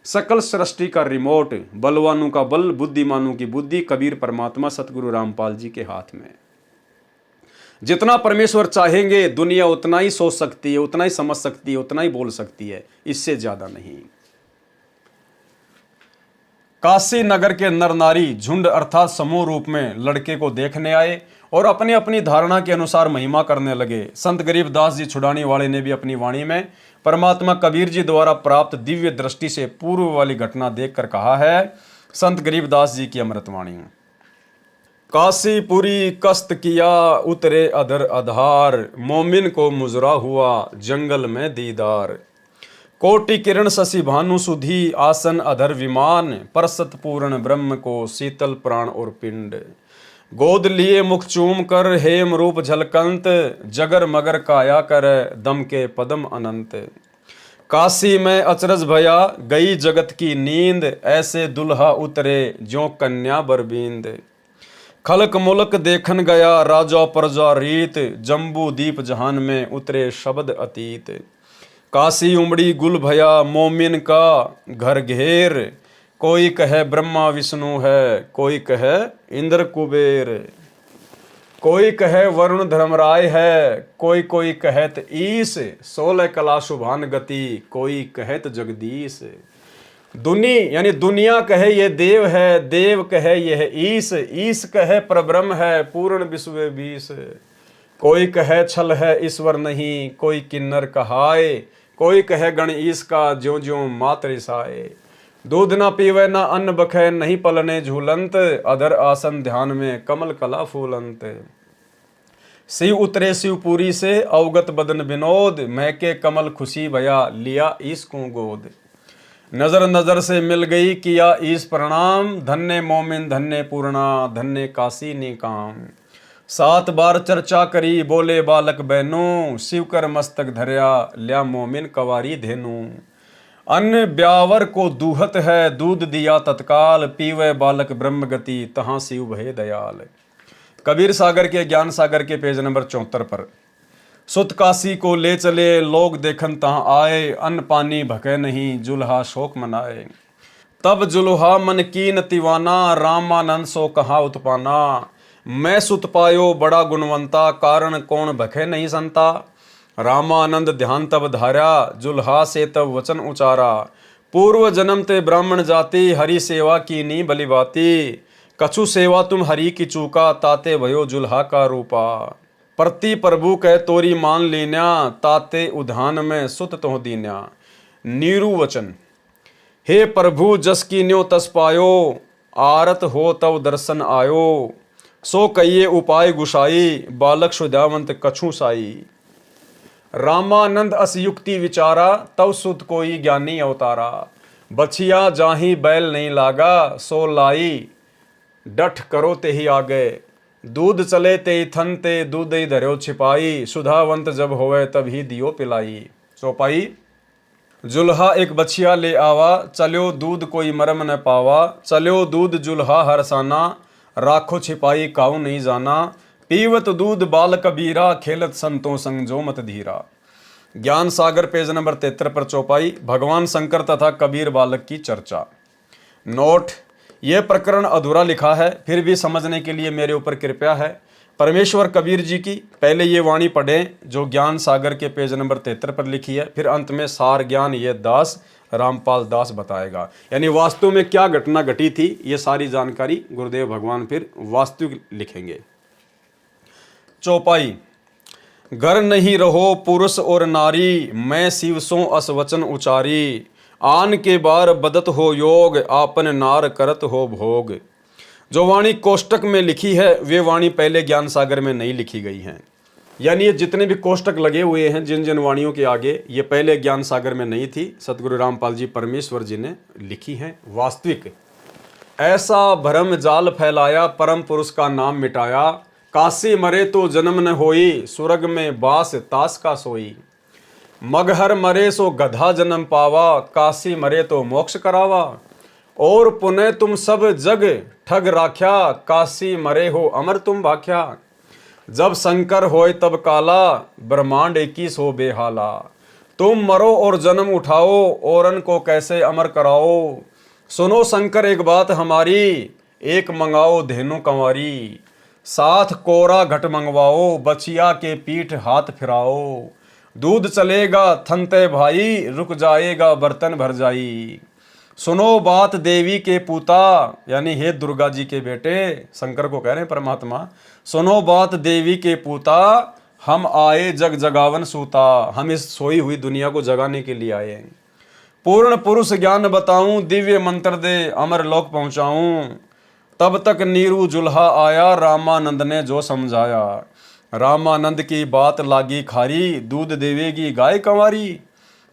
सकल सृष्टि का रिमोट, बलवानों का बल, बुद्धिमानों की बुद्धि कबीर परमात्मा सतगुरु रामपाल जी के हाथ में। जितना परमेश्वर चाहेंगे दुनिया उतना ही सोच सकती है, उतना ही समझ सकती है, उतना ही बोल सकती है, इससे ज्यादा नहीं। काशी नगर के नर नारी झुंड अर्थात समूह रूप में लड़के को देखने आए और अपनी अपनी धारणा के अनुसार महिमा करने लगे। संत गरीबदास जी छुड़ाने वाले ने भी अपनी वाणी में परमात्मा कबीर जी द्वारा प्राप्त दिव्य दृष्टि से पूर्व वाली घटना देखकर कहा है। संत गरीबदास जी की अमृतवाणी। काशीपुरी कस्त किया उतरे अधर आधार, मोमिन को मुजरा हुआ जंगल में दीदार। कोटि किरण शशि भानु सुधी आसन अधर विमान, परसत पूर्ण ब्रह्म को शीतल प्राण और पिंड। गोद लिए मुख चूम कर हेम रूप झलकंत, जगर मगर काया कर दम के पदम अनंत। काशी में अचरज भया गई जगत की नींद, ऐसे दुल्हा उतरे ज्यों कन्या बरबींद। खलक मुलक देखन गया राजा प्रजा रीत, जम्बू दीप जहान में उतरे शब्द अतीत। काशी उमड़ी गुल भया मोमिन का घर घेर, कोई कहे ब्रह्मा विष्णु है, कोई कहे इंद्र कुबेर। कोई कहे वरुण धर्मराय है, कोई कोई कहत ईश, 16 कला शुभान गति, कोई कहत जगदीश। दुनी यानी दुनिया कहे ये देव है, देव कहे यह ईश, ईश कहे परब्रह्म है, पूर्ण विश्व बीस। कोई कहे छल है ईश्वर नहीं, कोई किन्नर कहाए, कोई कहे गण ईश का ज्यों ज्यों मात्र साए। दूध ना पीवे ना अन्न बखे, नहीं पलने झूलंत, अधर आसन ध्यान में कमल कला फूलंत। शिव उतरे शिवपुरी से अवगत बदन विनोद, महके कमल खुशी भया लिया ईश को गोद। नजर नजर से मिल गई किया ईश प्रणाम, धन्य मोमिन धन्य पूर्णा, धन्य काशी निकाम। 7 बार चर्चा करी बोले बालक बहनों, शिव कर मस्तक धरया लिया मोमिन कवारी धेनु। अन्न ब्यावर को दूहत है दूध दिया तत्काल, पीवे बालक ब्रह्म गति तहाँ शिव भय दयाल। कबीर सागर के ज्ञान सागर के पेज नंबर 74 पर। सुत काशी को ले चले लोग देखन तहाँ आए, अन्न पानी भके नहीं जुल्हा शोक मनाए। तब जुल्हा मन कीन तिवाना, रामानंद सो कहा उत्पाना। मैं सुत पायो बड़ा गुणवंता, कारण कौन भखे नहीं संता। रामानंद ध्यान तब धारा, जुल्हा से तब वचन उचारा। पूर्व जन्म ते ब्राह्मण जाति, हरि सेवा की नी बलि बाती। कछु सेवा तुम हरि की चूका, ताते भयो जुल्हा का रूपा। प्रति प्रभु कह तोरी मान लीन्या, ताते उधान में सुत तो दीन्या। नीरु वचन। हे प्रभु जस कीन्यो तस पायो, आरत हो तव दर्शन आयो। सो कहिए उपाय गुसाई, बालक सुधावंत कछु साई। रामानंद अस युक्ति विचारा, तव सुत कोई ज्ञानी अवतारा। बछिया जाही बैल नहीं लागा, सो लाई डठ करो ते ही आगे। दूध चले ते थन ते दूध ही धर्यो छिपाई, सुधावंत जब होवे तब ही दियो पिलाई। चौपाई। जुल्हा एक बछिया ले आवा, चलो दूध कोई मरम न पावा। चलो दूध जुल्हा हरसाना, राखो छिपाई काऊ नहीं जाना। पीवत दूध बाल कबीरा, खेलत संतों संग जो मत धीरा। ज्ञान सागर पेज नंबर 73 पर चौपाई। भगवान शंकर तथा कबीर बालक की चर्चा। नोट। यह प्रकरण अधूरा लिखा है, फिर भी समझने के लिए मेरे ऊपर कृपया है। परमेश्वर कबीर जी की पहले ये वाणी पढ़ें जो ज्ञान सागर के पेज नंबर 73 पर लिखी है, फिर अंत में सार ज्ञान ये दास रामपाल दास बताएगा। यानी वास्तव में क्या घटना घटी थी, ये सारी जानकारी गुरुदेव भगवान फिर वास्तविक लिखेंगे। चौपाई। घर नहीं रहो पुरुष और नारी, मैं शिव सो अस वचन उचारी। आन के बार बदत हो योग, आपन नार करत हो भोग। जो वाणी कोष्टक में लिखी है वे वाणी पहले ज्ञान सागर में नहीं लिखी गई हैं। यानी ये जितने भी कोष्टक लगे हुए हैं जिन जिन वाणियों के आगे, ये पहले ज्ञान सागर में नहीं थी, सतगुरु रामपाल जी परमेश्वर जी ने लिखी हैं वास्तविक। ऐसा भरम जाल फैलाया, परम पुरुष का नाम मिटाया। काशी मरे तो जन्म न होई, स्वर्ग में बास तास का सोई। मगहर मरे सो गधा जन्म पावा, काशी मरे तो मोक्ष करावा। और पुनः तुम सब जग ठग राख्या, काशी मरे हो अमर तुम भाख्या। जब शंकर होए तब काला, ब्रह्मांड 21 हो बेहाला। तुम मरो और जन्म उठाओ, औरन को कैसे अमर कराओ। सुनो शंकर एक बात हमारी, एक मंगाओ धेनु कंवारी। 7 कोरा घट मंगवाओ, बछिया के पीठ हाथ फिराओ। दूध चलेगा थनते भाई, रुक जाएगा बर्तन भर जाई। सुनो बात देवी के पूता, यानी हे दुर्गा जी के बेटे, शंकर को कह रहे हैं परमात्मा, सुनो बात देवी के पूता, हम आए जग जगावन सूता, हम इस सोई हुई दुनिया को जगाने के लिए आए हैं। पूर्ण पुरुष ज्ञान बताऊं, दिव्य मंत्र दे अमर लोक पहुंचाऊं, तब तक नीरू जुल्हा आया, रामानंद ने जो समझाया। रामानंद की बात लागी खारी, दूध देवेगी गाय कंवारी।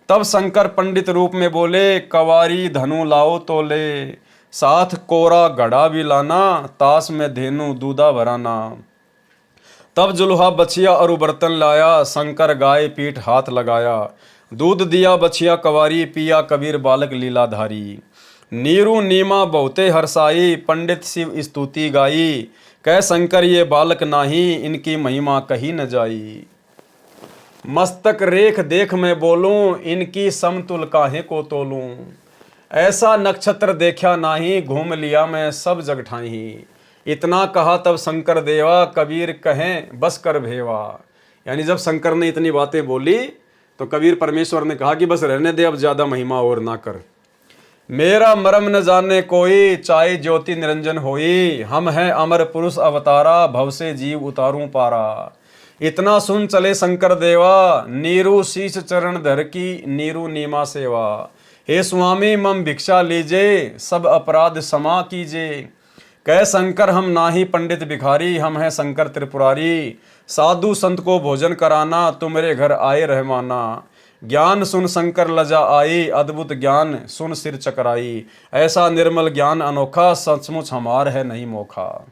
तब शंकर पंडित रूप में बोले, कवारी धनु लाओ तो ले, साथ कोरा घड़ा भी लाना, ताश में धेनु दूधा भराना। तब जुल्हा बछिया और बर्तन लाया, शंकर गाय पीठ हाथ लगाया। दूध दिया बछिया कवारी, पिया कबीर बालक लीलाधारी। नीरू नीमा बहुते हरसाई, पंडित शिव स्तुति गाई। कह शंकर ये बालक नाही, इनकी महिमा कही न जाई। मस्तक रेख देख मैं बोलूं, इनकी समतुल काहे को तोलूं। ऐसा नक्षत्र देखा नाही, घूम लिया मैं सब जग ठाही। इतना कहा तब शंकर देवा, कबीर कहें बस कर भेवा। यानी जब शंकर ने इतनी बातें बोली तो कबीर परमेश्वर ने कहा कि बस रहने दे, अब ज्यादा महिमा और ना कर। मेरा मरम न जाने कोई, चाहे ज्योति निरंजन होई। हम हैं अमर पुरुष अवतारा, भव से जीव उतारूं पारा। इतना सुन चले शंकर देवा, नीरू शीश चरण धर की नीरू नीमा सेवा। हे स्वामी मम भिक्षा लीजे, सब अपराध क्षमा कीजे। कह शंकर हम नाही पंडित भिखारी, हम हैं शंकर त्रिपुरारी। साधु संत को भोजन कराना, तू मेरे घर आए रहमाना। ज्ञान सुन शंकर लजा आई, अद्भुत ज्ञान सुन सिर चकराई। ऐसा निर्मल ज्ञान अनोखा, सचमुच हमार है नहीं मोखा।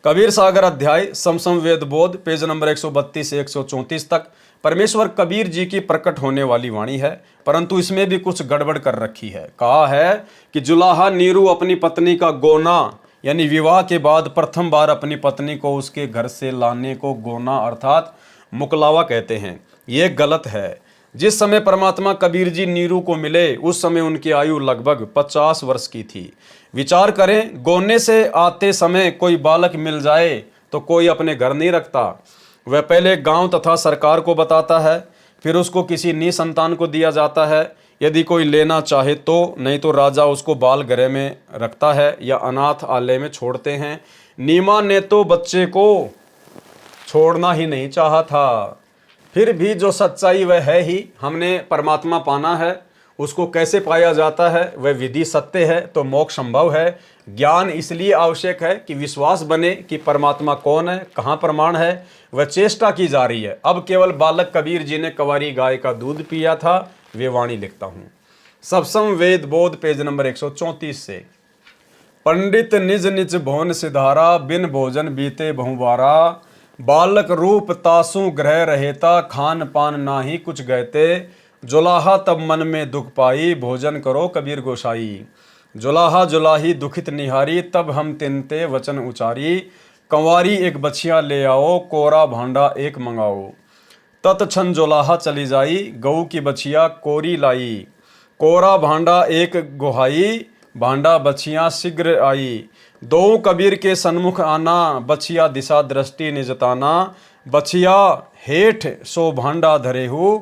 कबीर सागर अध्याय समसम वेद बोध, पेज नंबर 132 से 134 तक परमेश्वर कबीर जी की प्रकट होने वाली वाणी है, परंतु इसमें भी कुछ गड़बड़ कर रखी है। कहा है कि जुलाहा नीरू अपनी पत्नी का गोना, यानी विवाह के बाद प्रथम बार अपनी पत्नी को उसके घर से लाने को गोना अर्थात मुकलावा कहते हैं। ये गलत है। जिस समय परमात्मा कबीर जी नीरू को मिले उस समय उनकी आयु लगभग 50 वर्ष की थी। विचार करें, गोने से आते समय कोई बालक मिल जाए तो कोई अपने घर नहीं रखता। वह पहले गांव तथा सरकार को बताता है, फिर उसको किसी निसंतान को दिया जाता है, यदि कोई लेना चाहे तो, नहीं तो राजा उसको बाल गृह में रखता है या अनाथ आलय में छोड़ते हैं। नीमा ने तो बच्चे को छोड़ना ही नहीं चाहा था। फिर भी जो सच्चाई वह है ही, हमने परमात्मा पाना है। उसको कैसे पाया जाता है, वह विधि सत्य है तो मोक्ष संभव है। ज्ञान इसलिए आवश्यक है कि विश्वास बने कि परमात्मा कौन है, कहाँ प्रमाण है, वह चेष्टा की जा रही है। अब केवल बालक कबीर जी ने कंवारी गाय का दूध पिया था, वे वाणी लिखता हूँ। सबसम वेद बोध, पेज नंबर 134 से। पंडित निज निज भवन सिधारा, बिन भोजन बीते बहुबारा। बालक रूप तासु ग्रह रहेता, खान पान नाही कुछ गहते। जुलाहा तब मन में दुख पाई, भोजन करो कबीर गोसाई। जुलाहा जुलाही दुखित निहारी, तब हम तिनते वचन उचारी। कंवारी एक बछिया ले आओ, कोरा भांडा एक मंगाओ। तत्क्षण जुलाहा चली जाई, गऊ की बछिया कोरी लाई। कोरा भांडा एक गुहाई, भांडा बछिया शीघ्र आई। दो कबीर के सन्मुख आना, बछिया दिशा दृष्टि निजताना। बछिया हेठ सो भांडा धरेहू,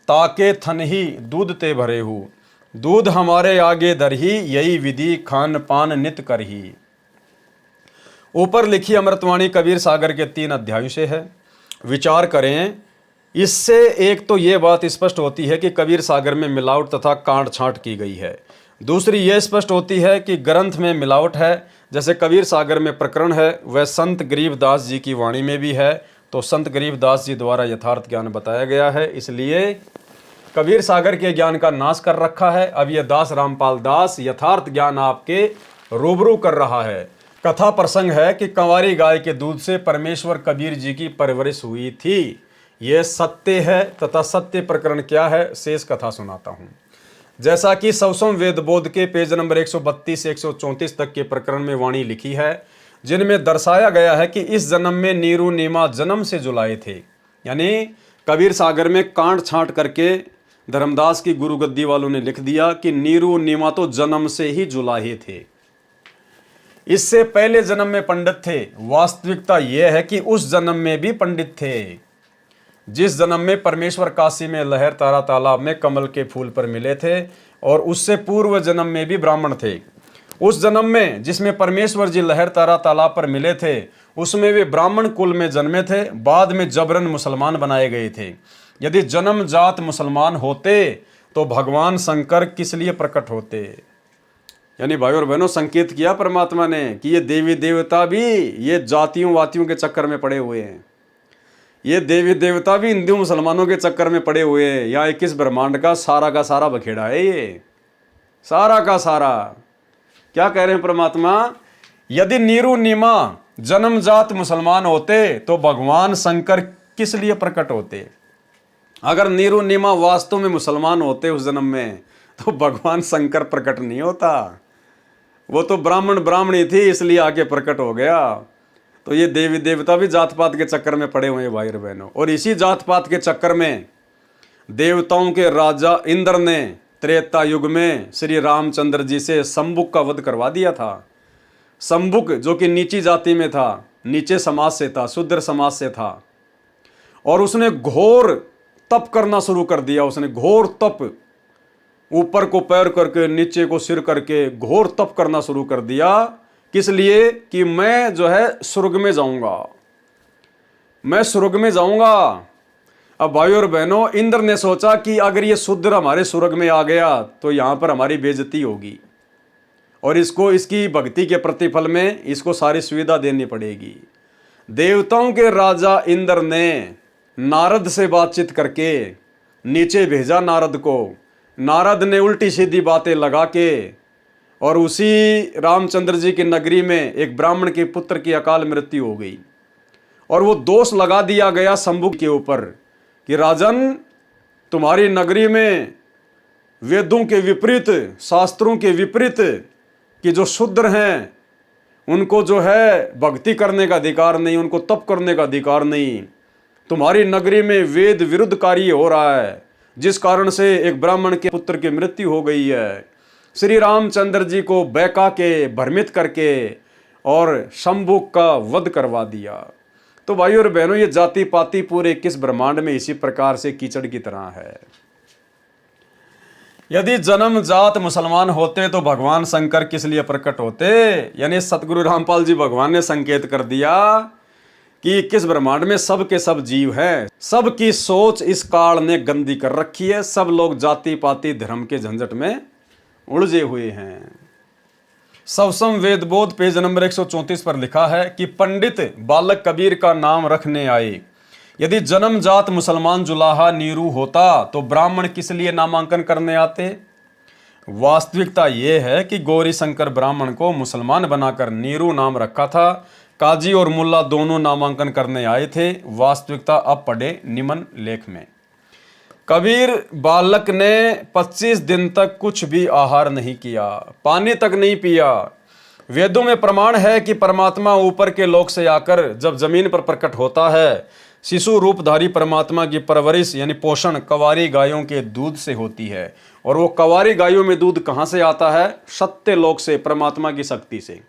ताके थन ही दूध ते भरेहू। दूध हमारे आगे धरही, यही विधि खान पान नित करही। ऊपर लिखी अमृतवाणी कबीर सागर के 3 अध्यायों से है। विचार करें, इससे एक तो ये बात स्पष्ट होती है कि कबीर सागर में मिलावट तथा काट छांट की गई है। दूसरी यह स्पष्ट होती है कि ग्रंथ में मिलावट है। जैसे कबीर सागर में प्रकरण है, वह संत गरीबदास जी की वाणी में भी है, तो संत गरीबदास जी द्वारा यथार्थ ज्ञान बताया गया है, इसलिए कबीर सागर के ज्ञान का नाश कर रखा है। अब यह दास रामपाल दास यथार्थ ज्ञान आपके रूबरू कर रहा है। कथा प्रसंग है कि कंवारी गाय के दूध से परमेश्वर कबीर जी की परवरिश हुई थी। यह सत्य है तथा सत्य प्रकरण क्या है, शेष कथा सुनाता हूँ। जैसा कि सवसम वेद बोध के पेज नंबर 132 से 134 तक के प्रकरण में वाणी लिखी है, जिनमें दर्शाया गया है कि इस जन्म में नीरू नीमा जन्म से जुलाए थे। यानी कबीर सागर में कांट छांट करके धर्मदास की गुरु गद्दी वालों ने लिख दिया कि नीरू नीमा तो जन्म से ही जुलाहे थे, इससे पहले जन्म में पंडित थे। वास्तविकता यह है कि उस जन्म में भी पंडित थे। जिस जन्म में परमेश्वर काशी में लहर तारा तालाब में कमल के फूल पर मिले थे, और उससे पूर्व जन्म में भी ब्राह्मण थे। उस जन्म में जिसमें परमेश्वर जी लहर तारा तालाब पर मिले थे, उसमें वे ब्राह्मण कुल में जन्मे थे, बाद में जबरन मुसलमान बनाए गए थे। यदि जन्म जात मुसलमान होते तो भगवान शंकर किस लिए प्रकट होते? यानी भाई और बहनों, संकेत किया परमात्मा ने कि ये देवी देवता भी ये जातियों वातियों के चक्कर में पड़े हुए हैं, ये देवी देवता भी हिंदू मुसलमानों के चक्कर में पड़े हुए हैं। यहाँ 21 ब्रह्मांड का सारा बखेड़ा है, ये सारा का सारा। क्या कह रहे हैं परमात्मा? यदि नीरू नीमा जन्मजात मुसलमान होते तो भगवान शंकर किस लिए प्रकट होते? अगर नीरू नीमा वास्तव में मुसलमान होते उस जन्म में, तो भगवान शंकर प्रकट नहीं होता। वो तो ब्राह्मणी थी, इसलिए आके प्रकट हो गया। तो ये देवी देवता भी जात पात के चक्कर में पड़े हुए हैं भाई और बहनों। और इसी जात पात के चक्कर में देवताओं के राजा इंद्र ने त्रेता युग में श्री रामचंद्र जी से शंभुक का वध करवा दिया था। शंभुक जो कि नीची जाति में था, नीचे समाज से था, शूद्र समाज से था, और उसने घोर तप करना शुरू कर दिया। उसने घोर तप, ऊपर को पैर करके नीचे को सिर करके घोर तप करना शुरू कर दिया। किस लिए? कि मैं जो है स्वर्ग में जाऊंगा, मैं स्वर्ग में जाऊंगा। अब भाई और बहनों, इंद्र ने सोचा कि अगर ये शूद्र हमारे स्वर्ग में आ गया तो यहां पर हमारी बेइज्जती होगी, और इसको इसकी भक्ति के प्रतिफल में इसको सारी सुविधा देनी पड़ेगी। देवताओं के राजा इंद्र ने नारद से बातचीत करके नीचे भेजा नारद को। नारद ने उल्टी सीधी बातें लगा के, और उसी रामचंद्र जी की नगरी में एक ब्राह्मण के पुत्र की अकाल मृत्यु हो गई। और वो दोष लगा दिया गया शंभुक के ऊपर कि राजन, तुम्हारी नगरी में वेदों के विपरीत, शास्त्रों के विपरीत कि जो शूद्र हैं उनको जो है भक्ति करने का अधिकार नहीं, उनको तप करने का अधिकार नहीं। तुम्हारी नगरी में वेद विरुद्ध कार्य हो रहा है, जिस कारण से एक ब्राह्मण के पुत्र की मृत्यु हो गई है। श्री रामचंद्र जी को बहका के, भ्रमित करके और शंभुक का वध करवा दिया। तो भाई और बहनों, ये जाति पाति पूरे 21 ब्रह्मांड में इसी प्रकार से कीचड़ की तरह है। यदि जन्म जात मुसलमान होते तो भगवान शंकर किस लिए प्रकट होते? यानी सतगुरु रामपाल जी भगवान ने संकेत कर दिया कि 21 ब्रह्मांड में सब के सब जीव हैं। सबकी सोच इस काल ने गंदी कर रखी है। सब लोग जाति पाति धर्म के झंझट में उलझे हुए हैं। सवसम वेदबोध पेज नंबर 134 पर लिखा है कि पंडित बालक कबीर का नाम रखने आए। यदि जन्मजात मुसलमान जुलाहा नीरू होता तो ब्राह्मण किस लिए नामांकन करने आते? वास्तविकता यह है कि गौरी शंकर ब्राह्मण को मुसलमान बनाकर नीरू नाम रखा था। काजी और मुल्ला दोनों नामांकन करने आए थे। वास्तविकता अब पढ़े निम्न लेख में। कबीर बालक ने 25 दिन तक कुछ भी आहार नहीं किया, पानी तक नहीं पिया। वेदों में प्रमाण है कि परमात्मा ऊपर के लोक से आकर जब जमीन पर प्रकट होता है, शिशु रूपधारी परमात्मा की परवरिश यानी पोषण कवारी गायों के दूध से होती है। और वो कवारी गायों में दूध कहाँ से आता है? सत्य लोक से, परमात्मा की शक्ति से।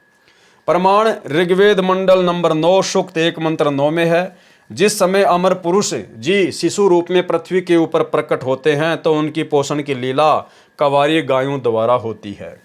प्रमाण ऋग्वेद मंडल नंबर 9 सूक्त 1 मंत्र 9 में है। जिस समय अमर पुरुष जी शिशु रूप में पृथ्वी के ऊपर प्रकट होते हैं तो उनकी पोषण की लीला कवारी गायों द्वारा होती है।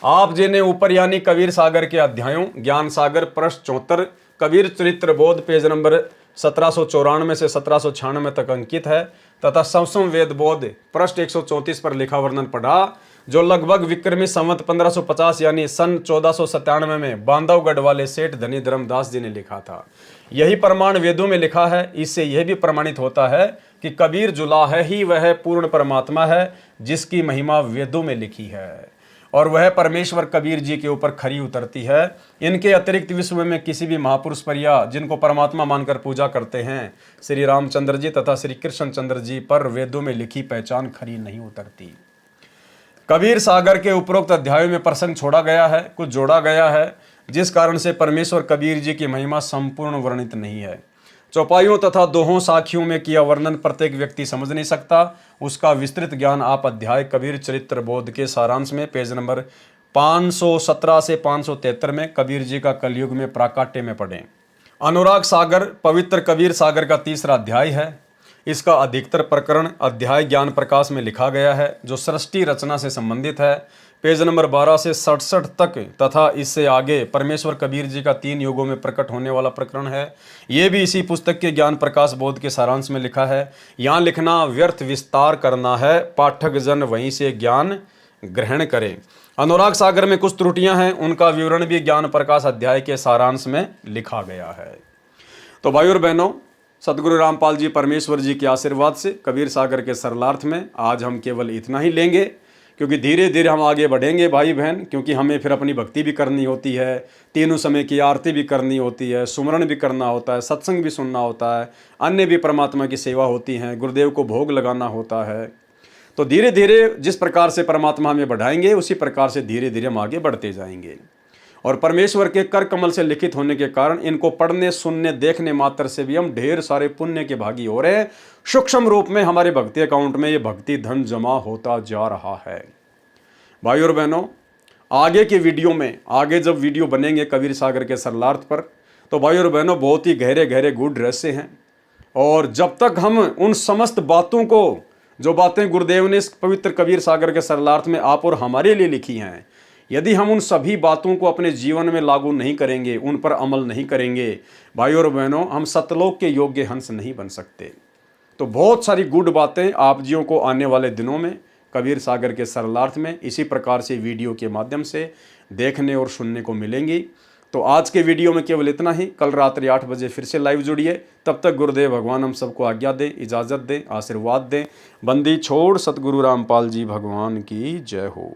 आप जिन्हें ऊपर यानी कबीर सागर के अध्यायों ज्ञान सागर पृष्ठ 74, कबीर चरित्र बोध पेज नंबर 1794 से 1796 तक अंकित है, तथा सवसम वेद बोध पृष्ठ 134 पर लिखा वर्णन पढ़ा, जो लगभग विक्रमी संवत 1550 यानी सन 1497 में बांधवगढ़ वाले सेठ धनी धर्मदास जी ने लिखा था। यही प्रमाण वेदों में लिखा है। इससे यह भी प्रमाणित होता है कि कबीर जुलाहा ही वह पूर्ण परमात्मा है जिसकी महिमा वेदों में लिखी है, और वह परमेश्वर कबीर जी के ऊपर खरी उतरती है। इनके अतिरिक्त विश्व में किसी भी महापुरुष पर या जिनको परमात्मा मानकर पूजा करते हैं श्री रामचंद्र जी तथा श्री कृष्ण चंद्र जी पर वेदों में लिखी पहचान खरी नहीं उतरती। कबीर सागर के उपरोक्त अध्यायों में प्रसंग छोड़ा गया है, कुछ जोड़ा गया है, जिस कारण से परमेश्वर कबीर जी की महिमा संपूर्ण वर्णित नहीं है। चौपाइयों तथा दोहों साखियों में किया वर्णन प्रत्येक व्यक्ति समझ नहीं सकता। उसका विस्तृत ज्ञान आप अध्याय कबीर चरित्र बोध के सारांश में पेज नंबर 517 से 573 में कबीर जी का कलयुग में प्राकाट्य में पढ़ें। अनुराग सागर पवित्र कबीर सागर का तीसरा अध्याय है। इसका अधिकतर प्रकरण अध्याय ज्ञान प्रकाश में लिखा गया है, जो सृष्टि रचना से संबंधित है। पेज नंबर 12 से 67 तक तथा इससे आगे परमेश्वर कबीर जी का 3 युगों में प्रकट होने वाला प्रकरण है। ये भी इसी पुस्तक के ज्ञान प्रकाश बोध के सारांश में लिखा है। यहाँ लिखना व्यर्थ विस्तार करना है, पाठक जन वहीं से ज्ञान ग्रहण करें। अनुराग सागर में कुछ त्रुटियां हैं, उनका विवरण भी ज्ञान प्रकाश अध्याय के सारांश में लिखा गया है। तो भाई और बहनों, सदगुरु रामपाल जी परमेश्वर जी के आशीर्वाद से कबीर सागर के सरलार्थ में आज हम केवल इतना ही लेंगे, क्योंकि धीरे धीरे हम आगे बढ़ेंगे भाई बहन, क्योंकि हमें फिर अपनी भक्ति भी करनी होती है, तीनों समय की आरती भी करनी होती है, सुमरण भी करना होता है, सत्संग भी सुनना होता है, अन्य भी परमात्मा की सेवा होती है, गुरुदेव को भोग लगाना होता है। तो धीरे धीरे जिस प्रकार से परमात्मा हमें बढ़ाएंगे उसी प्रकार से धीरे धीरे हम आगे बढ़ते जाएंगे। और परमेश्वर के कर कमल से लिखित होने के कारण इनको पढ़ने सुनने देखने मात्र से भी हम ढेर सारे पुण्य के भागी हो रहे हैं। सूक्ष्म रूप में हमारे भक्ति अकाउंट में ये भक्ति धन जमा होता जा रहा है। भाई और बहनों, आगे के वीडियो में आगे जब वीडियो बनेंगे कबीर सागर के सरलार्थ पर, तो भाई और बहनों बहुत ही गहरे गहरे गूढ़ रहस्य हैं। और जब तक हम उन समस्त बातों को, जो बातें गुरुदेव ने इस पवित्र कबीर सागर के सरलार्थ में आप और हमारे लिए लिखी हैं, यदि हम उन सभी बातों को अपने जीवन में लागू नहीं करेंगे, उन पर अमल नहीं करेंगे, भाई और बहनों, हम सतलोक के योग्य हंस नहीं बन सकते। तो बहुत सारी गुड बातें आप जियों को आने वाले दिनों में कबीर सागर के सरलार्थ में इसी प्रकार से वीडियो के माध्यम से देखने और सुनने को मिलेंगी। तो आज के वीडियो में केवल इतना ही। कल रात्रि 8 बजे फिर से लाइव जुड़िए। तब तक गुरुदेव भगवान हम सबको आज्ञा दें, इजाज़त दें, आशीर्वाद दें। बंदी छोड़ सतगुरु रामपाल जी भगवान की जय हो।